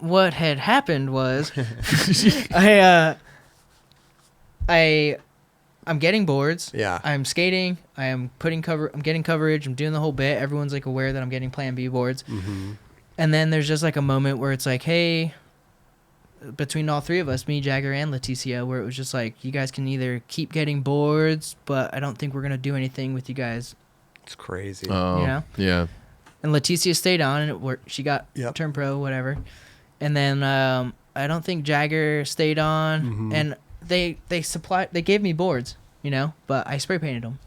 B: what had happened was I'm getting boards.
A: Yeah.
B: I'm skating. I am putting cover. I'm getting coverage. I'm doing the whole bit. Everyone's like aware that I'm getting Plan B boards.
A: Mm-hmm.
B: And then there's just like a moment where it's like, hey, between all three of us, me, Jagger, and Leticia, where it was just like, you guys can either keep getting boards, but I don't think we're gonna do anything with you guys.
A: It's crazy.
D: Oh,
B: You know?
D: yeah.
B: And Leticia stayed on, and it worked. She got
A: Yep.
B: turned pro, whatever. And then I don't think Jagger stayed on,
A: Mhm.
B: and they gave me boards, you know, but I spray painted them,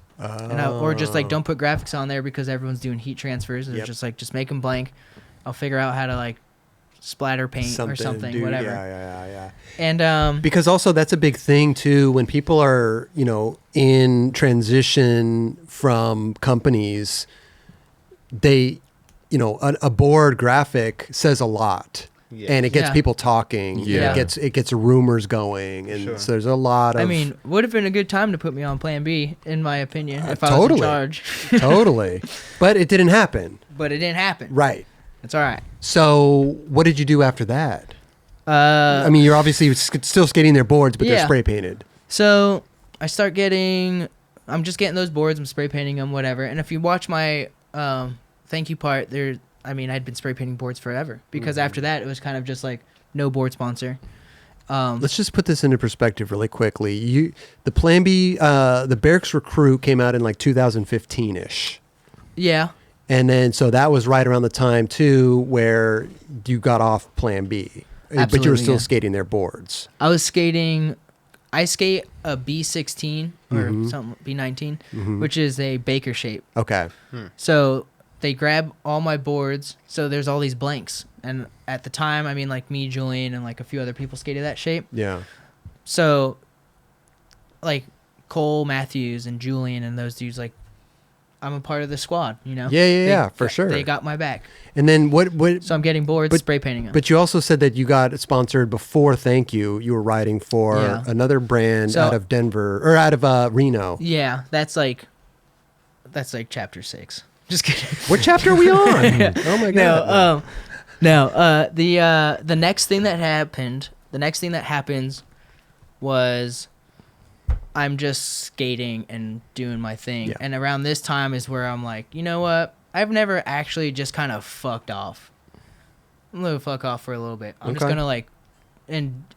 B: or just like don't put graphics on there because everyone's doing heat transfers. It's
A: Yep.
B: just like just make them blank. I'll figure out how to like splatter paint or something,
A: dude.
B: whatever.
A: Yeah.
B: And
A: Because also that's a big thing too. When people are, in transition from companies, they, a board graphic says a lot,
C: Yeah.
A: and it gets
B: Yeah.
A: people talking.
D: Yeah.
A: It gets rumors going, and
C: Sure.
A: so there's a lot of.
B: I mean, would have been a good time to put me on Plan B, in my opinion, if I was
A: totally.
B: in charge.
A: totally, but it didn't happen.
B: But it didn't happen.
A: Right.
B: It's all right.
A: So what did you do after that?
B: I
A: I mean, you're obviously still skating their boards, but they're
B: Yeah.
A: spray painted.
B: So I start getting, I'm just getting those boards. I'm spray painting them, whatever. And if you watch my thank you part, I'd been spray painting boards forever because after that it was kind of just like no board sponsor.
A: Let's just put this into perspective really quickly. The Plan B, the Barracks Recruit came out in like 2015-ish.
B: Yeah.
A: And then, so that was right around the time too where you got off Plan B. But you were
B: Absolutely,
A: still
B: yeah.
A: skating their boards.
B: I skate a B16 or something, B19, which is a Baker shape.
A: Okay.
B: So they grab all my boards. So there's all these blanks. And at the time, like me, Julain, and like a few other people skated that shape.
A: Yeah.
B: So like Cole Matthews and Julian and those dudes, like I'm a part of the squad, you know?
A: Yeah, for sure.
B: They got my back.
A: And then what
B: So I'm getting boards,
A: But-
B: spray painting them.
A: but you also said that you got sponsored before Thank You. You were riding for
B: Yeah.
A: another brand
B: So-
A: out of Denver or out of Reno.
B: Yeah, that's like chapter 6. Just kidding.
A: What chapter are we on? Oh my god.
B: The next thing that happens was I'm just skating and doing my thing.
A: Yeah.
B: And around this time is where I'm like, you know what? I've never actually just kind of fucked off. I'm gonna fuck off for a little bit. I'm just
A: Okay.
B: gonna like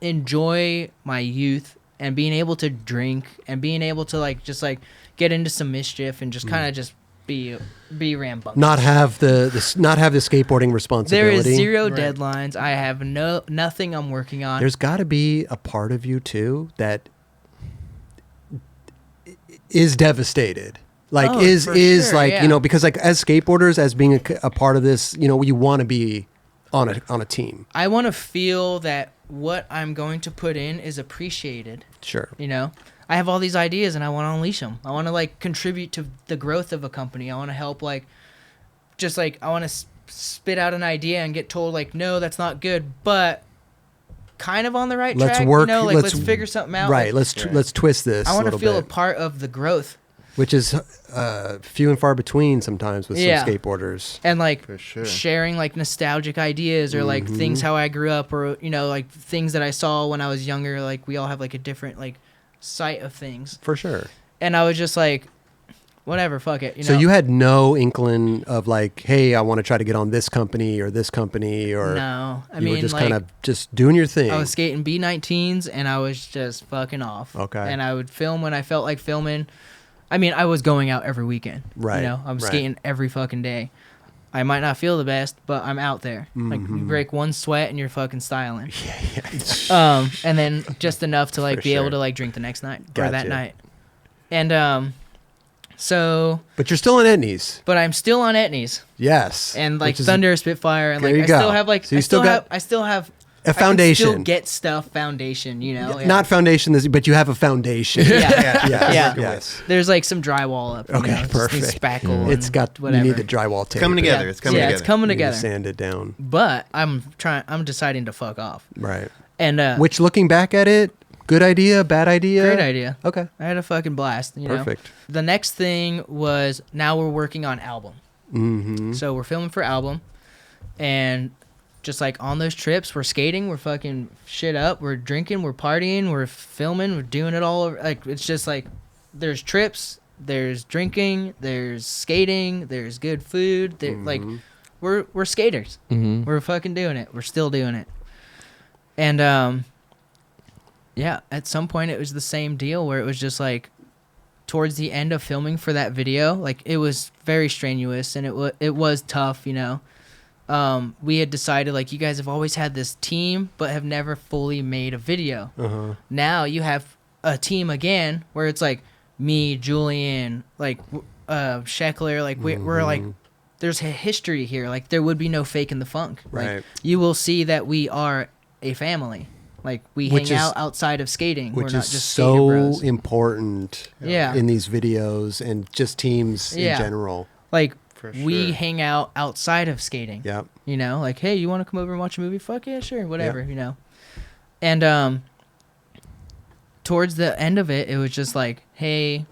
B: enjoy my youth and being able to drink and being able to like just like get into some mischief and just kind of just be rambunctious.
A: Not have the skateboarding responsibility.
B: There is zero
C: Right.
B: deadlines. I have nothing I'm working on.
A: There's got to be a part of you too that is devastated. Like
B: Oh,
A: is
B: for sure,
A: like,
B: yeah.
A: because like as skateboarders, as being a part of this, you want to be on a team.
B: I want to feel that what I'm going to put in is appreciated.
A: Sure.
B: You know, I have all these ideas and I want to unleash them. I want to like contribute to the growth of a company. I want to help I want to spit out an idea and get told like, no, that's not good, but kind of on the right
A: Let's
B: track.
A: work.
B: You know, like let's figure something out.
A: Right.
B: Like,
A: Let's twist this.
B: I want to
A: little
B: feel a
A: bit.
B: part of the growth.
A: which is few and far between sometimes with
B: Yeah.
A: some skateboarders.
B: And like
C: For sure.
B: sharing like nostalgic ideas or like things how I grew up, or like things that I saw when I was younger. Like we all have like a different like sight of things.
A: For sure.
B: And I was just like, whatever, fuck it.
A: So you had no inkling of like, hey, I want to try to get on this company or this company, or
B: no. I
A: you
B: mean,
A: were just
B: like,
A: kind of just doing your thing.
B: I was skating B19s and I was just fucking off.
A: Okay.
B: And I would film when I felt like filming. I mean, I was going out every weekend.
A: Right,
B: I'm
A: right.
B: skating every fucking day. I might not feel the best, but I'm out there. Like you break one sweat and you're fucking styling. And then just enough to like
A: For
B: be able
A: sure.
B: to like drink the next night or
A: Gotcha.
B: that night. And so,
A: But you're still in etnies.
B: but I'm still on etnies
A: Yes.
B: and like
A: Which is
B: Thunder, Spitfire, and
A: There
B: like
A: you
B: I
A: go.
B: still have like
A: So you still got
B: I still have
A: a
B: I can
A: foundation.
B: still get stuff foundation, Yeah.
A: Not foundation, but you have a foundation.
B: Yeah.
A: Yes.
B: Yeah.
A: Yes.
B: There's like some drywall up.
A: Okay,
B: Just needs
A: perfect.
B: Spackle.
A: It's
B: and
A: got,
B: whatever.
A: you need the drywall tape.
C: Coming together.
B: Yeah.
C: It's coming
B: yeah,
C: together.
B: it's coming
A: You need to
B: together.
A: sand it down.
B: But I'm deciding to fuck off.
A: Right.
B: And
A: Which, looking back at it, good idea, bad idea?
B: great idea.
A: Okay.
B: I had a fucking blast.
A: Perfect.
B: The next thing was now we're working on album.
A: Mm-hmm.
B: So we're filming for album, and just like on those trips, we're skating, we're fucking shit up, we're drinking, we're partying, we're filming, we're doing it all over. Like it's just like there's trips, there's drinking, there's skating, there's good food. Like we're skaters.
D: Mm-hmm.
B: We're fucking doing it. We're still doing it. And yeah, at some point it was the same deal where it was just like towards the end of filming for that video, like it was very strenuous and it was tough, we had decided like you guys have always had this team but have never fully made a video.
A: Uh-huh.
B: Now you have a team again where it's like me, Julain, like Sheckler, like we're like there's a history here. Like there would be no faking the funk.
A: Right.
B: Like, you will see that we are a family. Like we
A: Which
B: hang
A: is-
B: out outside of skating. We're
A: Which
B: not
A: is
B: just skater
A: so
B: bros.
A: important
B: Yeah.
A: in these videos and just teams
B: Yeah.
A: in general.
B: Like
C: For
B: we
C: sure.
B: hang out outside of skating.
A: Yep.
B: Like, hey, you want to come over and watch a movie? Fuck yeah, sure, whatever, And towards the end of it, it was just like, hey,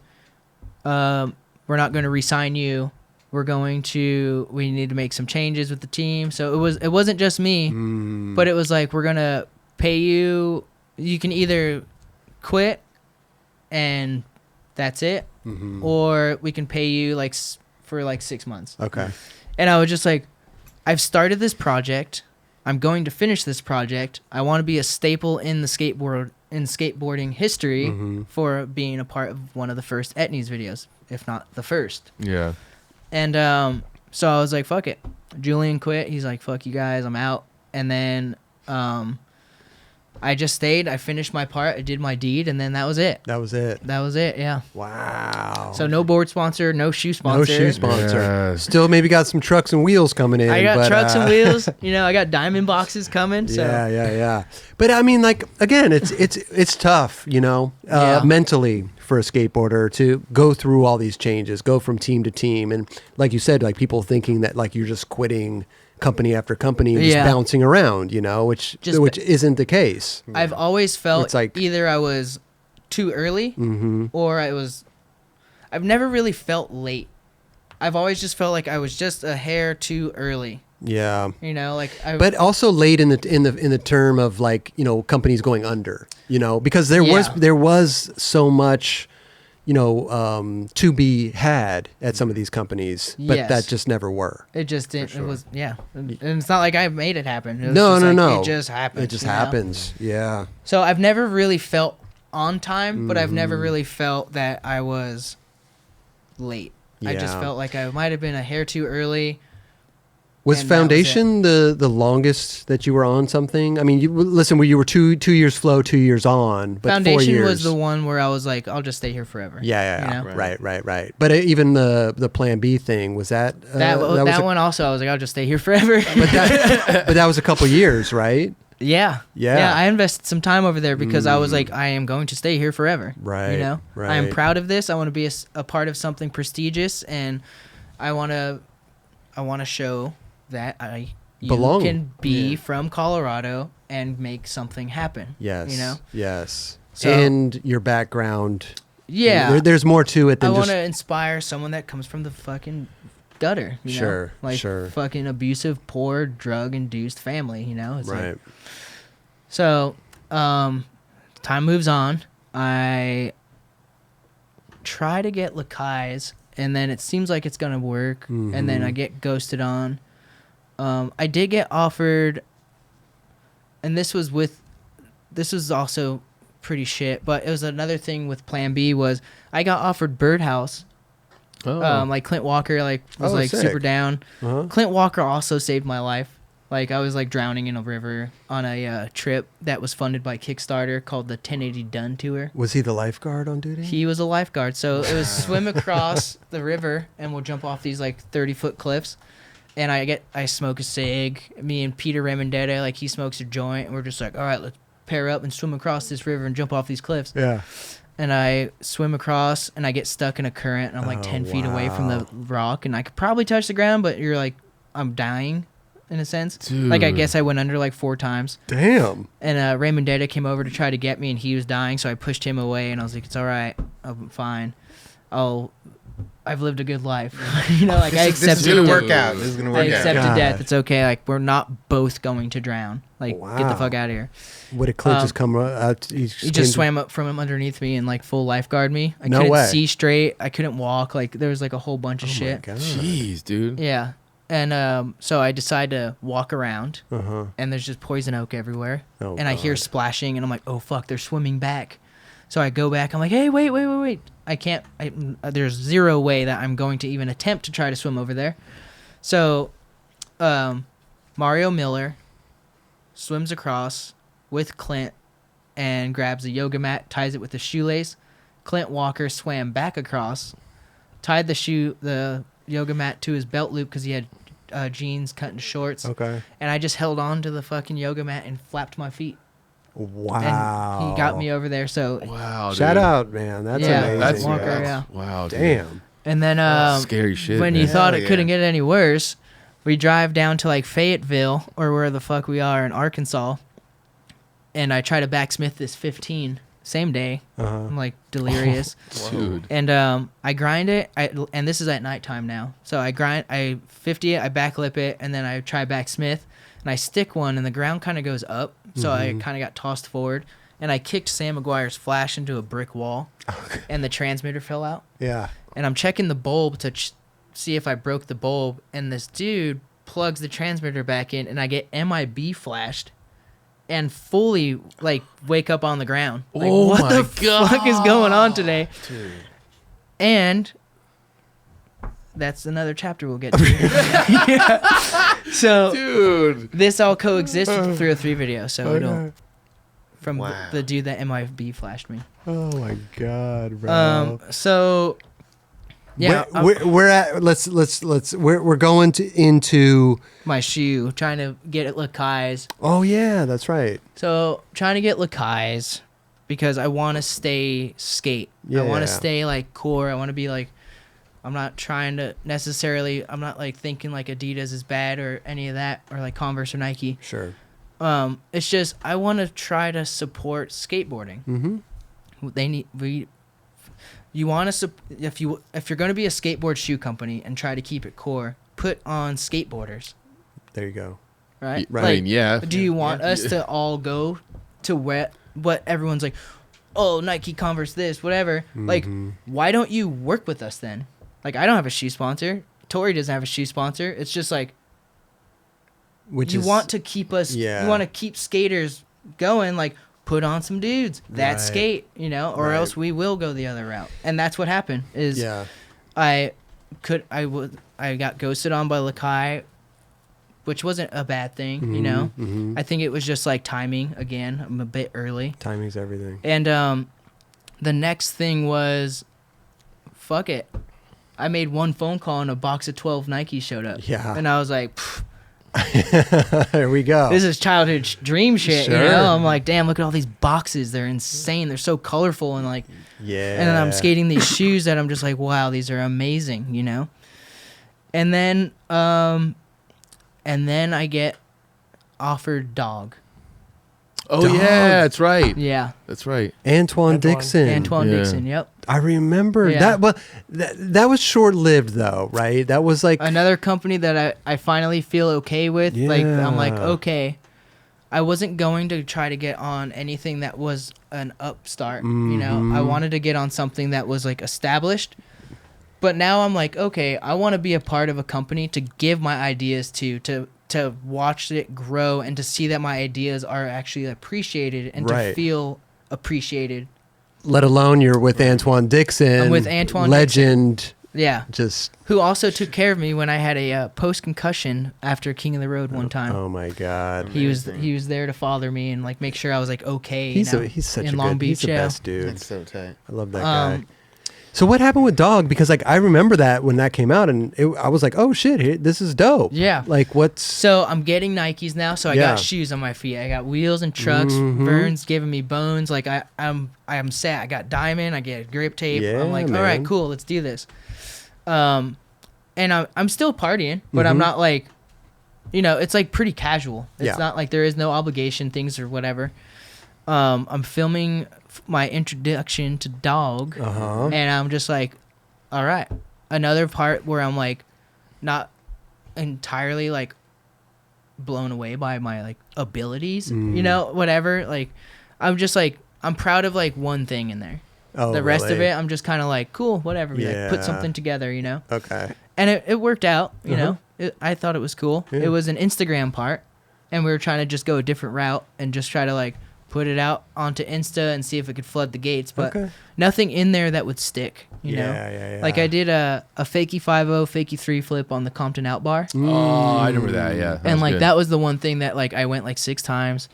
B: we're not going to re-sign you. We need to make some changes with the team. So it wasn't just me, but it was like, we're going to pay you. You can either quit and that's it, or we can pay you like for like 6 months.
A: Okay.
B: And I was just like, I've started this project. I'm going to finish this project. I want to be a staple in the skateboarding history for being a part of one of the first etnies videos, if not the first.
D: Yeah.
B: And so I was like, fuck it. Julian quit. He's like, fuck you guys, I'm out. And then I just stayed. I finished my part. I did my deed, and then that was it.
A: That was it.
B: That was it, yeah.
A: Wow.
B: So no board sponsor, no shoe
A: no
B: sponsor.
A: shoe sponsor.
D: Yes.
A: Still maybe got some trucks and wheels coming in.
B: I got
A: but,
B: trucks and wheels. I got diamond boxes coming. So
A: Yeah. But I mean, like, again, it's tough,
B: Yeah.
A: mentally for a skateboarder to go through all these changes, go from team to team. And like you said, like people thinking that like you're just quitting company after company and just
B: Yeah.
A: bouncing around, which isn't the case.
B: I've always felt
A: It's like-
B: either I was too early or I've never really felt late. I've always just felt like I was just a hair too early.
A: Yeah.
B: But
A: Also late in the term of like, companies going under, because there
B: Yeah.
A: was so much, to be had at some of these companies, but
B: Yes.
A: that just never were.
B: it just didn't.
A: sure.
B: It was and it's not like I made it happen. It was
A: No.
B: It just happened.
A: It just happens. Yeah.
B: So I've never really felt on time, but I've never
A: Mm-hmm.
B: really felt that I was late. I just
A: Yeah.
B: felt like I might have been a hair too early.
A: Was
B: And that was
A: Foundation the longest that you were on something? I mean, you were 2 years flow, 2 years on, but 4
B: Foundation
A: years.
B: was the one where I was like, I'll just stay here forever.
A: Yeah.
B: You know?
A: Right. But even the Plan B thing, was that
B: That
A: was
B: one also, I was like, I'll just stay here forever.
A: but that was a couple years, right?
B: Yeah.
A: Yeah.
B: I invested some time over there because I was like, I am going to stay here forever.
A: Right,
B: I am
A: right.
B: proud of this. I want to be a part of something prestigious, and I want to show that you
A: Belong.
B: can be from Colorado and make something happen.
A: Yes.
B: You know?
A: Yes.
B: So-
A: And your background
B: Yeah.
A: There's more to it
B: I
A: than
B: want
A: just.
B: to inspire someone that comes from the fucking gutter. You know?
A: Sure,
B: Like
A: sure.
B: fucking abusive, poor, drug-induced family. You know. It's
A: Right.
B: Like, so, time moves on. I try to get Lakai's, and then it seems like it's gonna work, and then I get ghosted on. I did get offered, and this was also pretty shit, but it was another thing with Plan B was I got offered Birdhouse. Like Clint Walker was
A: Oh, sick.
B: super down.
A: Uh-huh.
B: Clint Walker also saved my life. Like I was like drowning in a river on a trip that was funded by Kickstarter called the 1080 Done Tour.
A: Was he the lifeguard on duty?
B: He was a lifeguard, so it was swim across the river and we'll jump off these like 30-foot cliffs. And I smoke a cig. Me and Peter Remendetta, like he smokes a joint, and we're just like, all right, let's pair up and swim across this river and jump off these cliffs.
A: Yeah.
B: And I swim across, and I get stuck in a current, and I'm like 10 feet away from the rock, and I could probably touch the ground, but you're like, I'm dying, in a sense.
D: Dude.
B: Like I guess I went under like 4 times.
A: Damn.
B: And Raymond Data came over to try to get me, and he was dying, so I pushed him away, and I was like, it's all right, I'm fine. I've lived a good life. You know, like I
C: This
B: accepted
C: is gonna
B: death.
C: work out. This is gonna
B: I
C: work out.
B: accepted
A: God.
B: death. It's okay. Like we're not both going to drown. Like get the
A: Wow.
B: fuck out of here.
A: What did Clint just come out? He
B: He just swam up from him underneath me and like full lifeguard me. I
A: No
B: couldn't
A: way.
B: see straight. I couldn't walk. Like there was like a whole bunch of
A: Oh my
B: shit.
A: God.
D: Jeez, dude.
B: Yeah. And so I decide to walk around,
A: Uh-huh.
B: and there's just poison oak everywhere.
A: Oh,
B: and I hear
A: God.
B: splashing, and I'm like, oh fuck, they're swimming back. So I go back. I'm like, hey, wait. I can't. There's zero way that I'm going to even attempt to try to swim over there. So Mario Miller swims across with Clint and grabs a yoga mat, ties it with a shoelace. Clint Walker swam back across, tied the yoga mat to his belt loop because he had jeans cut into shorts.
A: Okay.
B: And I just held on to the fucking yoga mat and flapped my feet.
A: Wow.
B: And he got me over there. So
D: Wow,
A: Shout
D: dude.
A: out, man. That's
B: Yeah,
A: amazing.
D: That's
B: Walker,
A: man.
B: yeah.
D: Wow, dude.
A: Damn.
B: and then
D: Scary shit.
B: when
D: man.
B: you thought
C: Hell
B: it couldn't
C: yeah.
B: get any worse, we drive down to like Fayetteville or where the fuck we are in Arkansas, and I try to backsmith this 15 same day.
A: Uh-huh.
B: I'm like delirious.
D: Dude.
B: And I grind it, and this is at nighttime now. So I 50 it, I backlip it, and then I try backsmith, and I stick one, and the ground kind of goes up, so I kind of got tossed forward, and I kicked Sam McGuire's flash into a brick wall, and the transmitter fell out.
A: Yeah.
B: And I'm checking the bulb to see if I broke the bulb, and this dude plugs the transmitter back in, and I get MIB flashed. And fully like wake up on the ground. Like,
D: Oh
B: what
D: my
B: the fuck is going on today?
D: Dude.
B: And that's another chapter we'll get to. Yeah. So
D: Dude.
B: this all coexists with the 303 video. So it'll from
C: Wow.
B: the dude that MIB flashed me.
A: Oh my God, bro.
B: So yeah,
A: we're at we're going into.
B: my shoe trying to get at Lakai's.
A: Oh yeah, that's right.
B: So trying to get Lakai's because I want to stay skate. I want
A: Yeah.
B: to stay like core. I want to be like. I'm not trying to necessarily. I'm not like thinking like Adidas is bad or any of that or like Converse or Nike.
A: Sure.
B: It's just I want to try to support skateboarding.
A: Mm-hmm.
B: You want to if you're going to be a skateboard shoe company and try to keep it core, put on skateboarders,
A: There you go.
B: right?
A: Right.
D: I mean, yeah.
B: Do you want us to all go to what everyone's like, oh, Nike, Converse, this, whatever. Like, why don't you work with us then? Like, I don't have a shoe sponsor. Torey doesn't have a shoe sponsor. It's just like, you want to keep us,
A: Yeah.
B: you want to keep skaters going, like, put on some dudes that
A: Right.
B: skate, you know, or
A: Right.
B: else we will go the other route. And that's what happened is
A: Yeah.
B: I got ghosted on by Lakai, which wasn't a bad thing, you know.
A: Mm-hmm.
B: I think it was just like timing again. I'm a bit early.
A: Timing's everything.
B: And the next thing was, fuck it. I made one phone call and a box of 12 Nikes showed up.
A: Yeah.
B: And I was like, pfft,
A: There we go.
B: this is childhood dream shit, you
A: Sure.
B: know? I'm like, damn, look at all these boxes. They're insane. They're so colorful and like,
A: Yeah.
B: and then I'm skating these shoes that I'm just like, wow, these are amazing, you know? And then I get offered Dog.
D: Oh
A: Dog.
D: yeah, that's right.
B: Yeah,
D: That's right.
A: Antwuan Dixon.
B: Antwuan
D: Yeah.
B: Dixon. Yep.
A: I remember
B: Yeah.
A: that. Well, that was short lived though, right? That was like
B: Another company that I finally feel okay with. Like I'm like,
A: Yeah.
B: okay, I wasn't going to try to get on anything that was an upstart. You know, I
A: Mhm.
B: wanted to get on something that was like established. But now I'm like, okay, I want to be a part of a company to give my ideas to watch it grow and to see that my ideas are actually appreciated and
A: Right.
B: to feel appreciated.
A: let alone you're with Antwuan Dixon.
B: I'm with Antwuan
A: legend.
B: Yeah.
A: Just
B: Who also took care of me when I had a post concussion after King of the Road one time.
A: oh my god.
B: He was there to father me and like make sure I was like okay.
A: He's
B: now
A: he's such
B: in
A: a
B: Long
A: good.
B: Beach.
A: He's the
B: Yeah.
A: best dude.
C: That's so tight.
A: I love that guy.
B: Um,
A: So what happened with Dog? Because like I remember that when that came out, and I was like, oh shit, this is dope.
B: Yeah.
A: Like what's
B: So I'm getting Nikes now. So I
A: Yeah.
B: got shoes on my feet. I got wheels and trucks.
A: Mhm.
B: Vern's giving me bones. Like I'm set. I got diamond. I get grip tape.
A: Yeah,
B: I'm like, all
A: man.
B: right, cool. Let's do this. And I'm still partying, but I'm
A: Mhm.
B: not like, you know, it's like pretty casual. It's
A: Yeah.
B: not like there is no obligation things or whatever. I'm filming my introduction to Dog,
A: Uh-huh.
B: and I'm just like, all right, another part where I'm like, not entirely like blown away by my like abilities, you know, whatever. Like, I'm just like, I'm proud of like one thing in there.
A: Oh,
B: The rest of
A: really?
B: it, I'm just kind of like, cool, whatever. We like put
A: Yeah.
B: something together, you know.
A: Okay.
B: And it worked out, you
A: Uh-huh.
B: know. I thought it was cool.
A: Yeah.
B: It was an Instagram part, and we were trying to just go a different route and just try to like put it out onto Insta and see if it could flood the gates. But
A: Okay.
B: nothing in there that would stick, you know.
A: Yeah.
B: Like I did a fakie 5-0, fakie 3 flip on the Compton Out Bar,
D: Oh, I remember that. Yeah.
B: and
D: was
B: like
D: good.
B: that was the one thing that like I went like 6 times,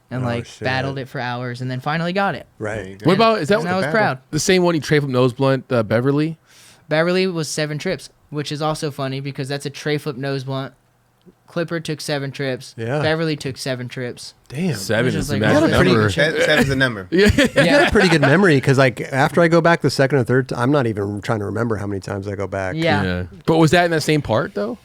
B: and
A: Oh,
B: like
A: shit.
B: battled it for hours, and then finally got it.
A: Right.
D: What about is that
B: And I was
C: battle?
B: proud.
D: the same one you trade from Nose Blunt, Beverly?
B: Beverly was 7 trips, which is also funny because that's a tray flip nose blunt. Clipper took 7 trips.
A: Yeah.
B: Beverly took 7 trips.
A: Damn.
D: 7
B: Which
D: is
B: is
D: the
B: like-
D: magic
A: You got a pretty
D: number.
A: good
C: Seven's the number.
A: You got
B: Yeah.
A: a pretty good memory because like after I go back the second or third, I'm not even trying to remember how many times I go back.
B: Yeah.
D: But was that in that same part though?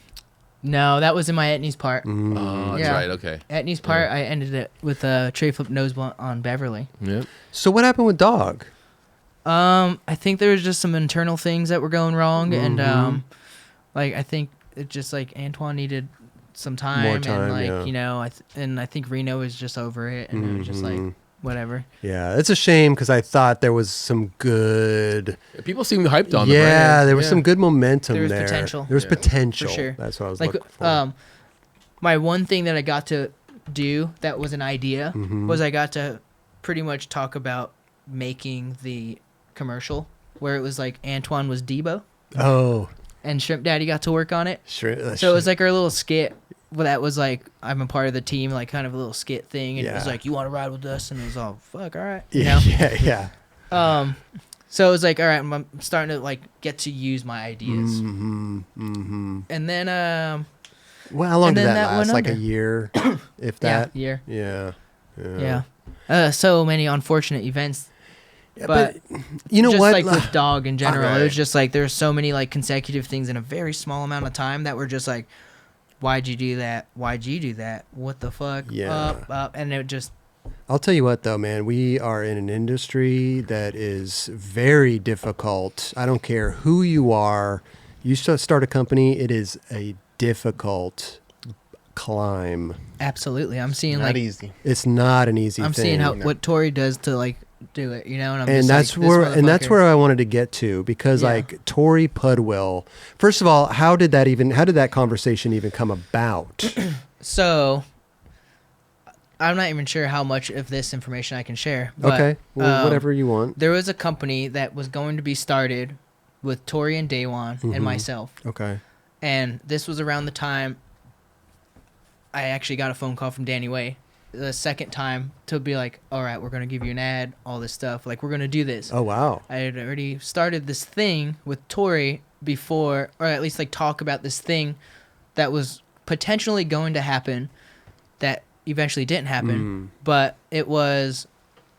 B: No, that was in my etnies part.
D: Oh, that's
B: Yeah.
D: right. Okay.
B: Etnies part, I ended it with a tray flip nose blunt on Beverly.
D: Yep.
A: So what happened with Dog?
B: I think there was just some internal things that were going wrong, and
A: Mhm.
B: like I think it just like Antwuan needed some time,
A: time,
B: and like
A: yeah.
B: you know, I think Reno was just over it, and it was just like
A: Mhm.
B: whatever.
A: Yeah, it's a shame because I thought there was some good.
D: People seem hyped on the
A: Yeah,
D: brand.
A: there was some good momentum
B: There was
A: there.
B: potential.
A: There was
D: Yeah.
A: potential.
B: For sure.
A: That's what I was
B: Like
A: looking for.
B: my one thing that I got to do that was an idea
A: Mhm.
B: was I got to pretty much talk about making the commercial where it was like Antwuan was Debo
A: Oh,
B: and Shrimp Daddy got to work on it.
A: sure.
B: So it was like our little skit. Well, that was like I'm a part of the team, like kind of a little skit thing, and it was
A: Yeah.
B: like you want to ride with us, and it was all fuck, all right, you
A: yeah,
B: know.
A: yeah.
B: So it was like all right, I'm starting to like get to use my ideas,
A: Mm-hmm.
B: and then
A: Well, how long
B: And
A: did
B: then
A: that
B: that
A: last?
B: went
A: Like a
B: under.
A: year, if that.
B: year,
A: Yeah.
B: yeah. So many unfortunate events.
A: Yeah,
B: But
A: you know
B: just
A: what?
B: like with Dog in general, it
A: Alright.
B: was just like there's so many like consecutive things in a very small amount of time that were just like, why'd you do that? Why'd you do that? What the fuck?
A: Yeah.
B: Up, and it just
A: I'll tell you what, though, man. We are in an industry that is very difficult. I don't care who you are. You start a company, it is a difficult climb.
B: absolutely. I'm seeing
C: Not
B: like
C: easy.
A: It's not an easy
B: I'm
A: thing.
B: seeing how
C: No.
B: what Torey does to like do it, you know, and I'm
A: and
B: just
A: that's
B: like,
A: where
B: this motherfucker-
A: I wanted to get to because
B: Yeah.
A: like Torey Pudwill. First of all, how did that conversation even come about?
B: So I'm not even sure how much of this information I can share. But,
A: Okay, well,
B: um,
A: whatever you want.
B: There was a company that was going to be started with Torey and Daywan
A: Mhm.
B: and myself.
A: Okay.
B: And this was around the time I actually got a phone call from Danny Way the second time to be like, all right, we're going to give you an ad, all this stuff. Like, we're going to do this.
A: Oh wow.
B: I had already started this thing with Torey before, or at least like talk about this thing that was potentially going to happen that eventually didn't happen. But it was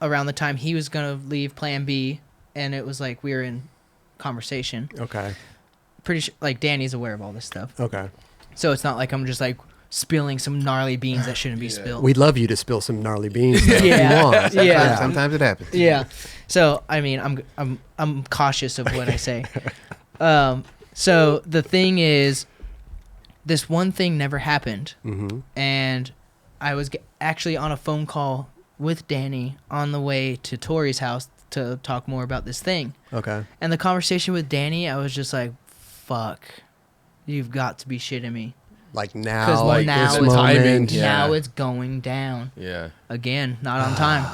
B: around the time he was going to leave Plan B, and it was like we were in conversation.
A: Okay.
B: Pretty sure, like Danny's aware of all this stuff.
A: Okay.
B: So it's not like I'm just like spilling some gnarly beans that shouldn't be spilled.
A: We'd love you to spill some gnarly beans. Though,
B: Yeah.
A: if you want.
B: Yeah.
C: Sometimes it happens.
B: Yeah. So I mean, I'm cautious of what I say. So the thing is, this one thing never happened, and I was actually on a phone call with Danny on the way to Torey's house to talk more about this thing.
A: Okay.
B: And the conversation with Danny, I was just like, "Fuck, you've got to be shitting me."
A: Like
B: Because
A: now, like
B: now
A: this
B: it's
A: moment.
D: Yeah.
B: now it's going down.
D: Yeah.
B: Again, not on time.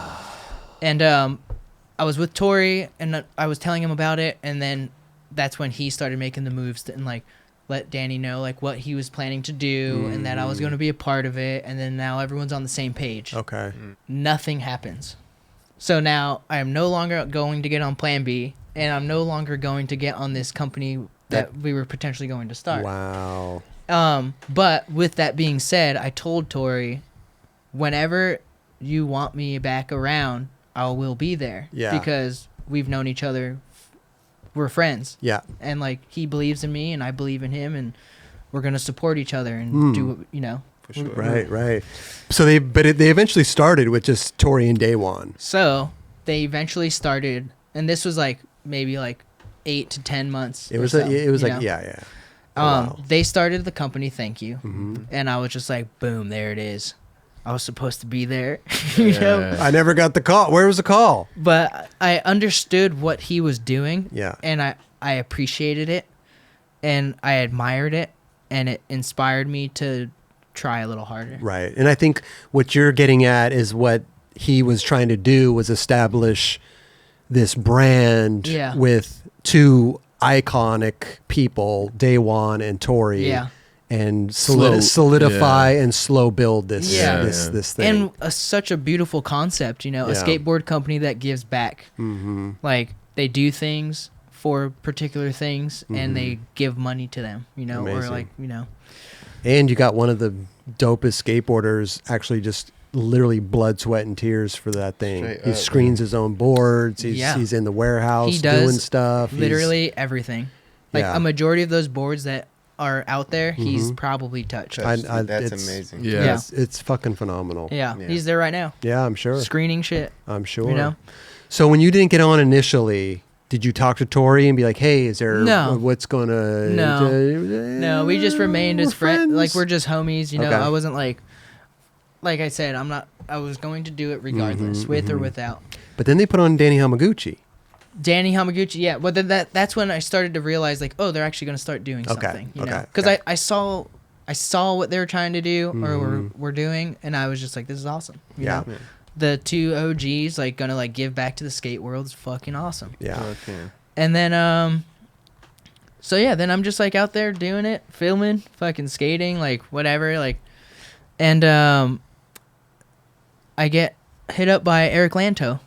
B: And I was with Torey, and I was telling him about it, and then that's when he started making the moves and like let Danny know like what he was planning to do and that I was going to be a part of it, and then now everyone's on the same page.
A: Okay.
B: Nothing happens. So now I am no longer going to get on Plan B, and I'm no longer going to get on this company that we were potentially going to start.
A: Wow.
B: But with that being said, I told Torey, whenever you want me back around, I will be there.
A: Yeah.
B: Because we've known each other. We're friends.
A: Yeah.
B: And like he believes in me and I believe in him, and we're going to support each other and do what, you know.
C: For sure.
A: Right. So they eventually started with just Torey and Daewon.
B: So they eventually started, and this was like maybe like 8 to 10 months.
A: It was
B: or so,
A: yeah. Wow.
B: They started the company Thank You,
A: Mm-hmm.
B: and I was just like, boom, there it is. I was supposed to be there, you know.
D: Yeah.
A: I never got the call. Where was the call?
B: But I understood what he was doing,
A: Yeah.
B: and I appreciated it, and I admired it, and it inspired me to try a little harder.
A: Right. And I think what you're getting at is what he was trying to do was establish this brand
B: Yeah.
A: with two iconic people, Daewon and Torey.
B: Yeah.
A: And
D: Slow-
A: solidify and slow build this
B: Yeah.
A: this thing.
B: And such a beautiful concept, you know, a
A: Yeah.
B: skateboard company that gives back.
A: Mm-hmm.
B: Like they do things for particular things, and they give money to them, you know, or
A: Amazing.
B: like, you know.
A: And you got one of the dopest skateboarders actually just literally blood, sweat, and tears for that thing.
C: Straight
A: He
C: up,
A: screens his own boards. He's,
B: Yeah.
A: he's in the warehouse
B: He does
A: doing stuff. He's-
B: Literally everything. Like
A: Yeah.
B: a majority of those boards that are out there, he's probably touched.
C: That's
A: it's-
C: amazing.
D: Yeah.
A: It's fucking phenomenal.
B: Yeah,
C: Yeah.
B: he's there right now,
A: Yeah, I'm sure.
B: screening shit.
A: I'm sure.
B: You know?
A: So when you didn't get on initially, did you talk to Torey and be like, "Hey, is there
B: No.
A: what's gonna?"
B: No, we just remained as friends. Like we're just homies, you know.
A: Okay.
B: I wasn't like I said, I'm not. I was going to do it regardless, with or without.
A: But then they put on Danny Hamaguchi.
B: Danny Hamaguchi, yeah. But then that's when I started to realize, like, oh, they're actually going to start doing
A: Okay,
B: something, you know?
A: okay,
B: Because
A: okay.
B: I saw what they were trying to do or were doing, and I was just like, this is awesome. You
A: Yeah.
B: know? The two OGs like gonna like give back to the skate world is fucking awesome.
A: Yeah.
C: Okay.
B: And then so yeah, then I'm just like out there doing it, filming, fucking skating, like whatever, like, and I get hit up by Eric Lanto,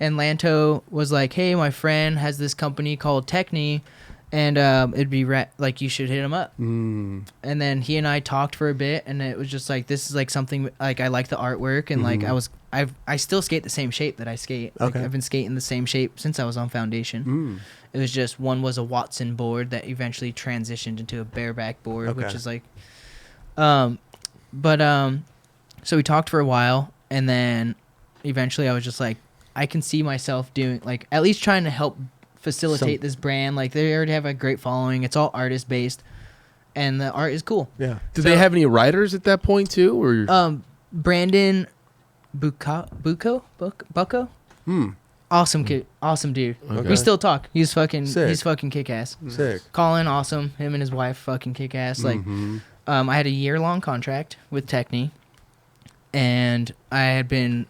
B: and Lanto was like, "Hey, my friend has this company called Techni, and it'd be like you should hit him up."
A: Mm.
B: And then he and I talked for a bit, and it was just like, this is like something like I like the artwork, and like I still skate the same shape that I skate. Like,
A: Okay.
B: I've been skating the same shape since I was on foundation.
A: Mm.
B: It was just one was a Watson board that eventually transitioned into a bareback board, which
A: Okay.
B: is like, so we talked for a while, and then eventually I was just like, I can see myself doing like at least trying to help facilitate this brand. Like they already have a great following. It's all artist based, and the art is cool.
A: Yeah.
D: Did they have any writers at that point too, or
B: Brandon Bucco. Awesome kid, awesome dude.
A: Okay.
B: We still talk. He's fucking
A: Sick.
B: kick ass.
A: Sick.
B: Colin, awesome. Him and his wife, fucking kick ass. Like, I had a year-long contract with Techni, and I had been,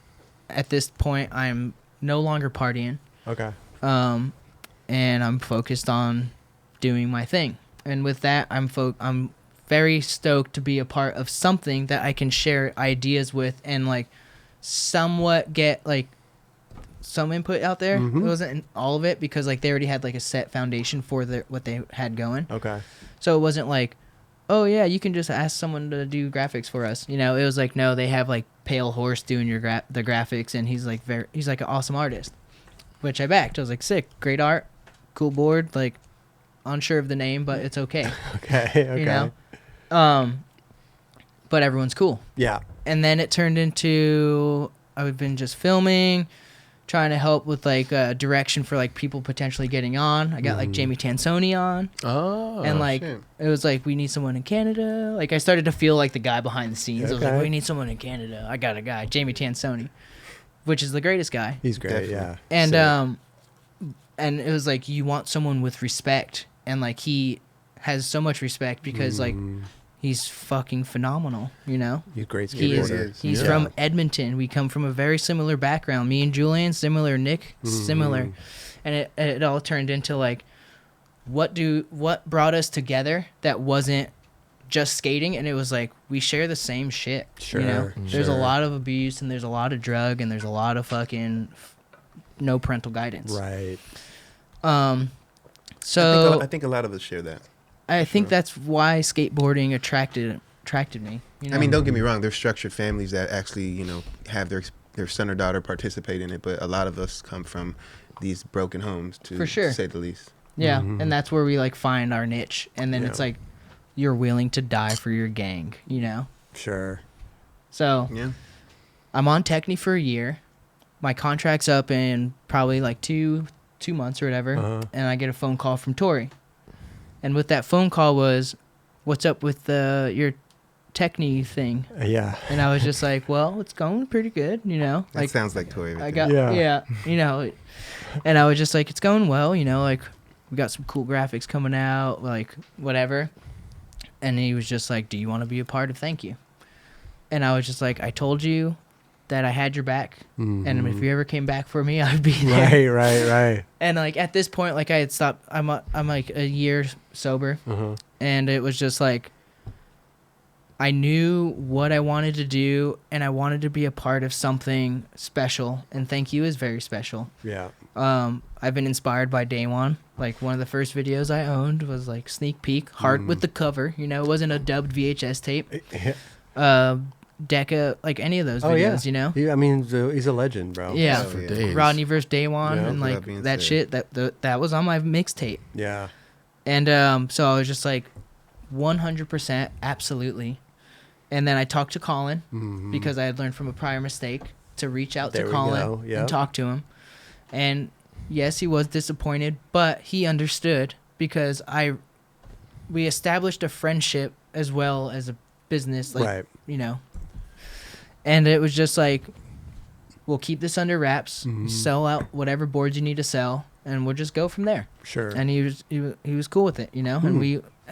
B: at this point, I'm no longer partying,
A: Okay.
B: and I'm focused on doing my thing. And with that, I'm very stoked to be a part of something that I can share ideas with and like somewhat get like some input out there. It wasn't all of it because like they already had like a set foundation for what they had going.
A: Okay.
B: So it wasn't like, oh yeah, you can just ask someone to do graphics for us. You know, it was like, no, they have like Pale Horse doing the graphics, and he's like an awesome artist, which I backed. I was like, sick, great art, cool board. Like, unsure of the name, but it's okay.
A: Okay. Okay.
B: You know, but everyone's cool.
A: Yeah.
B: And then it turned into I've been just filming, trying to help with like direction for like people potentially getting on. I got like Jamie Tansoni on,
D: Oh,
B: and like
C: shit.
B: it was like we need someone in Canada. Like I started to feel like the guy behind the scenes. I was like,
A: Okay.
B: we need someone in Canada. I got a guy, Jamie Tansoni, which is the greatest guy.
A: He's great.
C: Definitely.
A: Yeah.
B: And
A: Sick.
B: and it was like you want someone with respect, and like he has so much respect because like he's fucking phenomenal, you know.
A: He's a great
B: He is.
A: skateboarder.
B: He's
D: Yeah.
B: from Edmonton. We come from a very similar background. Me and Julain, similar. Nick, similar. And it all turned into like, what brought us together that wasn't just skating, and it was like we share the same shit. You know,
A: Sure,
B: there's a
A: sure.
B: lot of abuse, and there's a lot of drug, and there's a lot of fucking no parental guidance.
A: Right.
B: So
C: I think a lot of us share that.
B: I think that's why skateboarding attracted me. You know?
C: I mean, don't get me wrong. There's structured families that actually, have their son or daughter participate in it, but a lot of us come from these broken homes,
B: For sure.
C: to say the least.
B: yeah, and that's where we like find our niche, and then
A: Yeah.
B: it's like you're willing to die for your gang, you know.
A: Sure.
B: So
C: Yeah.
B: I'm on Techni for a year. My contract's up in probably like two months or whatever,
A: Uh-huh.
B: and I get a phone call from Torey. And with that phone call was, "What's up with your Techni thing?"
A: Yeah.
B: And I was just like, "Well, it's going pretty good, you know."
C: That
B: Like
C: sounds like Torey. right
B: I
C: there.
B: got
A: Yeah.
B: you know, and I was just like, "It's going well, you know, like we got some cool graphics coming out, like whatever." And he was just like, "Do you want to be a part of Thank You?" And I was just like, "I told you that I had your back, and if you ever came back for me, I'd be there."
A: Right.
B: And like at this point, like I had stopped. I'm like a year sober,
A: Uh-huh.
B: and it was just like I knew what I wanted to do, and I wanted to be a part of something special. And Thank You is very special.
A: Yeah.
B: I've been inspired by day one. Like one of the first videos I owned was like sneak peek, hard with the cover. You know, it wasn't a dubbed VHS tape. Deca, like any of those
A: Oh, yeah.
B: videos. You know.
A: I mean, he's a legend, bro.
B: Yeah,
C: Oh, yeah.
D: days.
B: Rodney versus Day One,
A: Yeah.
B: and
C: Without
B: like
C: being
B: that
C: said.
B: shit. That was on my mixtape.
A: Yeah.
B: And so I was just like, 100%, absolutely. And then I talked to Colin because I had learned from a prior mistake to reach out
A: There
B: to
A: we go,
B: Colin
A: yep.
B: and talk to him. And yes, he was disappointed, but he understood because we established a friendship as well as a business, like
A: Right.
B: you know. And it was just like, we'll keep this under wraps, sell out whatever boards you need to sell, and we'll just go from there.
A: Sure.
B: And he was cool with it, you know.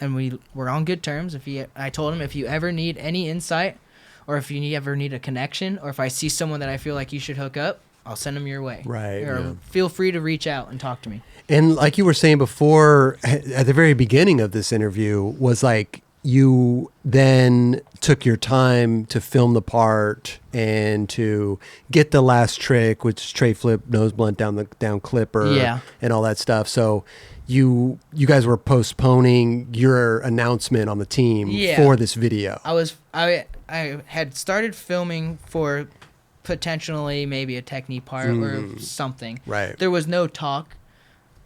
B: And we were on good terms. I told him if you ever need any insight, or if you ever need a connection, or if I see someone that I feel like you should hook up, I'll send them your way.
A: Right,
B: Or
A: yeah.
B: feel free to reach out and talk to me.
A: And like you were saying before, at the very beginning of this interview, was like you then took your time to film the part and to get the last trick, which is tray flip, nose blunt down clipper,
B: Yeah.
A: and all that stuff. So you guys were postponing your announcement on the team
B: Yeah.
A: for this video.
B: I had started filming for potentially maybe a technique part or something.
A: Right.
B: There was no talk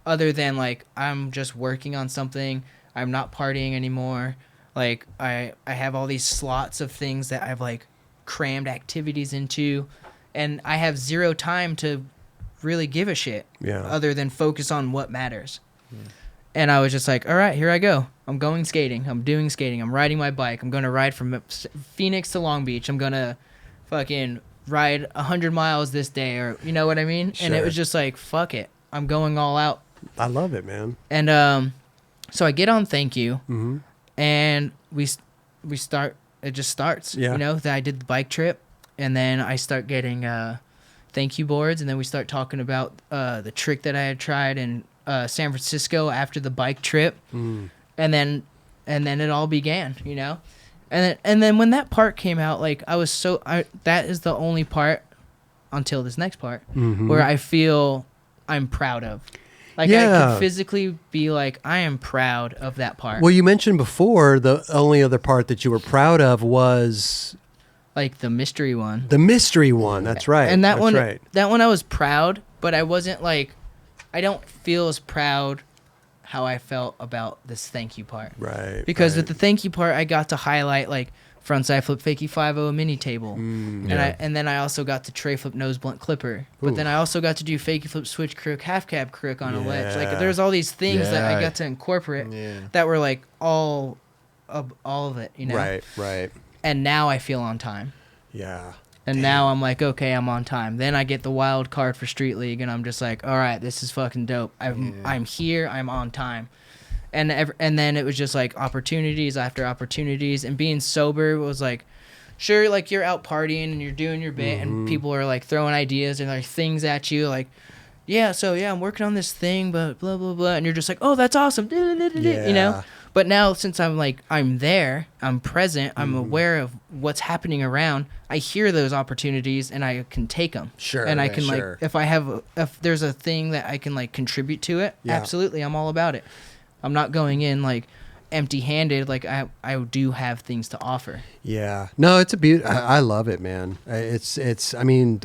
B: other than like I'm just working on something. I'm not partying anymore. Like I have all these slots of things that I've like crammed activities into, and I have zero time to really give a shit other than focus on what matters. And I was just like, all right, here I go. I'm going skating. I'm doing skating. I'm riding my bike. I'm going to ride from Phoenix to Long Beach. I'm going to fucking ride 100 miles this day, or you know what I mean? And it
A: Sure.
B: was just like, fuck it. I'm going all out.
A: I love it, man.
B: And so I get on Thank You,
A: Mm-hmm.
B: and we start. It just starts.
A: Yeah.
B: You know, then I did the bike trip, and then I start getting Thank You boards, and then we start talking about the trick that I had tried in San Francisco after the bike trip, and then it all began. You know, and then when that part came out, like I was that is the only part until this next part where I feel I'm proud of. Like I
A: Yeah.
B: could physically be like, I am proud of that part.
A: Well, you mentioned before the only other part that you were proud of was
B: Like the mystery one.
A: the mystery one. That's right.
B: And that
A: That's
B: one,
A: right.
B: that one I was proud, but I wasn't like, I don't feel as proud how I felt about this Thank You part.
A: Right.
B: Because
A: right.
B: with the Thank You part, I got to highlight like frontside flip fakie 5-0 mini table, and then I also got the tray flip nose blunt clipper. But then I also got to do fakie flip switch crook, half cab crook on a ledge. Like there's all these things that I got to incorporate that were like all of it, you know.
A: Right.
B: And now I feel on time.
A: Yeah.
B: And now I'm like, okay, I'm on time. Then I get the wild card for Street League, and I'm just like, all right, this is fucking dope. I'm here. I'm on time. And then it was just like opportunities after opportunities, and being sober was like, sure, like you're out partying and you're doing your bit, and people are like throwing ideas and like things at you, like, I'm working on this thing, but blah blah blah, and you're just like, oh, that's awesome, you know. But now, since I'm there, I'm present, I'm aware of what's happening around. I hear those opportunities and I can take them.
A: Sure.
B: And I can like, if there's a thing that I can like contribute to it, absolutely, I'm all about it. I'm not going in like empty-handed. Like I do have things to offer. Yeah.
A: No, it's a beauty. I love it, man. It's. I mean,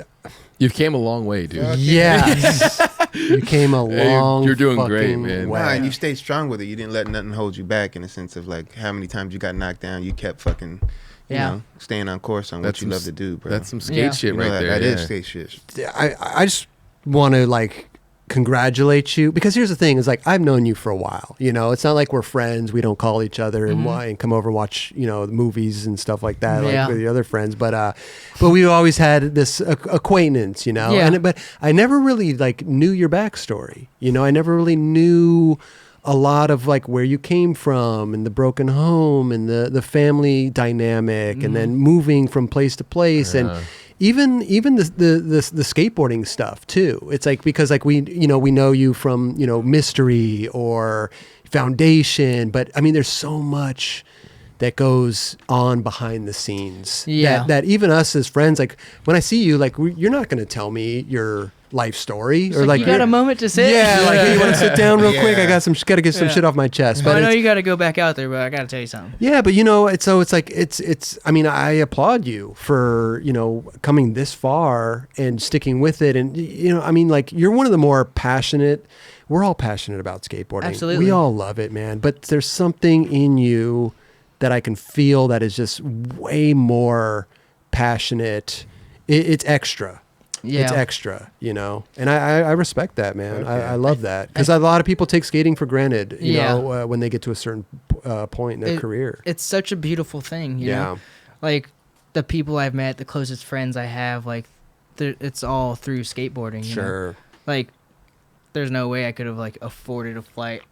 D: you've came a long way, dude.
A: Yes. You came a long.
D: You're doing great, man.
C: Wow, and you stayed strong with it. You didn't let nothing hold you back, in a sense of like how many times you got knocked down. You kept fucking, you know, staying on course on what you love to do, bro.
D: That's some skate shit right there.
C: That is skate shit.
A: I just want to like congratulate you, because here's the thing, is like I've known you for a while, you know. It's not like we're friends, we don't call each other and come over and watch, you know, movies and stuff like that, like with the other friends, but we always had this acquaintance, you know. And but I never really like knew your backstory, you know. I never really knew a lot of like where you came from and the broken home and the family dynamic and then moving from place to place and even the skateboarding stuff too. It's like, because like we know you from, you know, Mystery or Foundation, but I mean there's so much that goes on behind the scenes that even us as friends, like when I see you, like you're not going to tell me your life story, or like
B: you got a moment to sit.
A: Like, hey, you want to sit down real quick? I got to get some shit off my chest.
B: But I know you got to go back out there, but I got to tell you something.
A: Yeah, but you know, it's like it's. I mean, I applaud you for, you know, coming this far and sticking with it, and you know, I mean, like you're one of the more passionate. We're all passionate about skateboarding.
B: Absolutely,
A: we all love it, man. But there's something in you that I can feel that is just way more passionate. It's extra. Yeah. It's extra, you know, and I respect that, man. Okay. I love that, because a lot of people take skating for granted, you know, when they get to a certain point in their career.
B: It's such a beautiful thing, you know? Like the people I've met, the closest friends I have, like it's all through skateboarding. You know? Like there's no way I could have like afforded a flight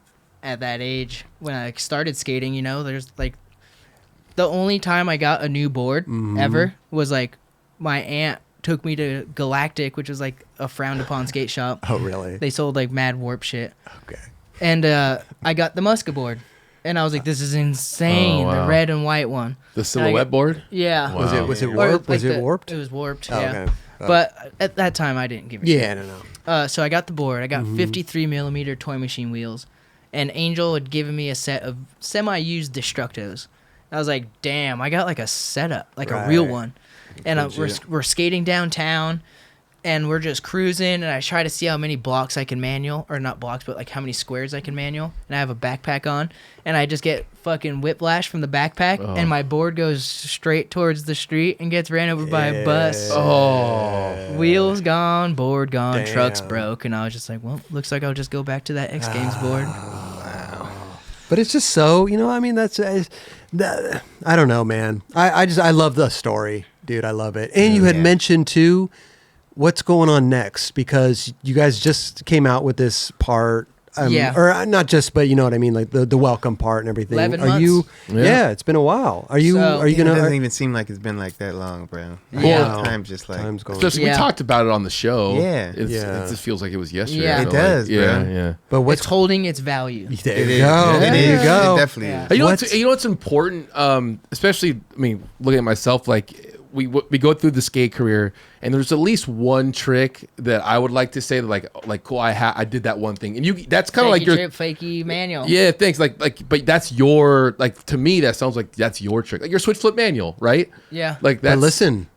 B: at that age when I started skating, you know. There's like the only time I got a new board ever was like my aunt took me to Galactic, which was like a frowned upon skate shop.
A: Oh, really?
B: They sold like mad warp shit.
A: Okay.
B: And I got the Muska board, and I was like, "This is insane!" Oh, wow. The red and white one.
D: The silhouette board.
B: Yeah.
A: Wow. Was it warped?
B: Like
A: was it warped?
B: It was warped.
A: Oh,
B: yeah.
A: Okay.
B: But at that time, I didn't give a shit.
A: Yeah, no.
B: So I got the board. I got 53 millimeter toy machine wheels, and Angel had given me a set of semi-used Destructos. I was like, "Damn, I got like a setup, like a real one." And we're skating downtown, and we're just cruising, and I try to see how many blocks I can manual, or not blocks, but like how many squares I can manual, and I have a backpack on, and I just get fucking whiplash from the backpack, and my board goes straight towards the street and gets ran over by a bus. Wheels gone, board gone, truck's broke, and I was just like, well, looks like I'll just go back to that X Games board.
A: Wow. But it's just so, you know, I mean, I don't know, man. I love the story. Dude, I love it. And you had mentioned too, what's going on next, because you guys just came out with this part. Or not just, but you know what I mean, like the welcome part and everything.
B: 11 months.
A: You? Yeah, it's been a while. Are you gonna?
C: It doesn't even seem like it's been like that long, bro.
B: Yeah,
C: time's just like
A: time's going.
D: Especially we talked about it on the show.
C: Yeah,
D: it just feels like it was yesterday.
B: Yeah,
C: it does. Bro.
D: Yeah.
A: But
B: what's holding its value?
A: There you go. There you go.
C: It definitely is.
D: You know what's important, especially, I mean, looking at myself, like we go through the skate career, and there's at least one trick that I would like to say that like cool, I did that one thing, and that's kind of like your
B: trip, fakey manual.
D: Yeah, thanks. Like, but that's your, like, to me that sounds like that's your trick, like your switch flip manual, right?
B: Yeah.
D: Like that.
A: But listen,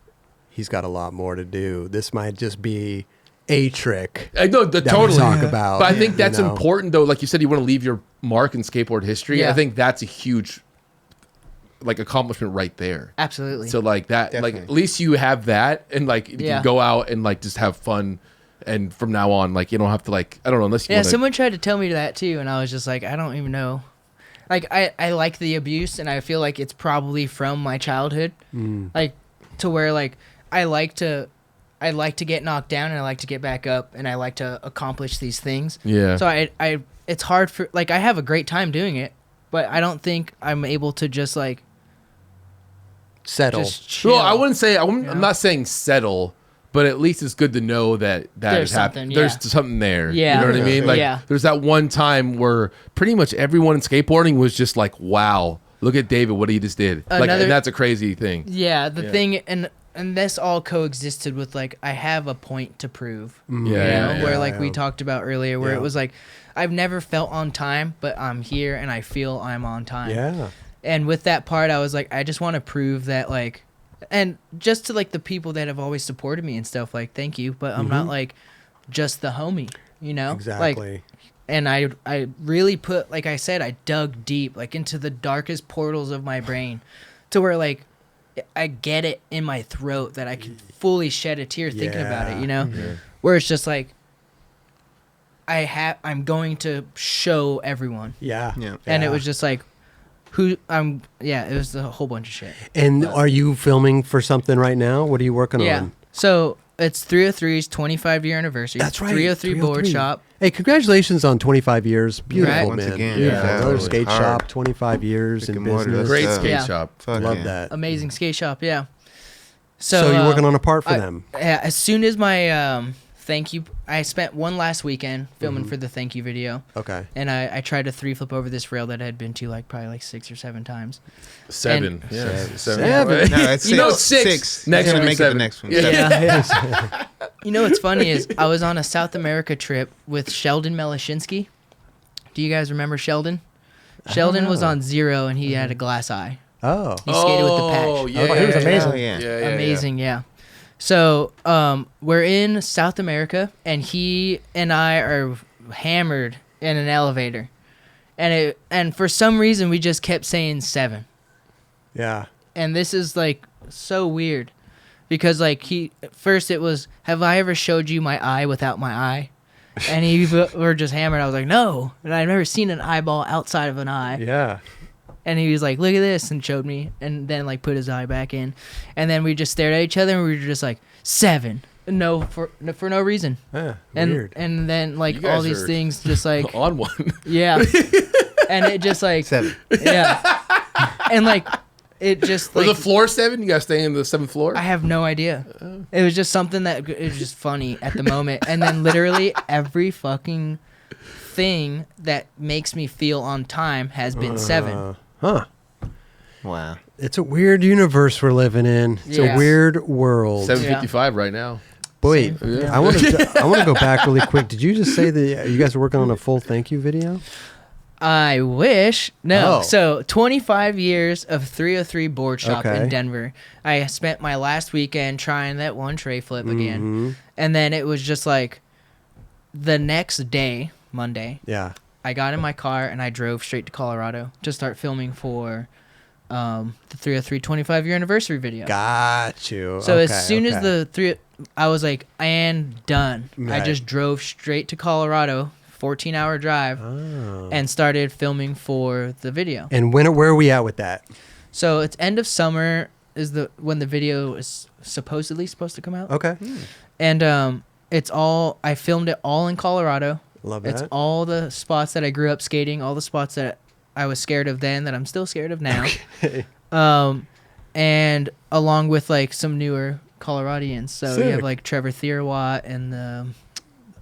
A: he's got a lot more to do. This might just be a trick.
D: I know totally
A: talk about,
D: but I think that's important though. Like you said, you want to leave your mark in skateboard history. I think that's a huge like accomplishment right there.
B: Absolutely.
D: So like that, like
C: Definitely.
D: at least you have that, and like you
B: Yeah.
D: can go out and like just have fun. And from now on, like you don't have to like I don't know unless you
B: Yeah,
D: wanna,
B: someone tried to tell me that too, and I was just like, I don't even know. Like I like the abuse, and I feel like it's probably from my childhood, like to where like I like to get knocked down, and I like to get back up, and I like to accomplish these things.
D: Yeah.
B: So I it's hard for like I have a great time doing it, but I don't think I'm able to just like
A: Settle.
B: just chill.
D: Well, I wouldn't say
B: know?
D: I'm not saying settle, but at least it's good to know that
B: There's
D: is happening.
B: something,
D: There's
B: yeah.
D: something there.
B: Yeah.
D: You know what I mean?
C: Yeah.
D: Like
B: Yeah.
D: there's that one time where pretty much everyone in skateboarding was just like, "Wow, look at David, what he just did." Like,
B: Another-
D: and that's a crazy thing.
B: Yeah, the
D: Yeah.
B: thing, and this all coexisted with like I have a point to prove.
D: Yeah,
B: You know,
D: yeah,
B: where
A: yeah,
B: like we
A: yeah.
B: talked about earlier, where
A: Yeah.
B: it was like I've never felt on time, but I'm here and I feel I'm on time.
A: Yeah.
B: And with that part, I was like, I just want to prove that like, and just to like the people that have always supported me and stuff, like thank you, but I'm not like just the homie, you know? Like,
A: Exactly.
B: and I really put, like I said, I dug deep, like into the darkest portals of my brain, to where like I get it in my throat that I can fully shed a tear thinking about it,
A: Yeah.
B: you know? Where it's just like I'm going to show everyone,
A: Yeah.
C: Yeah.
B: and it
A: Yeah.
B: was just like it was a whole bunch of shit.
A: And are you filming for something right now? What are you working
B: Yeah.
A: on?
B: So it's 303's 25-year anniversary.
A: That's right.
B: 303 Board
A: 303.
B: Shop.
A: Hey, congratulations on 25 years. Beautiful,
B: Right.
C: Once
A: man.
C: again,
A: Beautiful.
D: yeah,
A: Another
C: it's
A: skate
C: hard.
A: shop, 25 years
C: Brick
A: in
C: and mortar,
A: business.
C: that's
D: Great
C: tough.
D: skate
B: Yeah.
D: shop.
C: Fuck
A: Love
C: yeah.
A: that.
B: Amazing skate shop. Yeah.
A: So you're working on a part for
B: I-
A: them.
B: Yeah. As soon as my thank you, I spent one last weekend filming
A: Mm-hmm.
B: for the thank you video,
A: Okay.
B: and I tried to 3-flip over this rail that I had been to like probably like 6 or 7 times.
D: 7.
B: And-
D: Yeah.
A: Seven.
C: No, it's
B: You know,
C: 6.
D: Next
C: He's
D: will
C: gonna
D: be
C: make
D: 7.
C: it the next one.
B: Yeah. You know what's funny is I was on a South America trip with Sheldon Melashinsky. Do you guys remember Sheldon? Sheldon was on Zero and he had a glass eye.
A: Oh.
B: He skated with the patch.
D: Yeah,
A: Oh, he was amazing.
C: Oh, yeah.
B: Amazing, yeah. So we're in South America, and he and I are hammered in an elevator, and for some reason we just kept saying 7,
A: Yeah.
B: and this is like so weird, because like first it was, have I ever showed you my eye without my eye? And we're just hammered. I was like, no, and I've never seen an eyeball outside of an eye.
A: Yeah.
B: And he was like, look at this, and showed me, and then like put his eye back in, and then we just stared at each other, and we were just like 7, for no reason,
A: Yeah.
B: and
A: Weird.
B: and then
D: You
B: like
D: guys
B: all these
D: are-
B: things just like
D: On one.
B: yeah, and it just like
C: 7.
B: yeah, and like it just
D: Was
B: like
D: the floor 7? You guys staying in the 7th floor?
B: I have no idea. It was just something that it was just funny at the moment, and then literally every fucking thing that makes me feel on time has been 7.
A: Huh.
C: Wow.
A: It's a weird universe we're living in. It's a
B: Yes.
A: weird world.
D: 7:55 right now.
A: Boy,
D: Yeah.
A: I want to go back really quick. Did you just say that you guys are working on a full thank you video?
B: I wish. No.
A: Oh.
B: So 25 years of 303 Board Shop
A: Okay.
B: in Denver. I spent my last weekend trying that one tray flip again.
A: Mhm.
B: And then it was just like the next day, Monday,
A: Yeah.
B: I got in my car and I drove straight to Colorado to start filming for the 303 25-year anniversary video.
A: Got you.
B: So
A: Okay,
B: as soon as
A: okay.
B: the I was like, and done. I
A: Right.
B: just drove straight to Colorado, 14-hour drive,
A: Oh.
B: and started filming for the video.
A: And where are we at with that?
B: So it's end of summer is when the video is supposedly supposed to come out.
A: Okay.
B: And I filmed it all in Colorado.
A: Love
B: It's
A: that.
B: all the spots that I grew up skating, all the spots that I was scared of then that I'm still scared of now.
A: Okay.
B: And along with like some newer Coloradians. So you have
A: Sick.
B: like Trevor Thierwatt and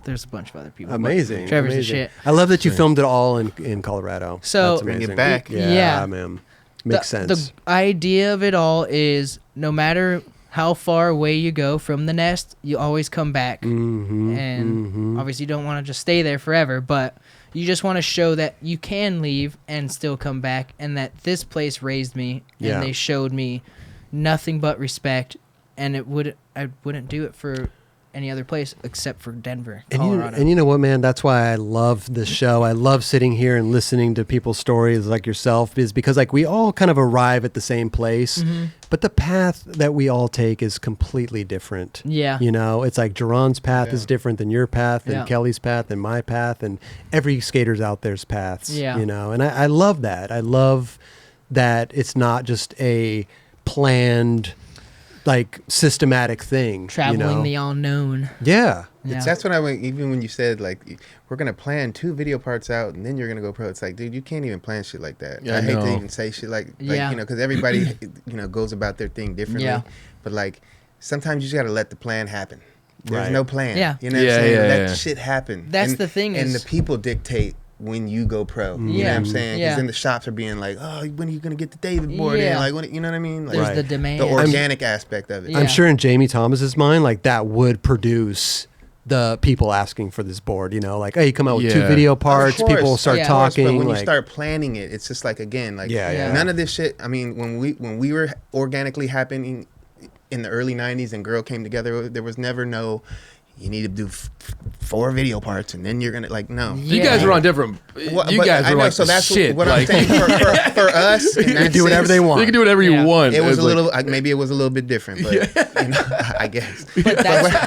B: there's a bunch of other people. but
A: Amazing.
B: Trevor's
A: amazing.
B: the shit.
A: I love that you filmed it all in Colorado.
B: So-
A: That's
C: Bring it
A: amazing.
C: back.
A: Yeah,
B: Yeah.
A: man. Makes sense.
B: The idea of it all is no matter how far away you go from the nest, you always come back.
A: Mm-hmm,
B: And obviously you don't want to just stay there forever, but you just want to show that you can leave and still come back, and that this place raised me and
A: Yeah.
B: they showed me nothing but respect, and I wouldn't do it for any other place except for Denver,
A: And
B: Colorado.
A: you know what, man? That's why I love this show. I love sitting here and listening to people's stories like yourself, is because like we all kind of arrive at the same place, but the path that we all take is completely different.
B: Yeah.
A: You know, it's like Jerron's path is different than your path, and
B: Yeah.
A: Kelly's path, and my path, and every skater's out there's paths.
B: Yeah.
A: You know, and I love that. I love that it's not just a planned, like systematic thing.
B: Traveling
A: you know?
B: the unknown.
A: Yeah.
B: Yeah.
C: That's what I went. Even when you said like we're gonna plan 2 video parts out and then you're gonna go pro, it's like, dude, you can't even plan shit like that.
D: Yeah,
C: I hate to
D: no.
C: even say shit like
B: Yeah.
C: you know, because everybody goes about their thing differently.
B: Yeah.
C: But like sometimes you just gotta let the plan happen. There's
A: Right.
C: no plan.
B: Yeah.
C: You know what
D: Yeah,
C: I'm saying?
D: yeah,
C: Let
D: yeah.
C: shit happen.
B: That's
C: And-
B: the thing
C: and
B: is-
C: the people dictate when you go pro. You know
B: Yeah.
C: what I'm saying? Because
B: Yeah.
C: then the shops are being like, oh, when are you gonna get the David board
B: Yeah.
C: in? Like, when, you know what I mean? Like,
B: There's
A: Right.
B: the demand.
C: the organic aspect of it.
B: Yeah.
A: I'm sure in Jamie Thomas's mind, like that would produce the people asking for this board. You know, like, hey, you come out with 2
D: Yeah.
A: video
C: Of
A: parts,
C: course,
A: people start
B: yeah.
C: of course,
A: talking.
C: but when
A: like,
C: you start planning it, it's just like, again, like
A: Yeah,
B: yeah.
C: none of this shit. I mean, when we were organically happening in the early 90s and Girl came together, there was never no, you need to do 4 video parts and then you're gonna, like, no.
D: You
B: Yeah.
D: guys were on different.
C: Well,
D: you
C: but
D: guys
C: I
D: were
C: know,
D: like
C: so that's
D: shit.
C: what
D: like,
C: I'm saying for us. In that
A: do whatever they
C: sense,
A: want.
D: You can do whatever
B: Yeah.
D: you want.
C: It was
D: It's
C: a
D: like-
C: little, maybe it was a little bit different, but you know, I guess.
B: But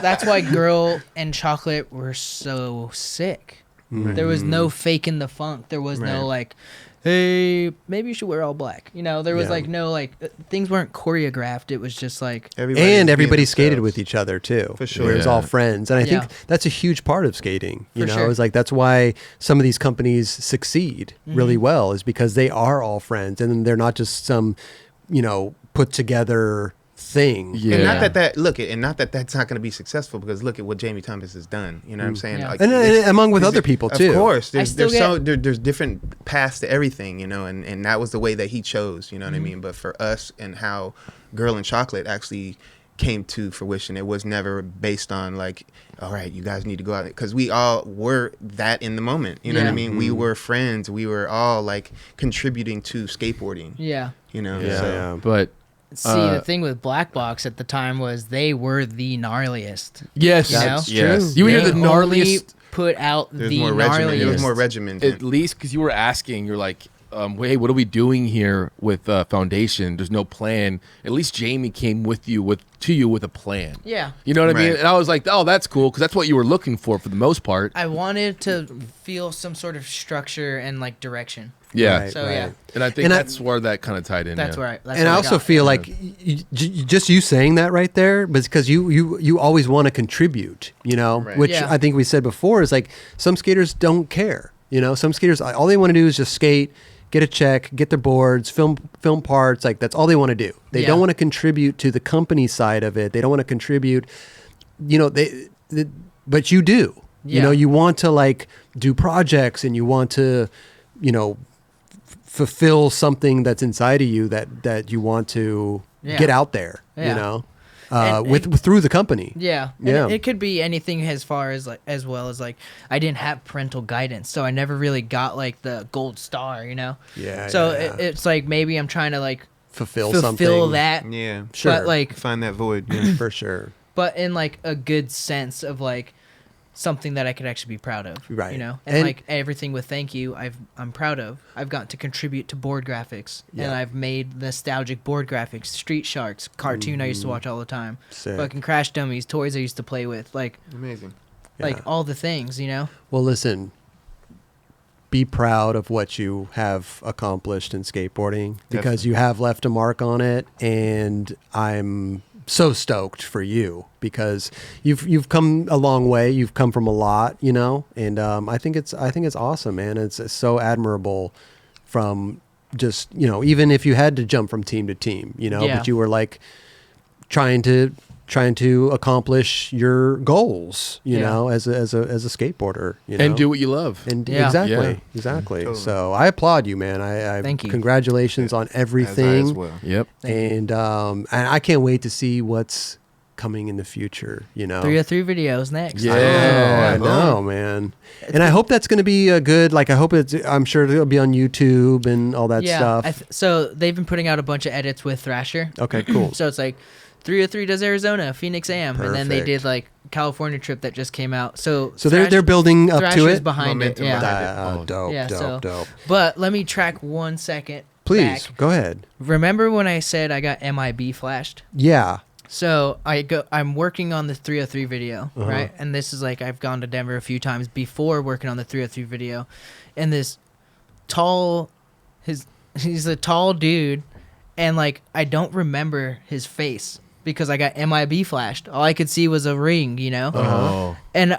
B: that's why Girl and Chocolate were so sick. There was no faking the funk. There was
C: Right.
B: no like, hey, maybe you should wear all black. You know, there was
A: Yeah.
B: like no like things weren't choreographed. It was just like
A: everybody skated with each other too.
C: For sure.
A: It was
D: Yeah.
A: all friends, and I
B: Yeah.
A: think that's a huge part of skating. You
B: For
A: know,
B: sure.
A: it's like that's why some of these companies succeed really well, is because they are all friends, and they're not just some, put together thing.
D: Yeah.
C: And not that that's not going to be successful, because look at what Jamie Thomas has done. You know what I'm saying?
B: Yeah.
C: Like,
A: And
C: it's-
A: among with
C: it's-
A: other people too.
C: Of course, there's
B: still
C: there's different paths to everything, you know, and that was the way that he chose. You know what I mean? But for us and how Girl and Chocolate actually came to fruition, it was never based on like, all right, you guys need to go out, because we all were that in the moment. You know what I
B: Yeah.
C: mean? We were friends. We were all like contributing to skateboarding.
B: yeah.
C: You know?
A: Yeah,
C: So,
A: yeah.
D: But
B: See,
D: Uh,
B: the thing with Black Box at the time was they were the gnarliest.
D: yes,
A: That's
D: yes.
A: true.
D: You would hear
B: They
D: the
B: only
D: gnarliest.
B: put out
C: There's
B: the
C: more regimen. There was
B: gnarliest.
C: more regimen.
D: At least because you were asking, you're like, hey, what are we doing here with Foundation? There's no plan. At least Jamie came to you with a plan.
B: Yeah.
D: You know what I mean?
C: Right.
D: And I was like, oh, that's cool, because that's what you were looking for the most part.
B: I wanted to feel some sort of structure and like direction.
D: Yeah.
B: So yeah,
D: And I think
A: And
D: that's where that kind of tied in.
B: that's
D: yeah.
B: where that's
A: And
B: where
A: I also
B: got.
A: feel like just you saying that right there, but it's because you always want to contribute,
C: Right.
A: which
B: Yeah.
A: I think we said before is like some skaters don't care. Some skaters, all they want to do is just skate, get a check, get their boards, film parts. Like that's all they want to do. They
B: Yeah.
A: don't want to contribute to the company side of it. They don't want to contribute. But you do.
B: Yeah.
A: You want to like do projects, and you want to, fulfill something that's inside of you that you want to
B: Yeah.
A: get out there.
B: Yeah.
A: Through the company.
B: Yeah, and
A: Yeah.
B: it could be anything as far as like as well as like I didn't have parental guidance, so I never really got like the gold star,
A: Yeah.
B: So
A: yeah.
B: it's like maybe I'm trying to like
A: fulfill
B: fulfill
A: something.
B: that,
C: Yeah.
A: Sure.
B: but like
C: Find that void. Yeah.
A: For sure.
B: but in like a good sense of like something that I could actually be proud of,
A: Right.
B: And,
A: And-
B: like everything with Thank You, I'm proud of. I've gotten to contribute to board graphics, and
A: Yeah.
B: I've made nostalgic board graphics, Street Sharks, cartoon I used to watch all the time,
A: Sick.
B: fucking Crash Dummies, toys I used to play with, like
C: Amazing.
A: Yeah.
B: all the things,
A: Well, listen, be proud of what you have accomplished in skateboarding, because you have left a mark on it, and I'm so stoked for you because you've come a long way. You've come from a lot, and I think it's awesome, man. It's so admirable from just, even if you had to jump from team to team,
B: Yeah.
A: but you were like trying to accomplish your goals, as a skateboarder,
D: And do what you love.
A: and
B: Yeah.
A: exactly.
C: Totally.
A: So I applaud you, man. I
B: Thank you.
A: Congratulations on everything.
C: As well.
D: Yep.
A: And I can't wait to see what's coming in the future.
B: 303 videos next.
D: Yeah.
A: I know, man. And I hope that's going to be a good. Like, I'm sure it'll be on YouTube and all that stuff.
B: So they've been putting out a bunch of edits with Thrasher.
A: Okay, cool.
B: So it's like 303 does Arizona, Phoenix Am, and then they
A: Perfect.
B: did like California trip that just came out. So
A: they're building up
B: Thrash
A: to
B: is
A: it.
B: behind
C: Momentum
B: it. Yeah.
C: behind it.
A: Dope,
B: Yeah, so-
A: dope.
B: But let me track 1 second.
A: Please
B: back.
A: go ahead.
B: Remember when I said I got MIB flashed?
A: Yeah.
B: So I'm working on the 303 video,
A: Uh-huh.
B: right? And this is like I've gone to Denver a few times before working on the 303 video, and this he's a tall dude, and like I don't remember his face because I got MIB flashed. All I could see was a ring, you know.
D: Oh.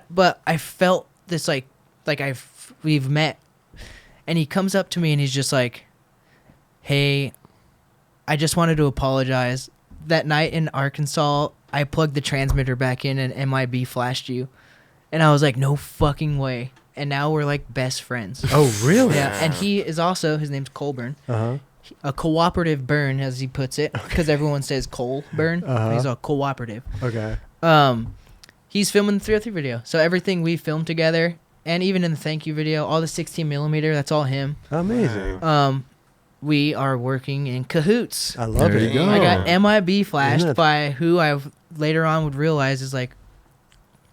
B: But I felt this like we've met, and he comes up to me and he's just like, "Hey, I just wanted to apologize. That night in Arkansas, I plugged the transmitter back in and MIB flashed you." And I was like, "No fucking way." And now we're like best friends.
A: Oh, really?
B: Yeah, and he is also, his name's Colburn,
A: Uh-huh.
B: a cooperative burn, as he puts it, because everyone says Cole burn.
A: Uh-huh.
B: He's a cooperative.
A: Okay.
B: He's filming the 303 video. So everything we filmed together, and even in the thank you video, all the 16 millimeter, that's all him.
A: Amazing.
B: We are working in cahoots.
A: I love
D: There
A: it.
D: you go.
B: I got MIB
A: Isn't
B: flashed
A: it-
B: by who I later on would realize is like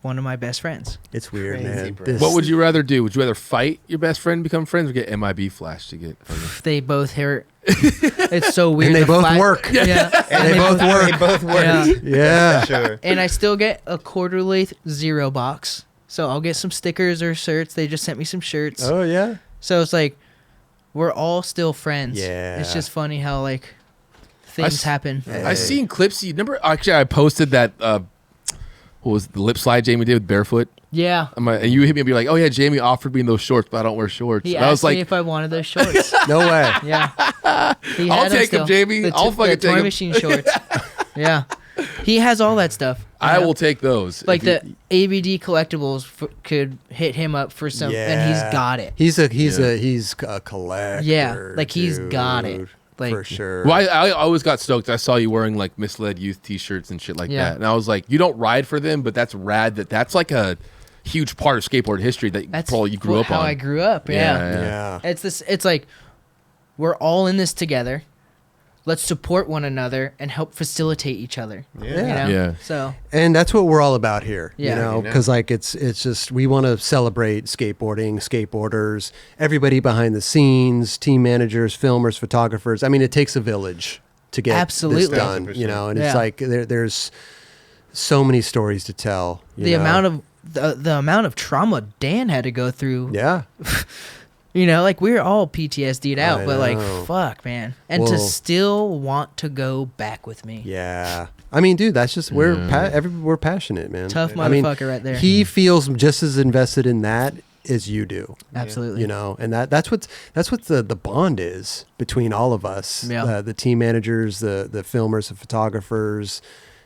B: one of my best friends.
A: It's weird,
C: Crazy,
A: man.
C: bro.
D: What would you rather do? Would you rather fight your best friend, become friends, or get MIB flashed to get?
B: They both hurt. It's so weird.
A: And they
B: The
A: both
B: fight-
A: work.
B: Yeah.
A: And they both work.
C: They both work.
B: Yeah.
A: Yeah.
C: Sure.
B: And I still get a quarterly zero box. So I'll get some stickers or shirts. They just sent me some shirts.
A: Oh, yeah.
B: So it's like we're all still friends.
A: Yeah.
B: It's just funny how like things happen.
A: Yeah.
D: I seen clips. You remember? Actually, I posted that. What was the lip slide Jamie did with barefoot?
B: Yeah.
D: And you hit me and be like, "Oh yeah, Jamie offered me those shorts, but I don't wear shorts."
B: He
D: And I was
B: asked
D: like,
B: me if I wanted those shorts.
A: No way.
B: Yeah. He
D: I'll
B: had
D: take 'em,
B: still.
D: Jamie. I'll fucking
B: the
D: take
B: Toy
D: 'em.
B: Machine shorts. Yeah. He has all that stuff. you
D: "I
B: know?
D: will take those."
B: Like
D: If you-
B: the ABD collectibles could hit him up for some, and he's got it.
A: He's a collector.
B: Yeah, like, he's got it.
A: dude,
B: Like-
A: for sure.
D: Well, I always got stoked. I saw you wearing like misled youth T-shirts and shit like
B: Yeah.
D: that, and I was like, "You don't ride for them, but that's rad. That's like a huge part of skateboard history that
B: That's
D: probably you grew up
B: how
D: on."
B: I grew up. Yeah.
A: Yeah.
B: It's this. It's like we're all in this together. Let's support one another and help facilitate each other.
C: Yeah.
B: You know?
D: Yeah.
B: So
A: And that's what we're all about here,
B: Yeah.
A: you know,
C: You know.
A: because like it's just we want to celebrate skateboarding, skateboarders, everybody behind the scenes, team managers, filmers, photographers. I mean, it takes a village to get this
B: Absolutely.
A: done, you know, and
B: Yeah.
A: it's like there's so many stories to tell.
B: the amount of the amount of trauma Dan had to go through.
A: yeah,
B: You know, like we're all PTSD'd out,
A: I
B: but like
A: know.
B: fuck, man, and to
A: Well-
B: still want to go back with me.
A: yeah. I mean, dude, that's just we're we're passionate, man.
B: Tough
A: I mean,
B: motherfucker right there.
A: He feels just as invested in that as you do.
B: Absolutely.
A: You know, and that's what the bond is between all of us.
B: Yeah.
A: The team managers, the filmers, the photographers.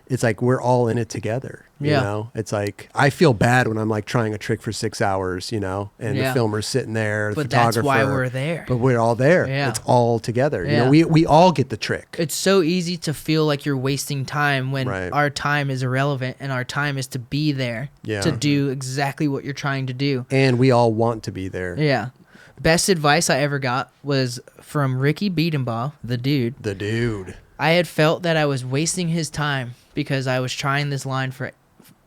A: It's like we're all in it together. You
B: Yeah.
A: know, it's like I feel bad when I'm like trying a trick for 6 hours. You know, and
B: Yeah.
A: the filmer's sitting there, the
B: But that's
A: photographer.
B: why we're there.
A: But we're all there.
B: Yeah.
A: It's all together. You
B: Yeah.
A: know, we all get the trick.
B: It's so easy to feel like you're wasting time when
A: Right.
B: our time is irrelevant and our time is to be there
A: Yeah.
B: to do exactly what you're trying to do.
A: And we all want to be there.
B: Yeah. Best advice I ever got was from Ricky Biedenbaugh, the dude.
A: The dude.
B: I had felt that I was wasting his time because I was trying this line for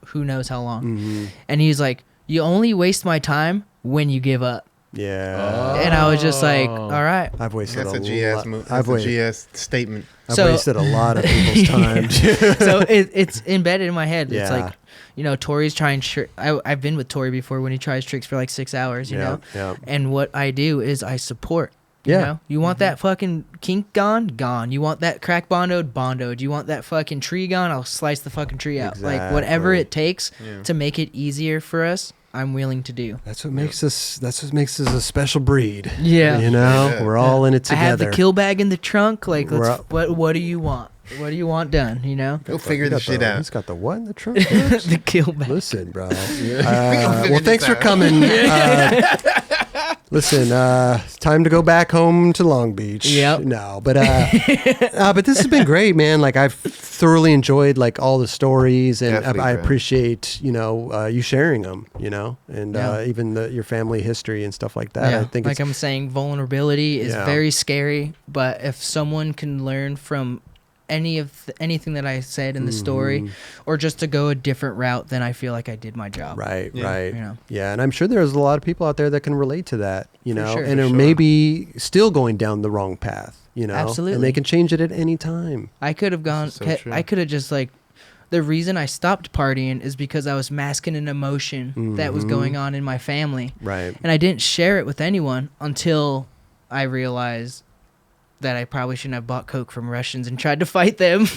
B: who knows how long.
A: Mm-hmm.
B: And he's like, "You only waste my time when you give up."
A: Yeah.
B: And I was just like,
D: Oh.
B: "All right."
A: I've wasted
C: That's a
A: lot.
C: GS move.
A: I've
C: That's a
A: wasted.
C: GS statement.
A: I've
B: So-
A: wasted a lot of people's time.
B: So it's embedded in my head. It's
A: Yeah.
B: like, you know, Tori's trying. I've been with Torey before when he tries tricks for like 6 hours. You know,
A: Yeah.
B: and what I do is I support. You
A: Yeah.
B: know? You want that fucking kink gone? Gone. You want that crack bondoed? Bondoed. You want that fucking tree gone? I'll slice the fucking tree out. Like whatever
A: Exactly.
B: it takes
C: Yeah.
B: to make it easier for us, I'm willing to do.
A: That's what makes us. That's what makes us a special breed.
B: Yeah.
A: You know,
C: Yeah.
A: we're all in it
B: I
A: together.
B: have the kill bag in the trunk. Like,
A: We're
B: let's.
A: up.
B: What do you want? What do you want done? You know,
C: Go figure
A: He got
C: this shit
A: the-
C: out.
A: He's got the what in the trunk? Lewis?
B: the kill bag.
A: Listen, bro.
C: figure
A: Well, thanks
C: this
A: for
C: out.
A: coming. Listen, it's time to go back home to Long Beach.
B: Yep.
A: No, but but this has been great, man. Like I've thoroughly enjoyed like all the stories, and
C: Definitely,
A: I
C: bro.
A: appreciate you sharing them. You know, and
B: Yeah.
A: even your family history and stuff like that.
B: Yeah,
A: I think
B: like
A: it's
B: I'm saying, vulnerability is
A: Yeah.
B: very scary. But if someone can learn from anything that I said in the story, or just to go a different route, then I feel like I did my job.
A: Right,
C: Yeah.
A: right.
B: You know?
A: Yeah, and I'm sure there's a lot of people out there that can relate to that, you know,
B: sure,
A: and
B: for
A: are maybe still going down the wrong path, you know.
B: Absolutely.
A: And they can change it at any time.
B: I could have gone.
C: This is so true.
B: I could have just like. The reason I stopped partying is because I was masking an emotion that was going on in my family,
A: Right.
B: and I didn't share it with anyone until I realized that I probably shouldn't have bought coke from Russians and tried to fight them.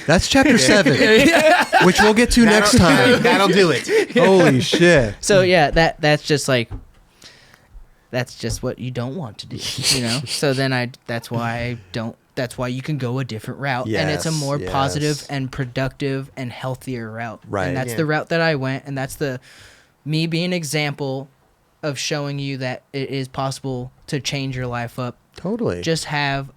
A: That's chapter 7, which we'll get to next time.
C: That'll do it.
A: Holy shit.
B: So yeah, that's just like. That's just what you don't want to do, you know. So then that's why I don't. That's why you can go a different route, and it's a
A: Yes,
B: more
A: yes.
B: positive and productive and healthier route.
A: Right.
B: And that's
C: Yeah.
B: the route that I went, and that's me being an example of showing you that it is possible to change your life up.
A: Totally.
B: Just have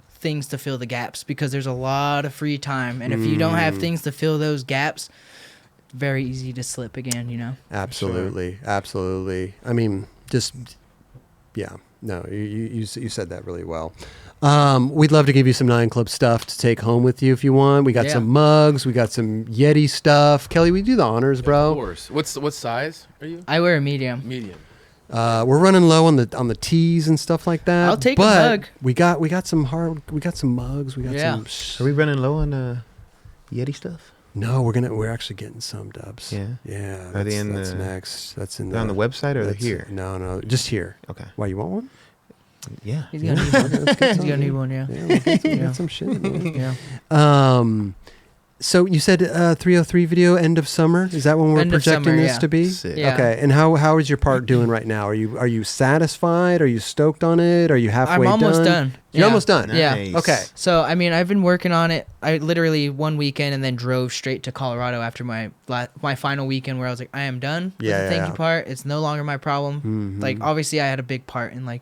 B: things to fill the gaps, because there's a lot of free time, and if you don't have things to fill those gaps, very easy to slip again, you know.
A: Absolutely. Absolutely. I mean, just, yeah. No, you said that really well. We'd love to give you some 9 Club stuff to take home with you if you want. We got
B: Yeah.
A: some mugs. We got some Yeti stuff. Kelly, we do the honors, bro.
D: Of course. What size are you?
B: I wear a medium.
D: Medium.
A: We're running low on the tees and stuff like that.
B: I'll take a
A: but
B: mug.
A: We got some mugs. We got
B: Yeah.
A: some.
C: Are we running low on Yeti stuff?
A: No, we're actually getting some dubs.
C: Yeah.
A: Yeah.
C: Are they in
A: that's
C: the-
A: next. That's in
C: They're on the website or they're
A: that's-
C: here?
A: No, just here.
C: Okay.
A: Why, you want one?
C: Yeah.
B: He's gonna need one.
A: Let's get
B: He's
A: some.
B: gonna need one, yeah.
A: Yeah, we'll get some,
B: Yeah.
A: get some shit. Man.
B: Yeah.
A: So you said 303 video end of summer. Is that when we're
B: End of
A: projecting
B: summer,
A: this
B: yeah.
A: to be?
C: Sick.
B: Yeah.
A: Okay. And how is your part doing right now? Are you satisfied? Are you stoked on it? Are you halfway
B: I'm almost done.
A: You're
B: Yeah.
A: almost done.
B: Yeah.
C: Nice.
A: Okay.
B: So, I mean, I've been working on it. I literally one weekend and then drove straight to Colorado after my final weekend, where I was like, I am done with
A: Yeah,
B: the thank
A: yeah.
B: you part. It's no longer my problem.
A: Mhm.
B: Like, obviously, I had a big part in like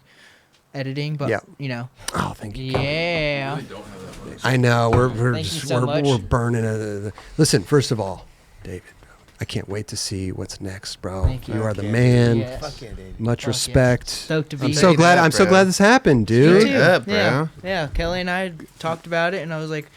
B: editing, but
A: Yeah.
B: you know,
A: Oh, thank you.
B: yeah.
A: I know we're
B: Thank you
A: just
B: so much.
A: we're burning it. Listen, first of all, David, I can't wait to see what's next, bro.
B: Thank you.
A: You are the
C: Yeah,
A: man.
B: Yes.
C: Fuck yeah, David.
A: Much
B: Fuck yeah.
A: respect.
B: Stoked to be
A: I'm
B: here.
A: so glad.
C: up,
A: I'm so
C: bro.
A: glad this happened,
B: Me
A: dude.
B: too.
C: up, bro.
B: Yeah. Yeah. Kelly and I talked about it, and I was like,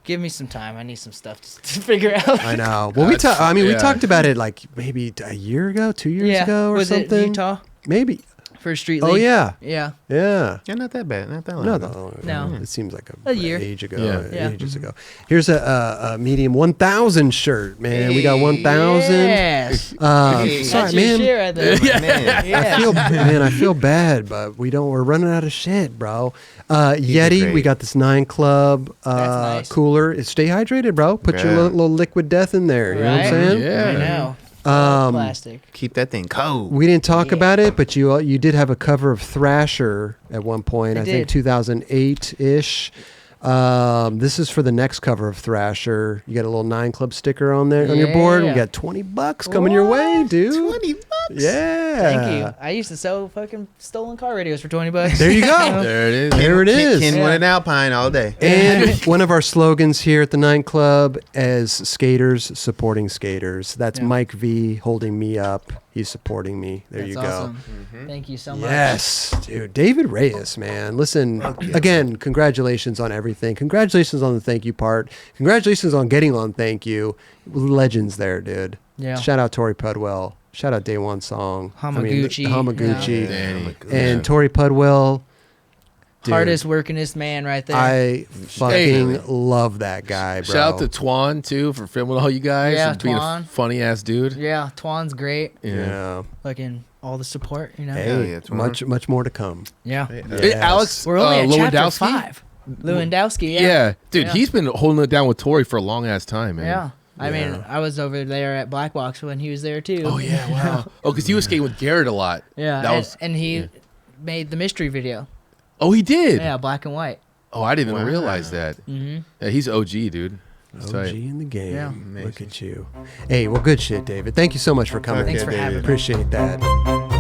B: give me some time. I need some stuff to figure out.
A: I know. Well, we
D: That's-
A: talked. I mean, we
D: yeah.
A: talked about it like maybe a year ago, 2 years ago, or
B: was
A: something.
B: it Utah
A: Maybe.
B: for Street League?
A: Oh yeah,
B: Yeah.
A: yeah.
C: Yeah, not that bad. Not that long.
A: No,
C: ago.
B: No.
A: It seems like
B: A year.
A: age ago.
D: Yeah.
A: Ages ago. Here's a medium 1000 shirt, man. We got 1000.
B: Yes.
A: Sorry,
B: That's your
A: man.
B: shit right there.
C: Man.
B: Yeah.
A: I feel bad, but we're running out of shit, bro. Yeti,
C: great.
A: we got this 9 Club
B: That's nice.
A: cooler. Stay hydrated, bro. Put your
C: Yeah.
A: little liquid death in there. You know what I'm
B: Right?
A: saying?
D: Yeah.
B: I know. Plastic.
C: Keep that thing cold.
A: We didn't talk
B: Yeah.
A: about it, but you did have a cover of Thrasher at one point.
B: I
A: I think
B: did.
A: 2008 ish. This is for the next cover of Thrasher. You got a little 9 Club sticker on there on your board. We
B: Yeah.
A: got $20 coming your way, dude.
C: $20.
A: Yeah.
B: Thank you. I used to sell fucking stolen car radios for $20.
A: There you go.
D: There it is.
A: There it is.
C: Kenwood
B: Yeah.
C: and Alpine all day.
A: And one of our slogans here at the 9 Club is skaters supporting skaters. That's
B: Yeah.
A: Mike V holding me up. He's supporting me. There
B: That's
A: you go.
B: awesome. Thank you so much.
A: Yes, dude. David Reyes, man. Listen, again, congratulations on everything. Congratulations on the thank you part. Congratulations on getting on thank you. Legends there, dude.
B: Yeah.
A: Shout out Torey Pudwill. Shout out Day One Song.
B: Hamaguchi.
A: Hamaguchi.
B: Yeah.
D: Danny.
A: And Torey Pudwill. dude,
B: Hardest workingest man right there.
A: I fucking love that guy, bro.
D: Shout out to Twan too for filming all you guys
B: Yeah,
D: and being a
B: Twan.
D: funny ass dude.
B: yeah, Twan's great.
A: Yeah.
B: Fucking all the support, you know.
C: Hell
A: Hey,
C: yeah, Twan.
A: much more to come.
B: Yeah.
C: Hey,
D: Hey,
A: Yes.
D: Alex,
B: We're only at chapter
D: Lewandowski?
B: 5. Lewandowski,
D: Yeah.
B: yeah.
D: Dude,
B: Yeah.
D: he's been holding it down with Tori for a long ass time, man.
B: Yeah. I mean,
A: Yeah.
B: I was over there at Black Box when he was there too.
D: Oh yeah, wow. Oh, because he was skating with Garrett a lot.
B: Yeah.
D: That
B: and,
D: was.
B: and he
D: yeah.
B: made the mystery video.
D: Oh, he did.
B: Yeah, black and white.
D: Oh, I didn't even
C: Wow.
D: realize that.
B: Mm-hmm.
D: Yeah, he's OG, dude. That's
A: OG
D: tight.
A: in the game.
B: Yeah.
A: Look at you. Hey, well, good shit, David. Thank you so much for coming.
B: Thanks for having me.
A: Appreciate that.